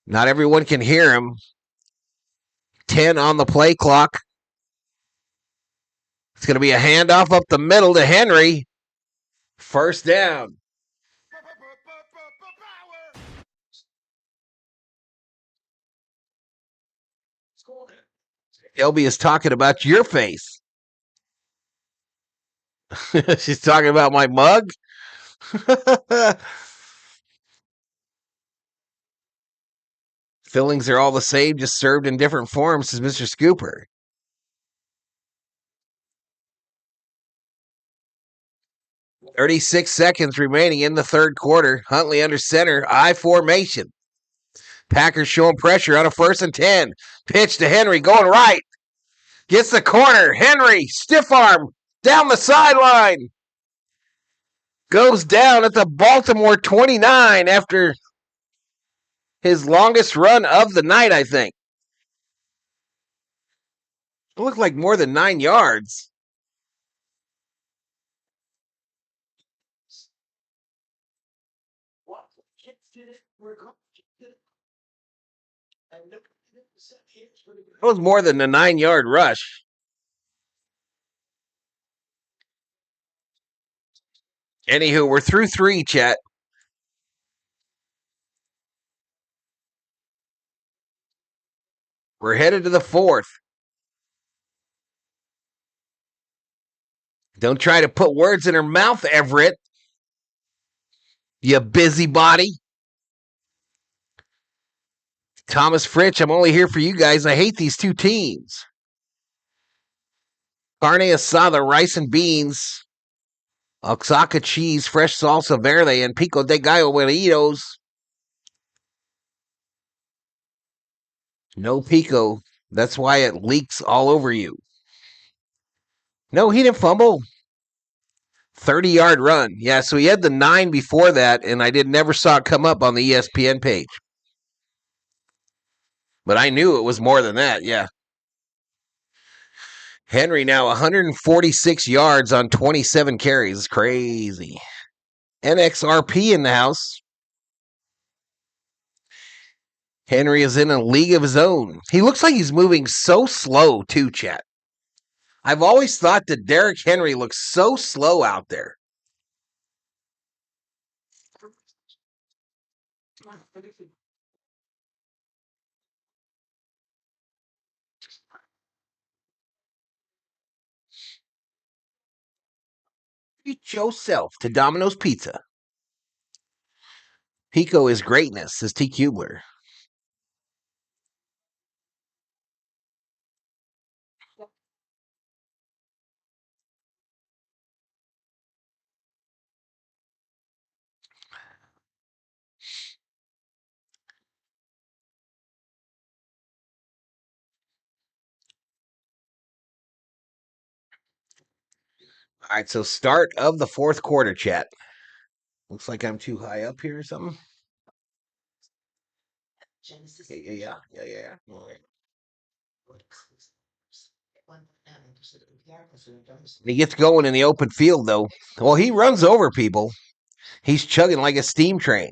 Not everyone can hear him. 10 on the play clock. It's going to be a handoff up the middle to Henry. First down. Elby is talking about your face. She's talking about my mug. Fillings are all the same, just served in different forms, says Mr. Scooper. "36 seconds remaining in the 3rd quarter. Huntley under center, I formation. Packers showing pressure on a 1st and 10. Pitch to Henry, going right. Gets the corner. Henry, stiff arm, down the sideline. Goes down at the Baltimore 29 after his longest run of the night, I think. It looked like more than 9 yards. It was more than a 9-yard rush. Anywho, we're through 3, chat. We're headed to the 4th. Don't try to put words in her mouth, Everett. You busybody. Thomas Fritch, I'm only here for you guys. I hate these 2 teams. Carne asada, rice and beans, Oaxaca cheese, fresh salsa verde, and pico de gallo burritos. No pico. That's why it leaks all over you. No, he didn't fumble. 30-yard run. Yeah, so he had the 9 before that, and I never saw it come up on the ESPN page. But I knew it was more than that, yeah. Henry now 146 yards on 27 carries. It's crazy. NXRP in the house. Henry is in a league of his own. He looks like he's moving so slow, too, chat. I've always thought that Derrick Henry looks so slow out there. Treat yourself to Domino's Pizza. Pico is greatness, says T. Kubler. All right, so start of the 4th quarter, chat. Looks like I'm too high up here or something. Yeah. All right. He gets going in the open field, though. Well, he runs over people. He's chugging like a steam train.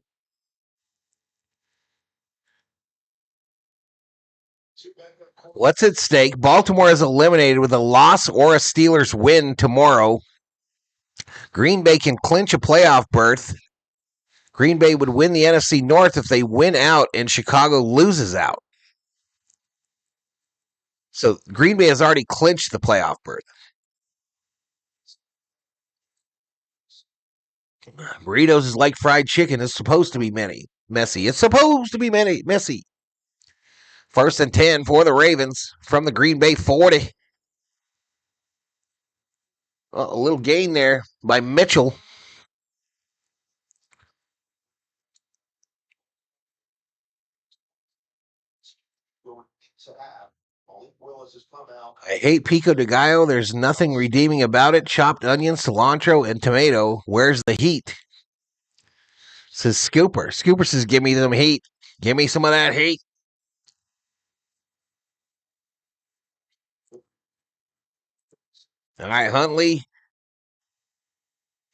What's at stake? Baltimore is eliminated with a loss or a Steelers win tomorrow. Green Bay can clinch a playoff berth. Green Bay would win the NFC North if they win out and Chicago loses out. So Green Bay has already clinched the playoff berth. Burritos is like fried chicken. It's supposed to be messy. It's supposed to be messy. 1st and 10 for the Ravens from the Green Bay 40. A little gain there by Mitchell. I hate pico de gallo. There's nothing redeeming about it. Chopped onion, cilantro, and tomato. Where's the heat? Says Scooper. Scooper says, give me some heat. Give me some of that heat. All right, Huntley.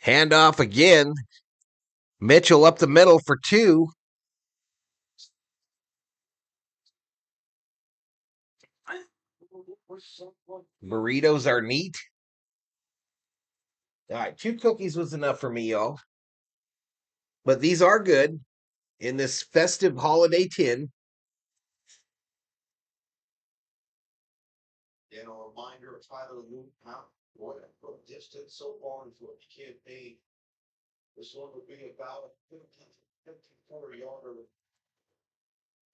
Handoff again. Mitchell up the middle for 2. Burritos are neat. All right, 2 cookies was enough for me, y'all. But these are good in this festive holiday tin. And a reminder of Tyler Luke out. Boy, that put distance so far into a campaign. This one would be about 54 yarder.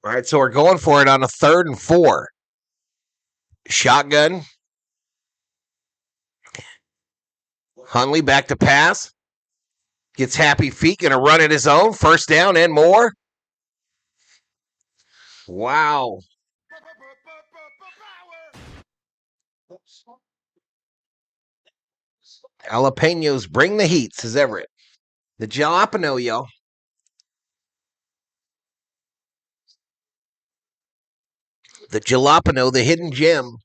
All right, so we're going for it on a 3rd and 4. Shotgun. Huntley back to pass. Gets happy feet, going to run it his own. 1st down and more. Wow. Jalapenos bring the heat, says Everett. The jalapeno, y'all. The jalapeno, the hidden gem.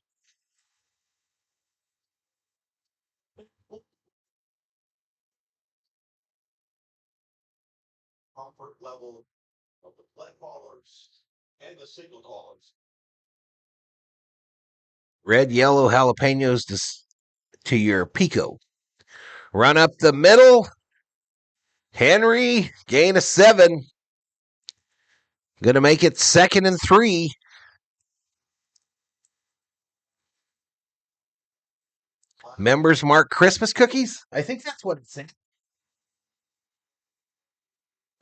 Comfort level of the play callers and the signal callers. Red, yellow jalapenos to your pico. Run up the middle. Henry, gain of 7. Going to make it 2nd and 3. Members mark Christmas cookies? I think that's what it said.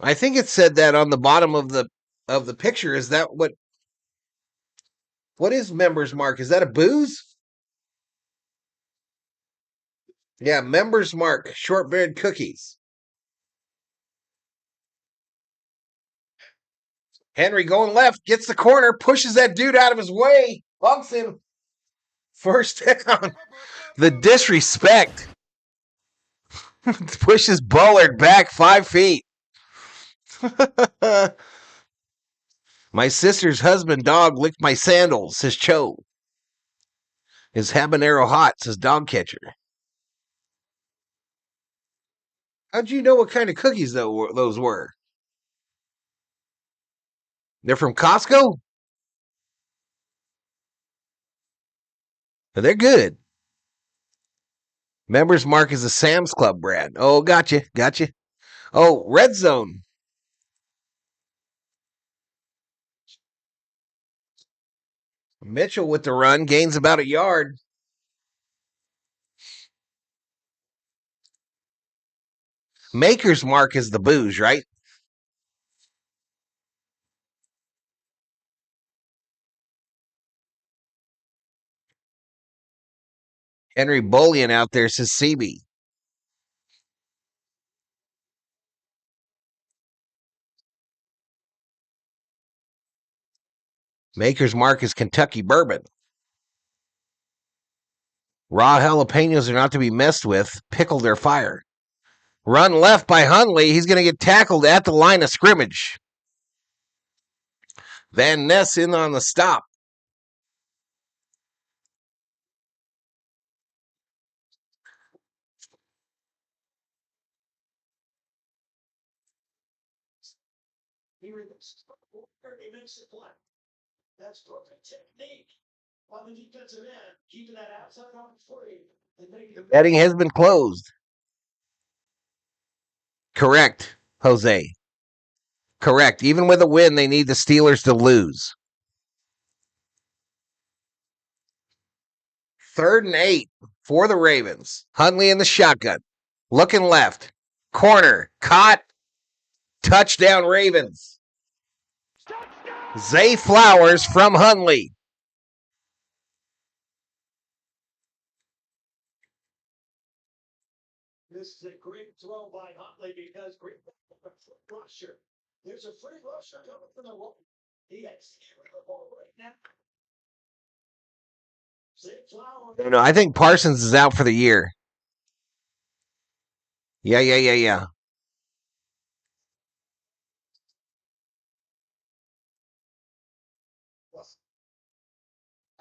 I think it said that on the bottom of the picture. Is that what is members mark? Is that a booze? Yeah, members mark shortbread cookies. Henry going left, gets the corner, pushes that dude out of his way, bunks him. 1st down. The disrespect. Pushes Bullard back 5 feet. My sister's husband dog licked my sandals, says Cho. Is habanero hot, says dog catcher. How'd you know what kind of cookies those were? They're from Costco? They're good. Members mark is a Sam's Club brand. Oh, gotcha. Oh, red zone. Mitchell with the run, gains about a yard. Maker's mark is the booze, right? Henry Bullion out there says CB. Maker's mark is Kentucky bourbon. Raw jalapenos are not to be messed with. Pickled or fire. Run left by Hundley. He's going to get tackled at the line of scrimmage. Van Ness in on the stop. He makes the play. That's perfect technique. On the defensive end, keeping that outside on free. Betting has been closed. Correct, Jose. Correct. Even with a win, they need the Steelers to lose. 3rd and 8 for the Ravens. Hundley in the shotgun. Looking left. Corner. Caught. Touchdown Ravens. Zay Flowers from Hundley. This is a great throw by Huntley because great rusher. There's a free rusher coming from the wall. He has the ball right now. No, I think Parsons is out for the year. Yeah.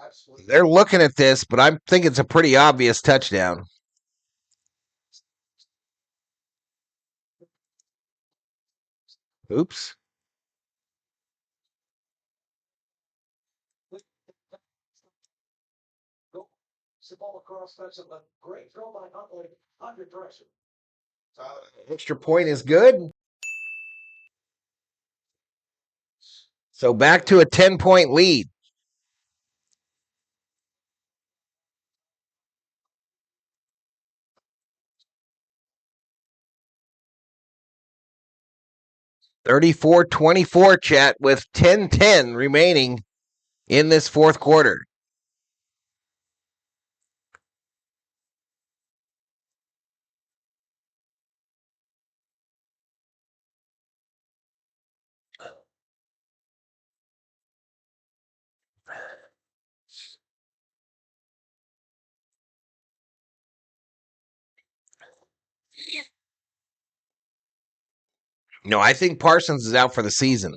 Absolutely. They're looking at this, but I think it's a pretty obvious touchdown. Oops. The ball across, that's a great throw by Huntley under pressure. Extra point is good. So back to a 10-point lead. (34-24) chat with 10-10 remaining in this fourth quarter. No, I think Parsons is out for the season.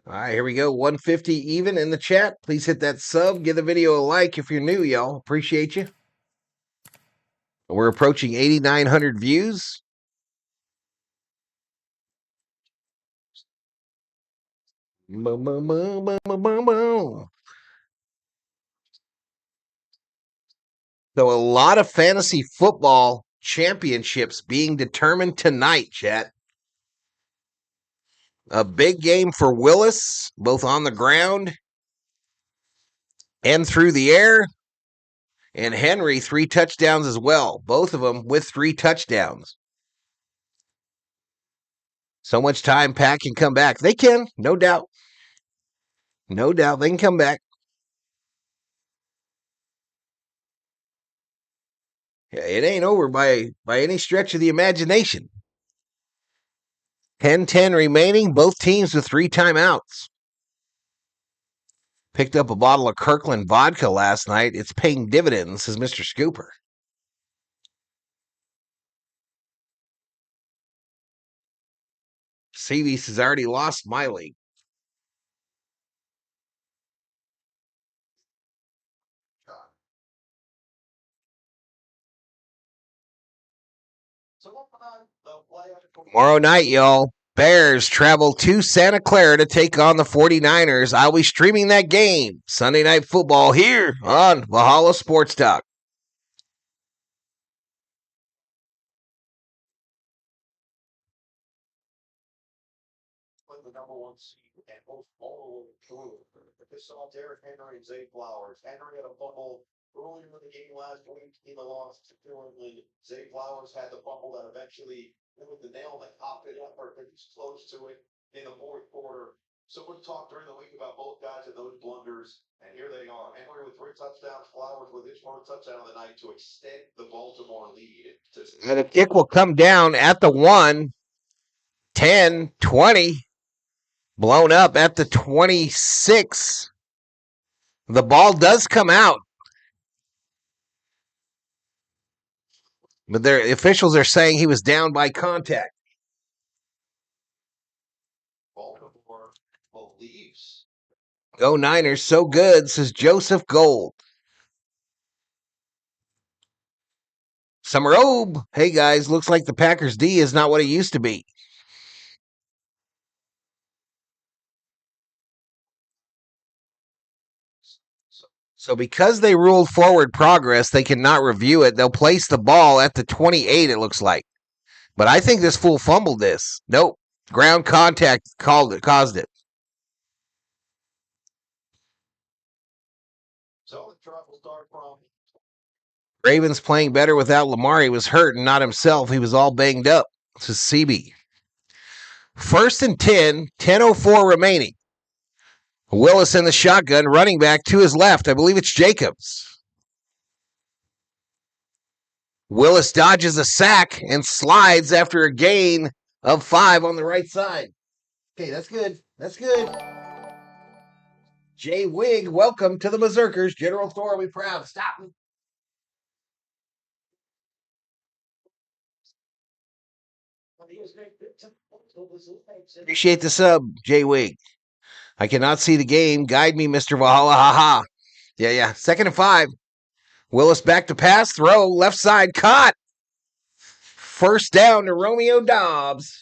All right, here we go. 150 even in the chat. Please hit that sub. Give the video a like if you're new, y'all. Appreciate you. We're approaching 8,900 views. Boom, boom, boom, boom, boom, boom, boom. So a lot of fantasy football championships being determined tonight, chat. A big game for Willis, both on the ground and through the air. And Henry, 3 touchdowns as well. Both of them with 3 touchdowns. So much time Pat can come back. They can, no doubt. No doubt they can come back. It ain't over by any stretch of the imagination. 10-10 remaining, both teams with 3 timeouts. Picked up a bottle of Kirkland vodka last night. It's paying dividends, says Mr. Scooper. Seavis has already lost my league. Tomorrow night, y'all. Bears travel to Santa Clara to take on the 49ers. I'll be streaming that game. Sunday Night Football here on Valhalla Sports Talk. The number 1 seed and most all through. This saw Derrick Henry and Zay Flowers. Henry had a fumble earlier in the game last week in the loss to Philly. Zay Flowers had the fumble that eventually with the nail that popped it up, or he was close to it in the fourth quarter. So we talked during the week about both guys and those blunders, and here they are. Henry with 3 touchdowns, Flowers with his 1st touchdown of the night to extend the Baltimore lead. And the kick will come down at the 1, 10, 20, blown up at the 26. The ball does come out, but their officials are saying he was down by contact. Baltimore believes. Go Niners, so good, says Joseph Gold. Summer Obe, hey guys, looks like the Packers D is not what it used to be. So because they ruled forward progress, they cannot review it. They'll place the ball at the 28, it looks like. But I think this fool fumbled this. Nope. Ground contact caused it. So the drive will start from. Ravens playing better without Lamar. He was hurt and not himself. He was all banged up. This is CB. 1st and 10, 10:04 remaining. Willis in the shotgun, running back to his left. I believe it's Jacobs. Willis dodges a sack and slides after a gain of 5 on the right side. Okay, that's good. That's good. Jay Wig, welcome to the Berserkers. General Thor will be proud. Stop him. Appreciate the sub, Jay Wig. I cannot see the game. Guide me, Mr. Valhalla. Ha. Yeah. 2nd and 5. Willis back to pass. Throw. Left side. Caught. 1st down to Romeo Dobbs.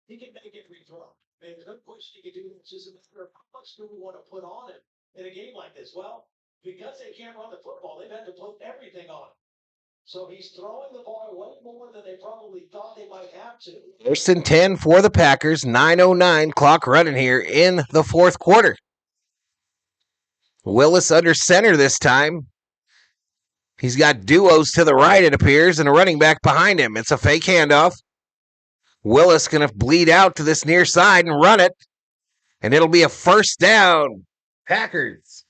He can make it rethrow. There's no question he can do. It's just a matter of how much do we want to put on him in a game like this? Well, because they can't run the football, they've had to put everything on him. So he's throwing the ball way more than they probably thought they might have to. 1st and 10 for the Packers. 9:09 clock running here in the 4th quarter. Willis under center this time. He's got duos to the right, it appears, and a running back behind him. It's a fake handoff. Willis going to bleed out to this near side and run it. And it'll be a 1st down. Packers.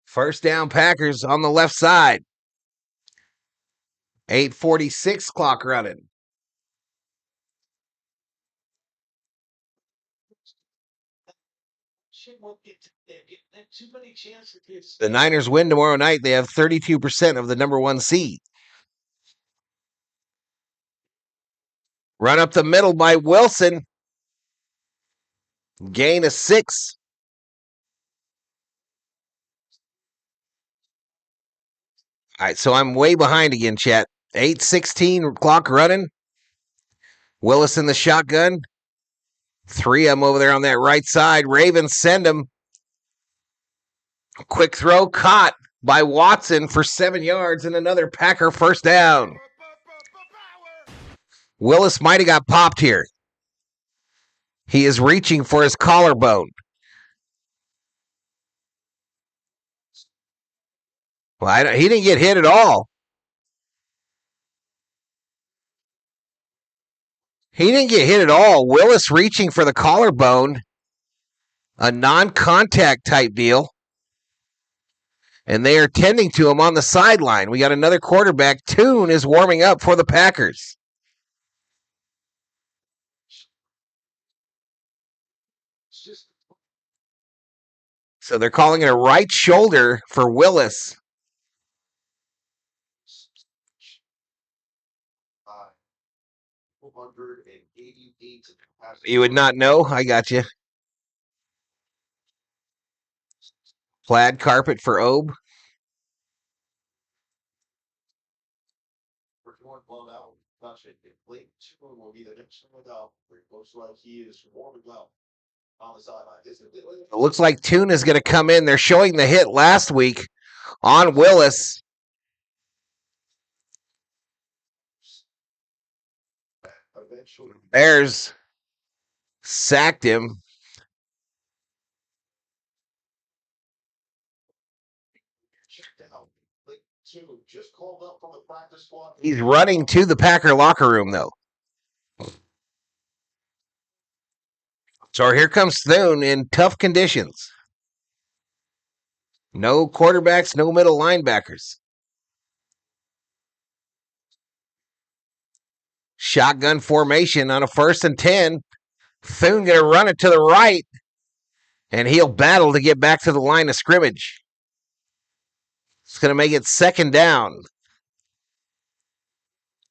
1st down Packers on the left side. 8:46 clock running. The Niners win tomorrow night. They have 32% of the number 1 seed. Run up the middle by Wilson. Gain of 6. All right, so I'm way behind again, chat. 8:16 clock running. Willis in the shotgun. 3 of them over there on that right side. Ravens send him. Quick throw caught by Watson for 7 yards and another Packer 1st down. Willis might have got popped here. He is reaching for his collarbone. Well, he didn't get hit at all. He didn't get hit at all. Willis reaching for the collarbone. A non-contact type deal. And they are tending to him on the sideline. We got another quarterback. Toon is warming up for the Packers. So they're calling it a right shoulder for Willis. You would not know? I got you. Plaid carpet for Obe. It looks like Toon is going to come in. They're showing the hit last week on Willis. Bears sacked him. He's running to the Packer locker room, though. So here comes Thune in tough conditions. No quarterbacks, no middle linebackers. Shotgun formation on a 1st and 10. Thune going to run it to the right, and he'll battle to get back to the line of scrimmage. It's going to make it 2nd down.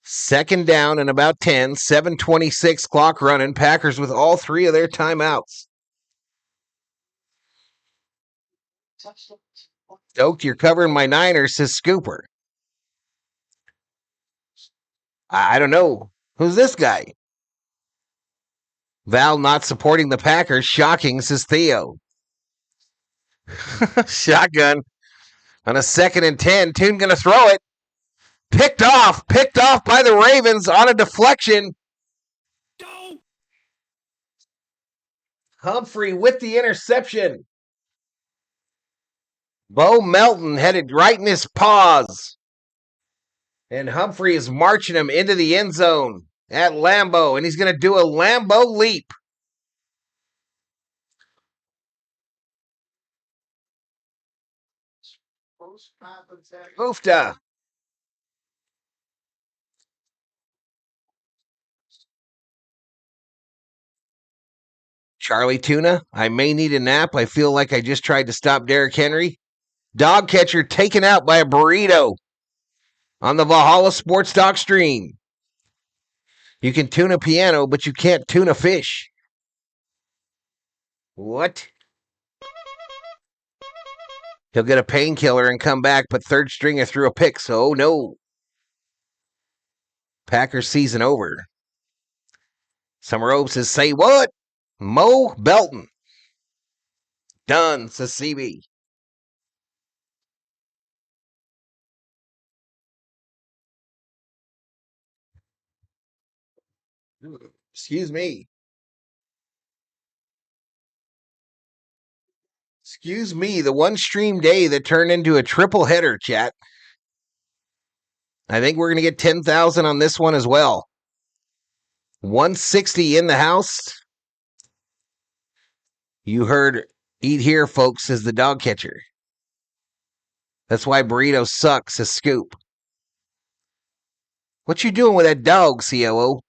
2nd down and about 10. 7:26 clock running. Packers with all 3 of their timeouts. Stoked, you're covering my Niners, says Scooper. I don't know. Who's this guy? Val not supporting the Packers. Shocking, says Theo. Shotgun on a 2nd and 10. Tune going to throw it. Picked off by the Ravens on a deflection. Humphrey with the interception. Bo Melton headed right in his paws. And Humphrey is marching him into the end zone at Lambeau. And he's going to do a Lambeau leap. Oofta. Charlie Tuna, I may need a nap. I feel like I just tried to stop Derrick Henry. Dog catcher taken out by a burrito on the Valhalla Sports Talk stream. You can tune a piano, but you can't tune a fish. What? He'll get a painkiller and come back, but third stringer threw a pick, so no. Packers season over. Summer Oaks says, say what? Mo Belton. Done, says CB. Excuse me. Excuse me, the one stream day that turned into a triple header, chat. I think we're going to get 10,000 on this one as well. 160 in the house. You heard Eat Here, folks, says the dog catcher. That's why burritos suck, says Scoop. What you doing with that dog, COO?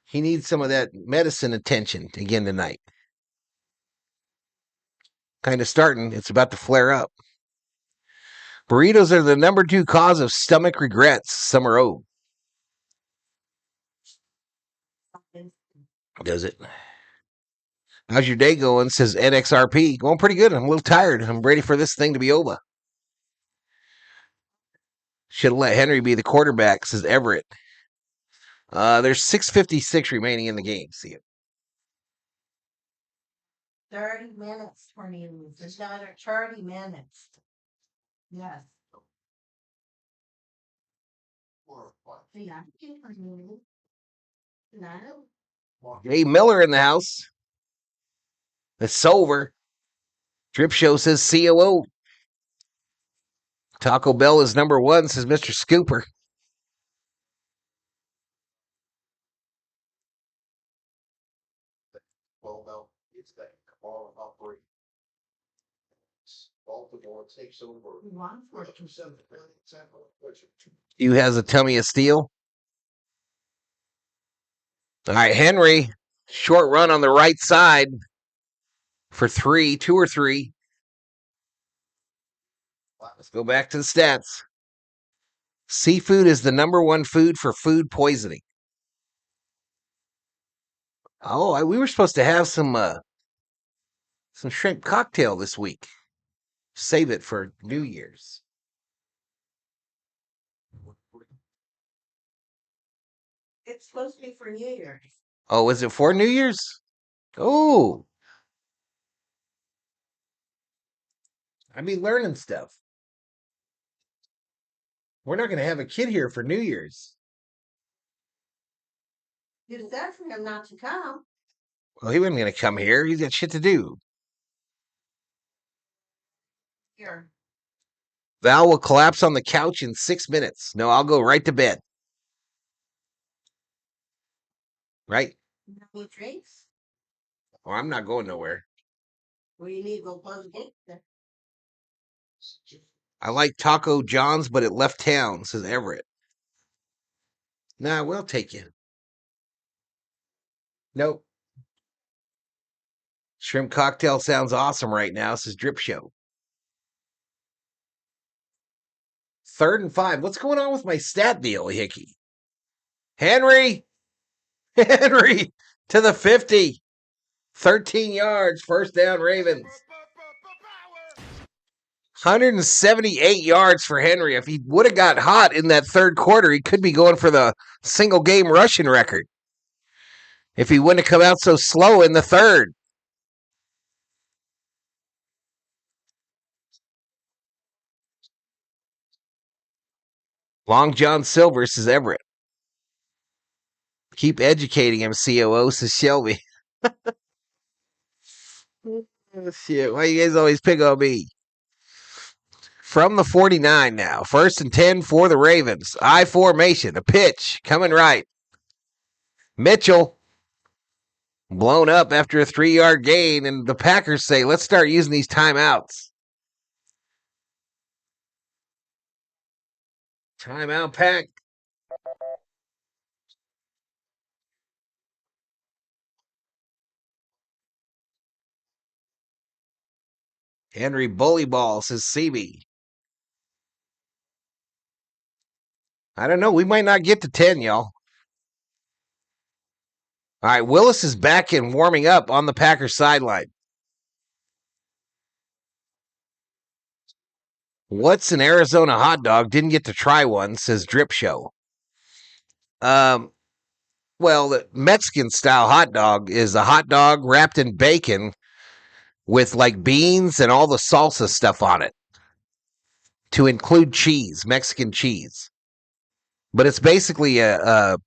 He needs some of that medicine attention again tonight. Kind of starting. It's about to flare up. Burritos are the number 2 cause of stomach regrets, Summer O. Does it? How's your day going, says NXRP. Going pretty good. I'm a little tired. I'm ready for this thing to be over. Should have let Henry be the quarterback, says Everett. There's 6:56 remaining in the game. See you. 30 minutes, 20 minutes. It's another 30 minutes. Yes. Hey, Miller in the house. It's over. Drip Show says COO. Taco Bell is number 1, says Mr. Scooper. Well, no, it's that ball operate. Baltimore takes over. You has a tummy of steel. All right, Henry. Short run on the right side for 2 or 3. Let's go back to the stats. Seafood is the number 1 food for food poisoning. Oh, we were supposed to have some shrimp cocktail this week. Save it for New Year's. It's supposed to be for New Year's. Oh, is it for New Year's? Oh. I be learning stuff. We're not going to have a kid here for New Year's. You said for him not to come. Well, he wasn't going to come here. He's got shit to do. Here. Val will collapse on the couch in 6 minutes. No, I'll go right to bed. Right? No drinks? Oh, I'm not going nowhere. Well, you need to go close the gate then. I like Taco John's, but it left town, says Everett. Nah, we'll take you. Nope. Shrimp cocktail sounds awesome right now, says Drip Show. 3rd and 5. What's going on with my stat deal, Hickey? Henry to the 50. 13 yards, first down, Ravens. 178 yards for Henry. If he would have got hot in that third quarter, he could be going for the single game rushing record. If he wouldn't have come out so slow in the third. Long John Silver, says Everett. Keep educating him, COO, says Shelby. Shit, why you guys always pick on me? From the 49 now. 1st and 10 for the Ravens. I formation. A pitch. Coming right. Mitchell. Blown up after a 3-yard gain. And the Packers say, let's start using these timeouts. Timeout pack. Henry bully ball, says CB. I don't know. We might not get to 10, y'all. All right, Willis is back and warming up on the Packers sideline. What's an Arizona hot dog? Didn't get to try one, says Drip Show. Well, the Mexican style hot dog is a hot dog wrapped in bacon with like beans and all the salsa stuff on it to include cheese, Mexican cheese. But it's basically a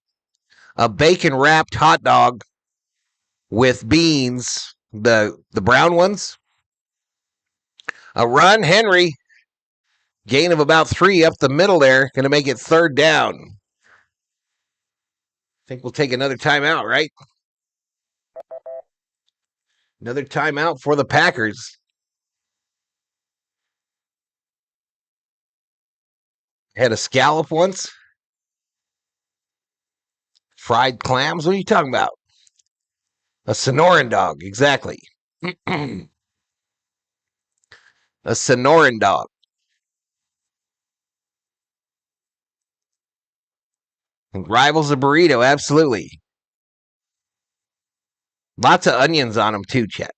bacon wrapped hot dog with beans, the brown ones. A run, Henry. Gain of about 3 up the middle there. Going to make it 3rd down. I think we'll take another timeout, right? Another timeout for the Packers. Had a scallop once. Fried clams? What are you talking about? A Sonoran dog, exactly. A Sonoran dog. Rivals a burrito, absolutely. Lots of onions on them too, Chet.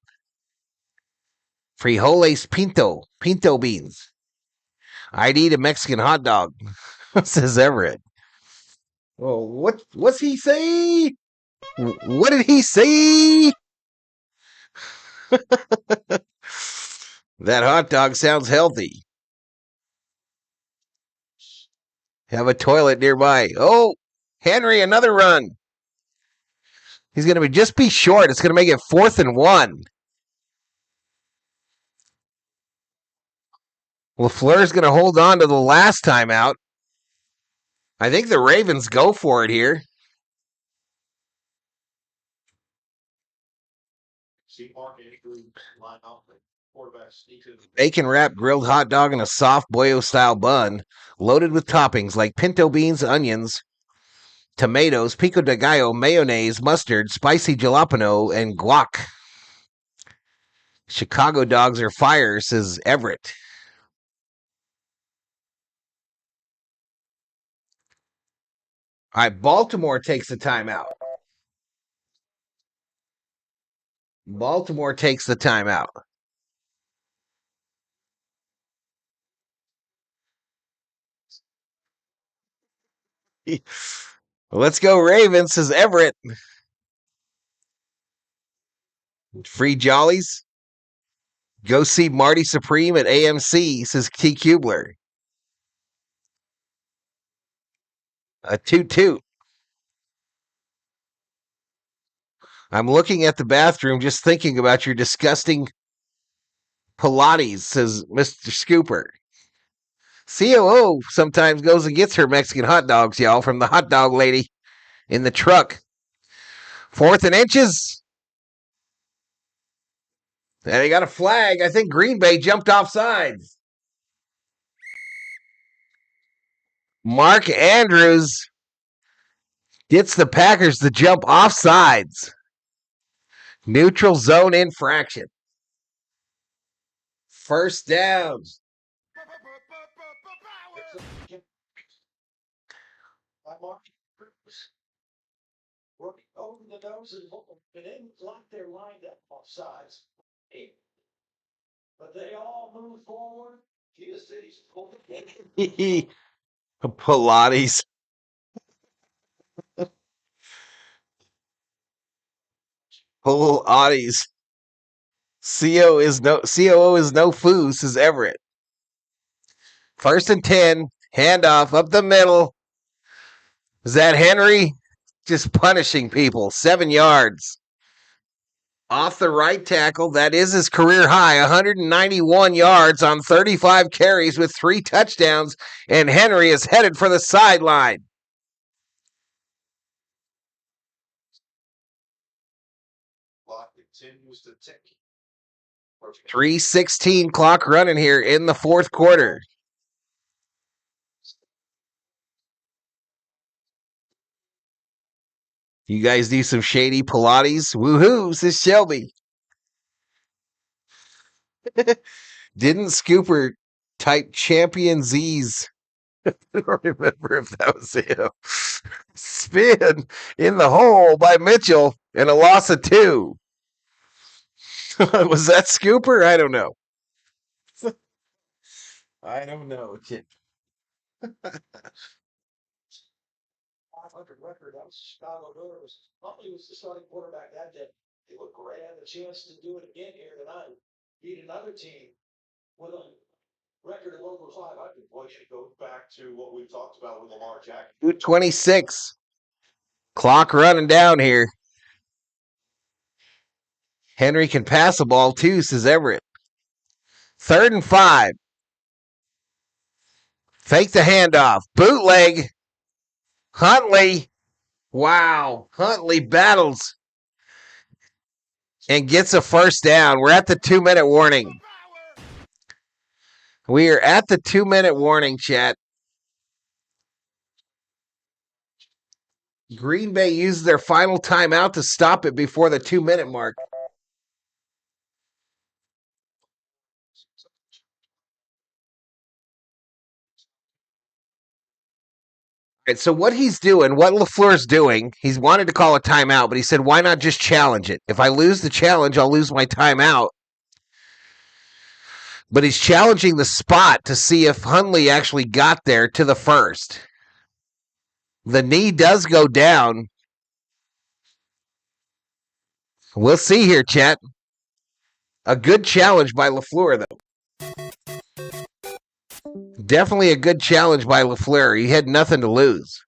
Frijoles pinto beans. I'd eat a Mexican hot dog, says Everett. Well, what's he say? What did he say? That hot dog sounds healthy. Have a toilet nearby. Oh, Henry, another run. He's going to just be short. It's going to make it 4th and 1. LaFleur's going to hold on to the last timeout. I think the Ravens go for it here. Bacon wrapped grilled hot dog and a soft bollo style bun, loaded with toppings like pinto beans, onions, tomatoes, pico de gallo, mayonnaise, mustard, spicy jalapeno, and guac. Chicago dogs are fire, says Everett. All right, Baltimore takes the timeout. Baltimore takes the timeout. Let's go Ravens, says Everett. Free Jollies. Go see Marty Supreme at AMC, says T. Kubler. A toot-toot. I'm looking at the bathroom just thinking about your disgusting Pilates, says Mr. Scooper. COO sometimes goes and gets her Mexican hot dogs, y'all, from the hot dog lady in the truck. 4th and inches. And they got a flag. I think Green Bay jumped off sides. Mark Andrews Gets the Packers to jump offsides. Neutral zone infraction. First down. By Mark Bruce. Working over the nose and it didn't lock their line up off sides. But they all move forward. Kansas City's pulled it. Pilates. Pilates. COO is no foo, says Everett. 1st and 10. Handoff up the middle. Is that Henry? Just punishing people. 7 yards. Off the right tackle. That is his career high. 191 yards on 35 carries with 3 touchdowns. And Henry is headed for the sideline. Clock continues to tick. 3:16 clock running here in the 4th quarter. You guys do some shady Pilates? Woohoo, says Shelby. Didn't Scooper type Champion Z's? I don't remember if that was him. Spin in the hole by Mitchell and a loss of 2. Was that Scooper? I don't know. I don't know. 500 record. That was Chicago Bears. Huntley was the starting quarterback that day. They look great. Had the chance to do it again here tonight. Beat another team with a record of over 500. Boy, it goes back to what we talked about with Lamar Jackson. 2:26. Clock running down here. Henry can pass the ball too, says Everett. 3rd and 5. Fake the handoff. Bootleg. Huntley. Wow. Huntley battles and gets a first down. We're at the 2-minute warning. We are at the 2-minute warning, chat. Green Bay used their final timeout to stop it before the 2-minute mark. All right, so what he's doing, what LaFleur's doing, he's wanted to call a timeout, but he said, why not just challenge it? If I lose the challenge, I'll lose my timeout. But he's challenging the spot to see if Huntley actually got there to the first. The knee does go down. We'll see here, chat. A good challenge by LaFleur, though. Definitely a good challenge by LaFleur. He had nothing to lose.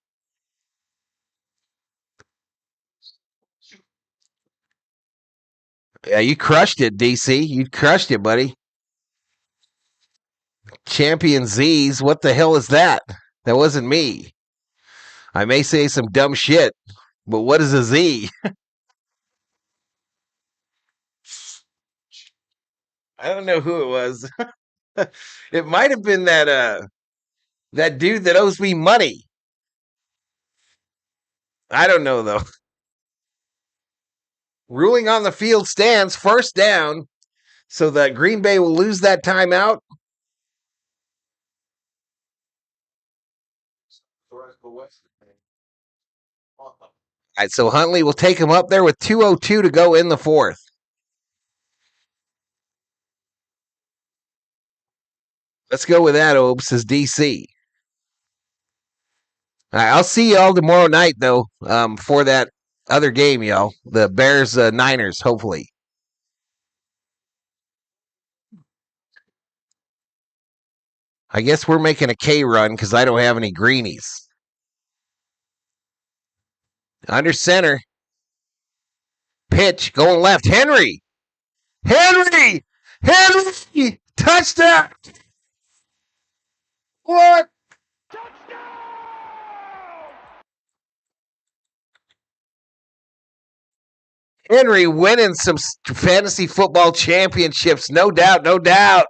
Yeah, you crushed it, DC. You crushed it, buddy. Champion Z's. What the hell is that? That wasn't me. I may say some dumb shit, but what is a Z? I don't know who it was. It might have been that dude that owes me money. I don't know, though. Ruling on the field stands, first down, so that Green Bay will lose that timeout. All right, so Huntley will take him up there with 2:02 to go in the 4th. Let's go with that, Obes, says DC. All right, I'll see y'all tomorrow night, though, for that other game, y'all. The Bears-Niners, hopefully. I guess we're making a K run because I don't have any greenies. Under center. Pitch going left. Henry! Henry! Henry! Touchdown! What? Henry winning some fantasy football championships. No doubt, no doubt.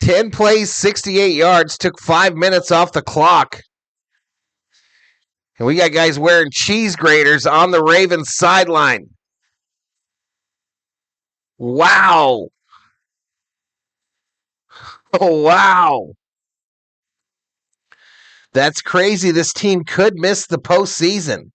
10 plays, 68 yards. Took 5 minutes off the clock. And we got guys wearing cheese graters on the Ravens sideline. Wow. Oh, wow. That's crazy. This team could miss the postseason.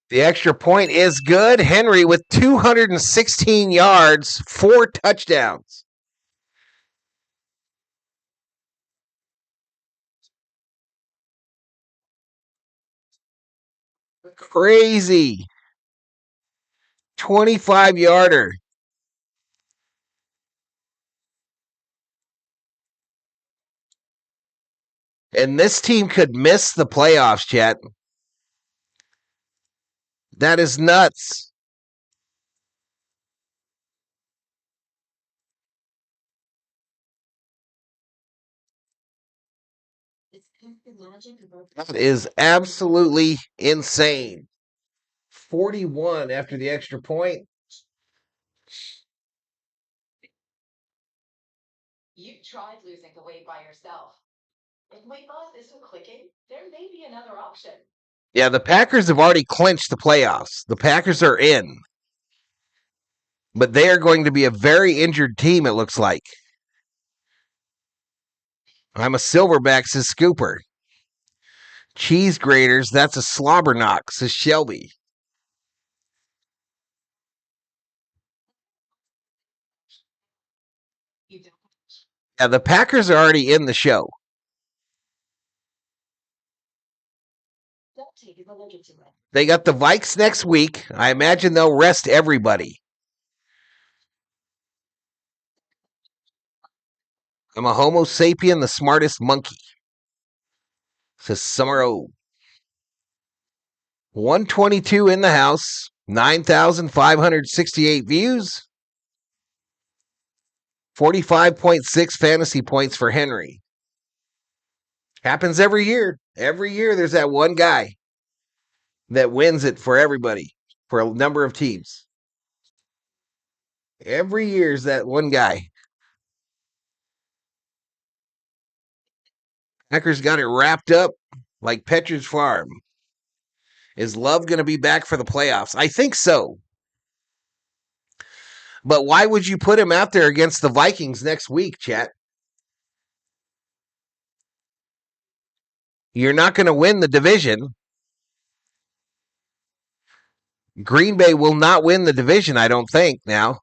The extra point is good. Henry with 216 yards, 4 touchdowns. Crazy. 25-yarder. And this team could miss the playoffs, chat. That is nuts. That is absolutely insane. 41 after the extra point. You tried losing the weight by yourself. If weight loss isn't clicking, there may be another option. Yeah, the Packers have already clinched the playoffs. The Packers are in. But they are going to be a very injured team, it looks like. I'm a Silverback, says Scooper. Cheese graters, that's a slobber knock, says Shelby. Yeah, the Packers are already in the show. They got the Vikes next week. I imagine they'll rest everybody. I'm a Homo sapien, the smartest monkey, says Summer O. 122 in the house, 9,568 views, 45.6 fantasy points for Henry. Happens every year. Every year there's that one guy that wins it for everybody, for a number of teams. Every year is that one guy. Packers got it wrapped up like Petridge Farm. Is Love going to be back for the playoffs? I think so. But why would you put him out there against the Vikings next week, chat? You're not going to win the division. Green Bay will not win the division, I don't think, now.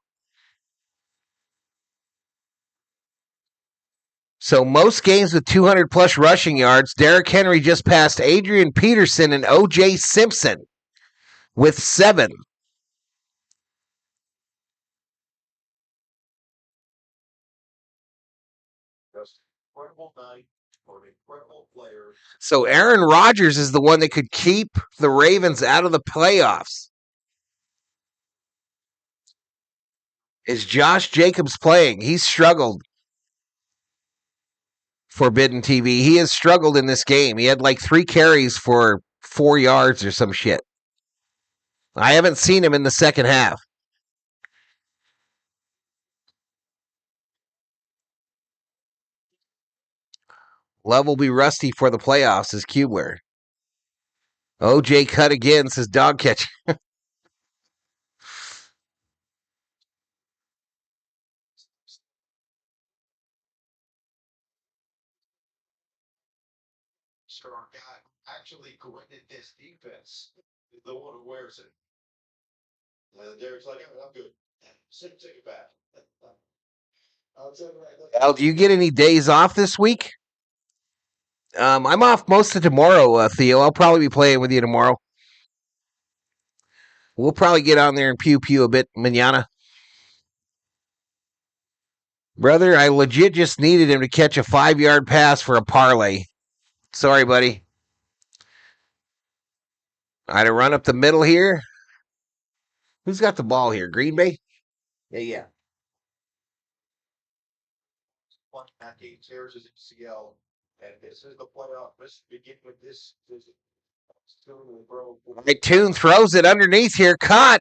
So most games with 200-plus rushing yards, Derrick Henry just passed Adrian Peterson and O.J. Simpson with 7. Incredible night for an incredible player. So Aaron Rodgers is the one that could keep the Ravens out of the playoffs. Is Josh Jacobs playing? He's struggled. Forbidden TV. He has struggled in this game. He had like 3 carries for 4 yards or some shit. I haven't seen him in the second half. Love will be rusty for the playoffs, says Kubler. OJ cut again, says Dog Catch. Sure, our guy actually graded this defense, the one who wears it. And Derek's like, I'm good. Take it back. I'll tell you right. Al, do you get any days off this week? I'm off most of tomorrow, Theo. I'll probably be playing with you tomorrow. We'll probably get on there and pew a bit manana. Brother, I legit just needed him to catch a 5-yard pass for a parlay. Sorry, buddy. I had to run up the middle here. Who's got the ball here? Green Bay? Yeah. Matt Gay tears his ACL, and this is the playoff. Let's begin with this. Right, Toon throws it underneath here. Caught.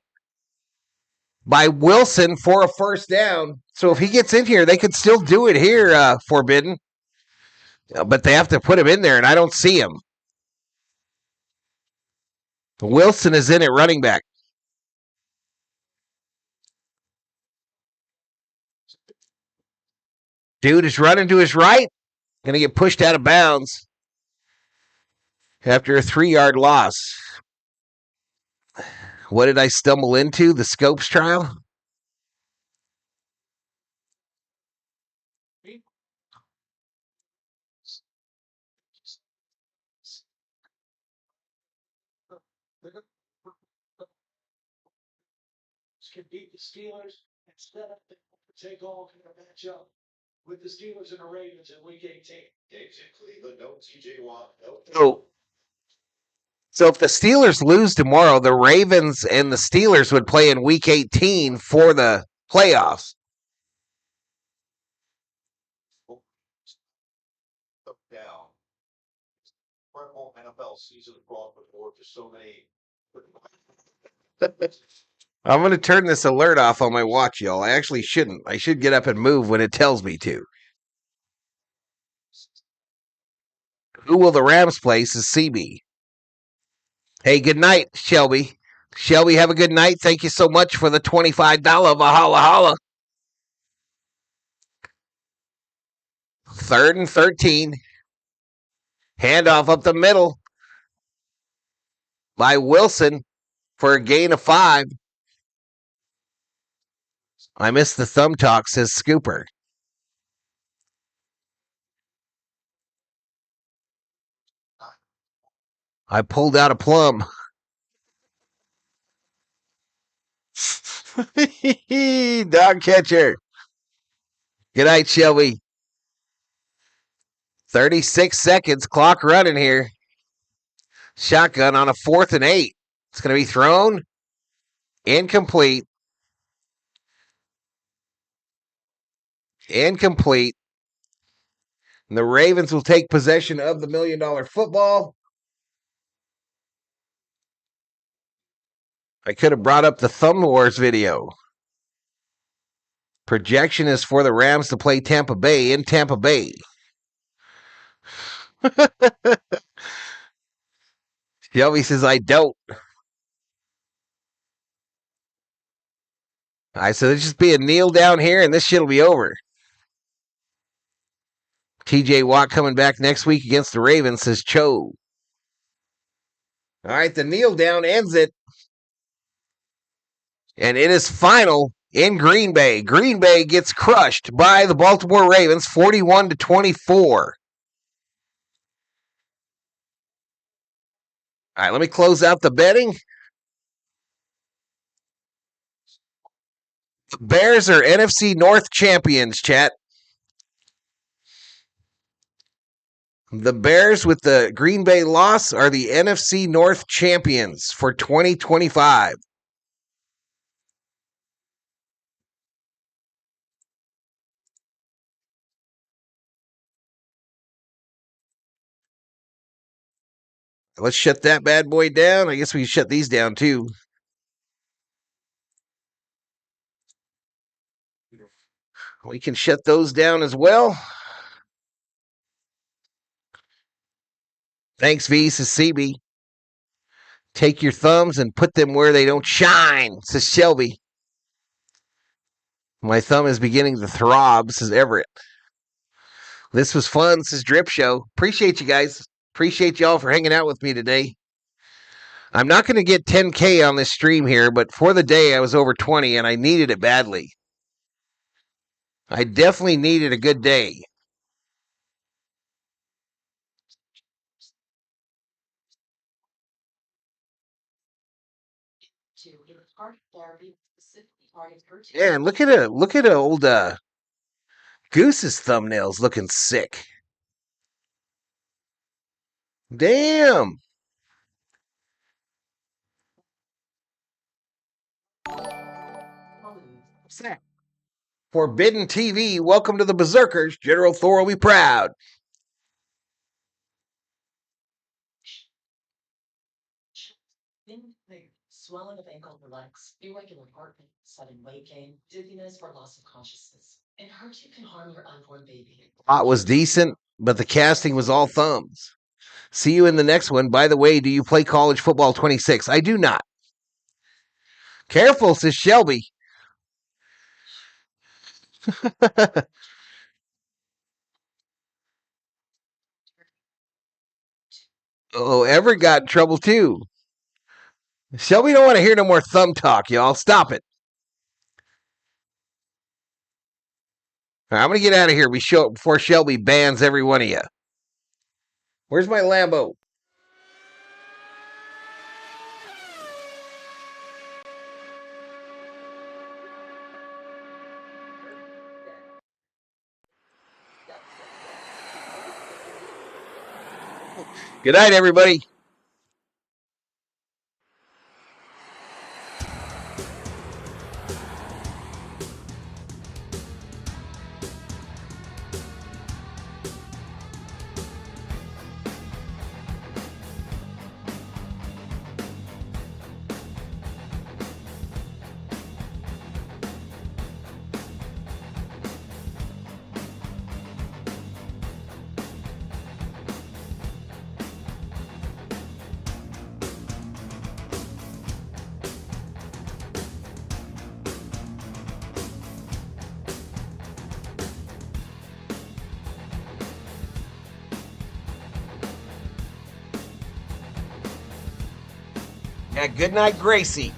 by Wilson for a first down. So if he gets in here, they could still do it here, Forbidden. But they have to put him in there, and I don't see him. Wilson is in at running back. Dude is running to his right. Going to get pushed out of bounds after a 3-yard loss. What did I stumble into? The Scopes trial? Can beat the Steelers instead of take on a matchup with the Steelers and the Ravens in Week 18. Games in Cleveland, no TJ Watt, no. So if the Steelers lose tomorrow, the Ravens and the Steelers would play in Week 18 for the playoffs. Down. Incredible NFL season across the board for so many. I'm going to turn this alert off on my watch, y'all. I actually shouldn't. I should get up and move when it tells me to. Who will the Rams play? Says CB. Hey, good night, Shelby. Shelby, have a good night. Thank you so much for the $25 Valhalla. 3rd and 13. Handoff up the middle by Wilson for a gain of 5. I missed the thumb talk, says Scooper. I pulled out a plum. Dog catcher. Good night, Shelby. 36 seconds. Clock running here. Shotgun on a 4th and 8. It's going to be thrown. Incomplete. Incomplete. And the Ravens will take possession of the $1 million football. I could have brought up the Thumb Wars video. Projection is for the Rams to play Tampa Bay in Tampa Bay. Shelby says, I don't. I said, let's just be a kneel down here and this shit will be over. TJ Watt coming back next week against the Ravens, says Cho. All right, the kneel down ends it. And it is final in Green Bay. Green Bay gets crushed by the Baltimore Ravens 41-24. All right, let me close out the betting. The Bears are NFC North champions, chat. The Bears with the Green Bay loss are the NFC North champions for 2025. Let's shut that bad boy down. I guess we can shut these down too. We can shut those down as well. Thanks, V, says CB. Take your thumbs and put them where they don't shine, says Shelby. My thumb is beginning to throb, says Everett. This was fun, says Drip Show. Appreciate you guys. Appreciate y'all for hanging out with me today. I'm not going to get 10K on this stream here, but for the day I was over 20 and I needed it badly. I definitely needed a good day. Yeah, and look at old Goose's thumbnails looking sick. Damn. What's that? Forbidden TV, welcome to the Berserkers. General Thor will be proud. Swelling of ankle or legs, irregular heartbeat, sudden weight gain, dizziness, or loss of consciousness. And HER2 can harm your unborn baby. Plot was decent, but the casting was all thumbs. See you in the next one. By the way, do you play college football 26? I do not. Careful, says Shelby. Oh, Everett got in trouble too. Shelby don't want to hear no more thumb talk, y'all. Stop it. All right, I'm going to get out of here before Shelby bans every one of you. Where's my Lambo? Good night, everybody. Yeah, good night, Gracie.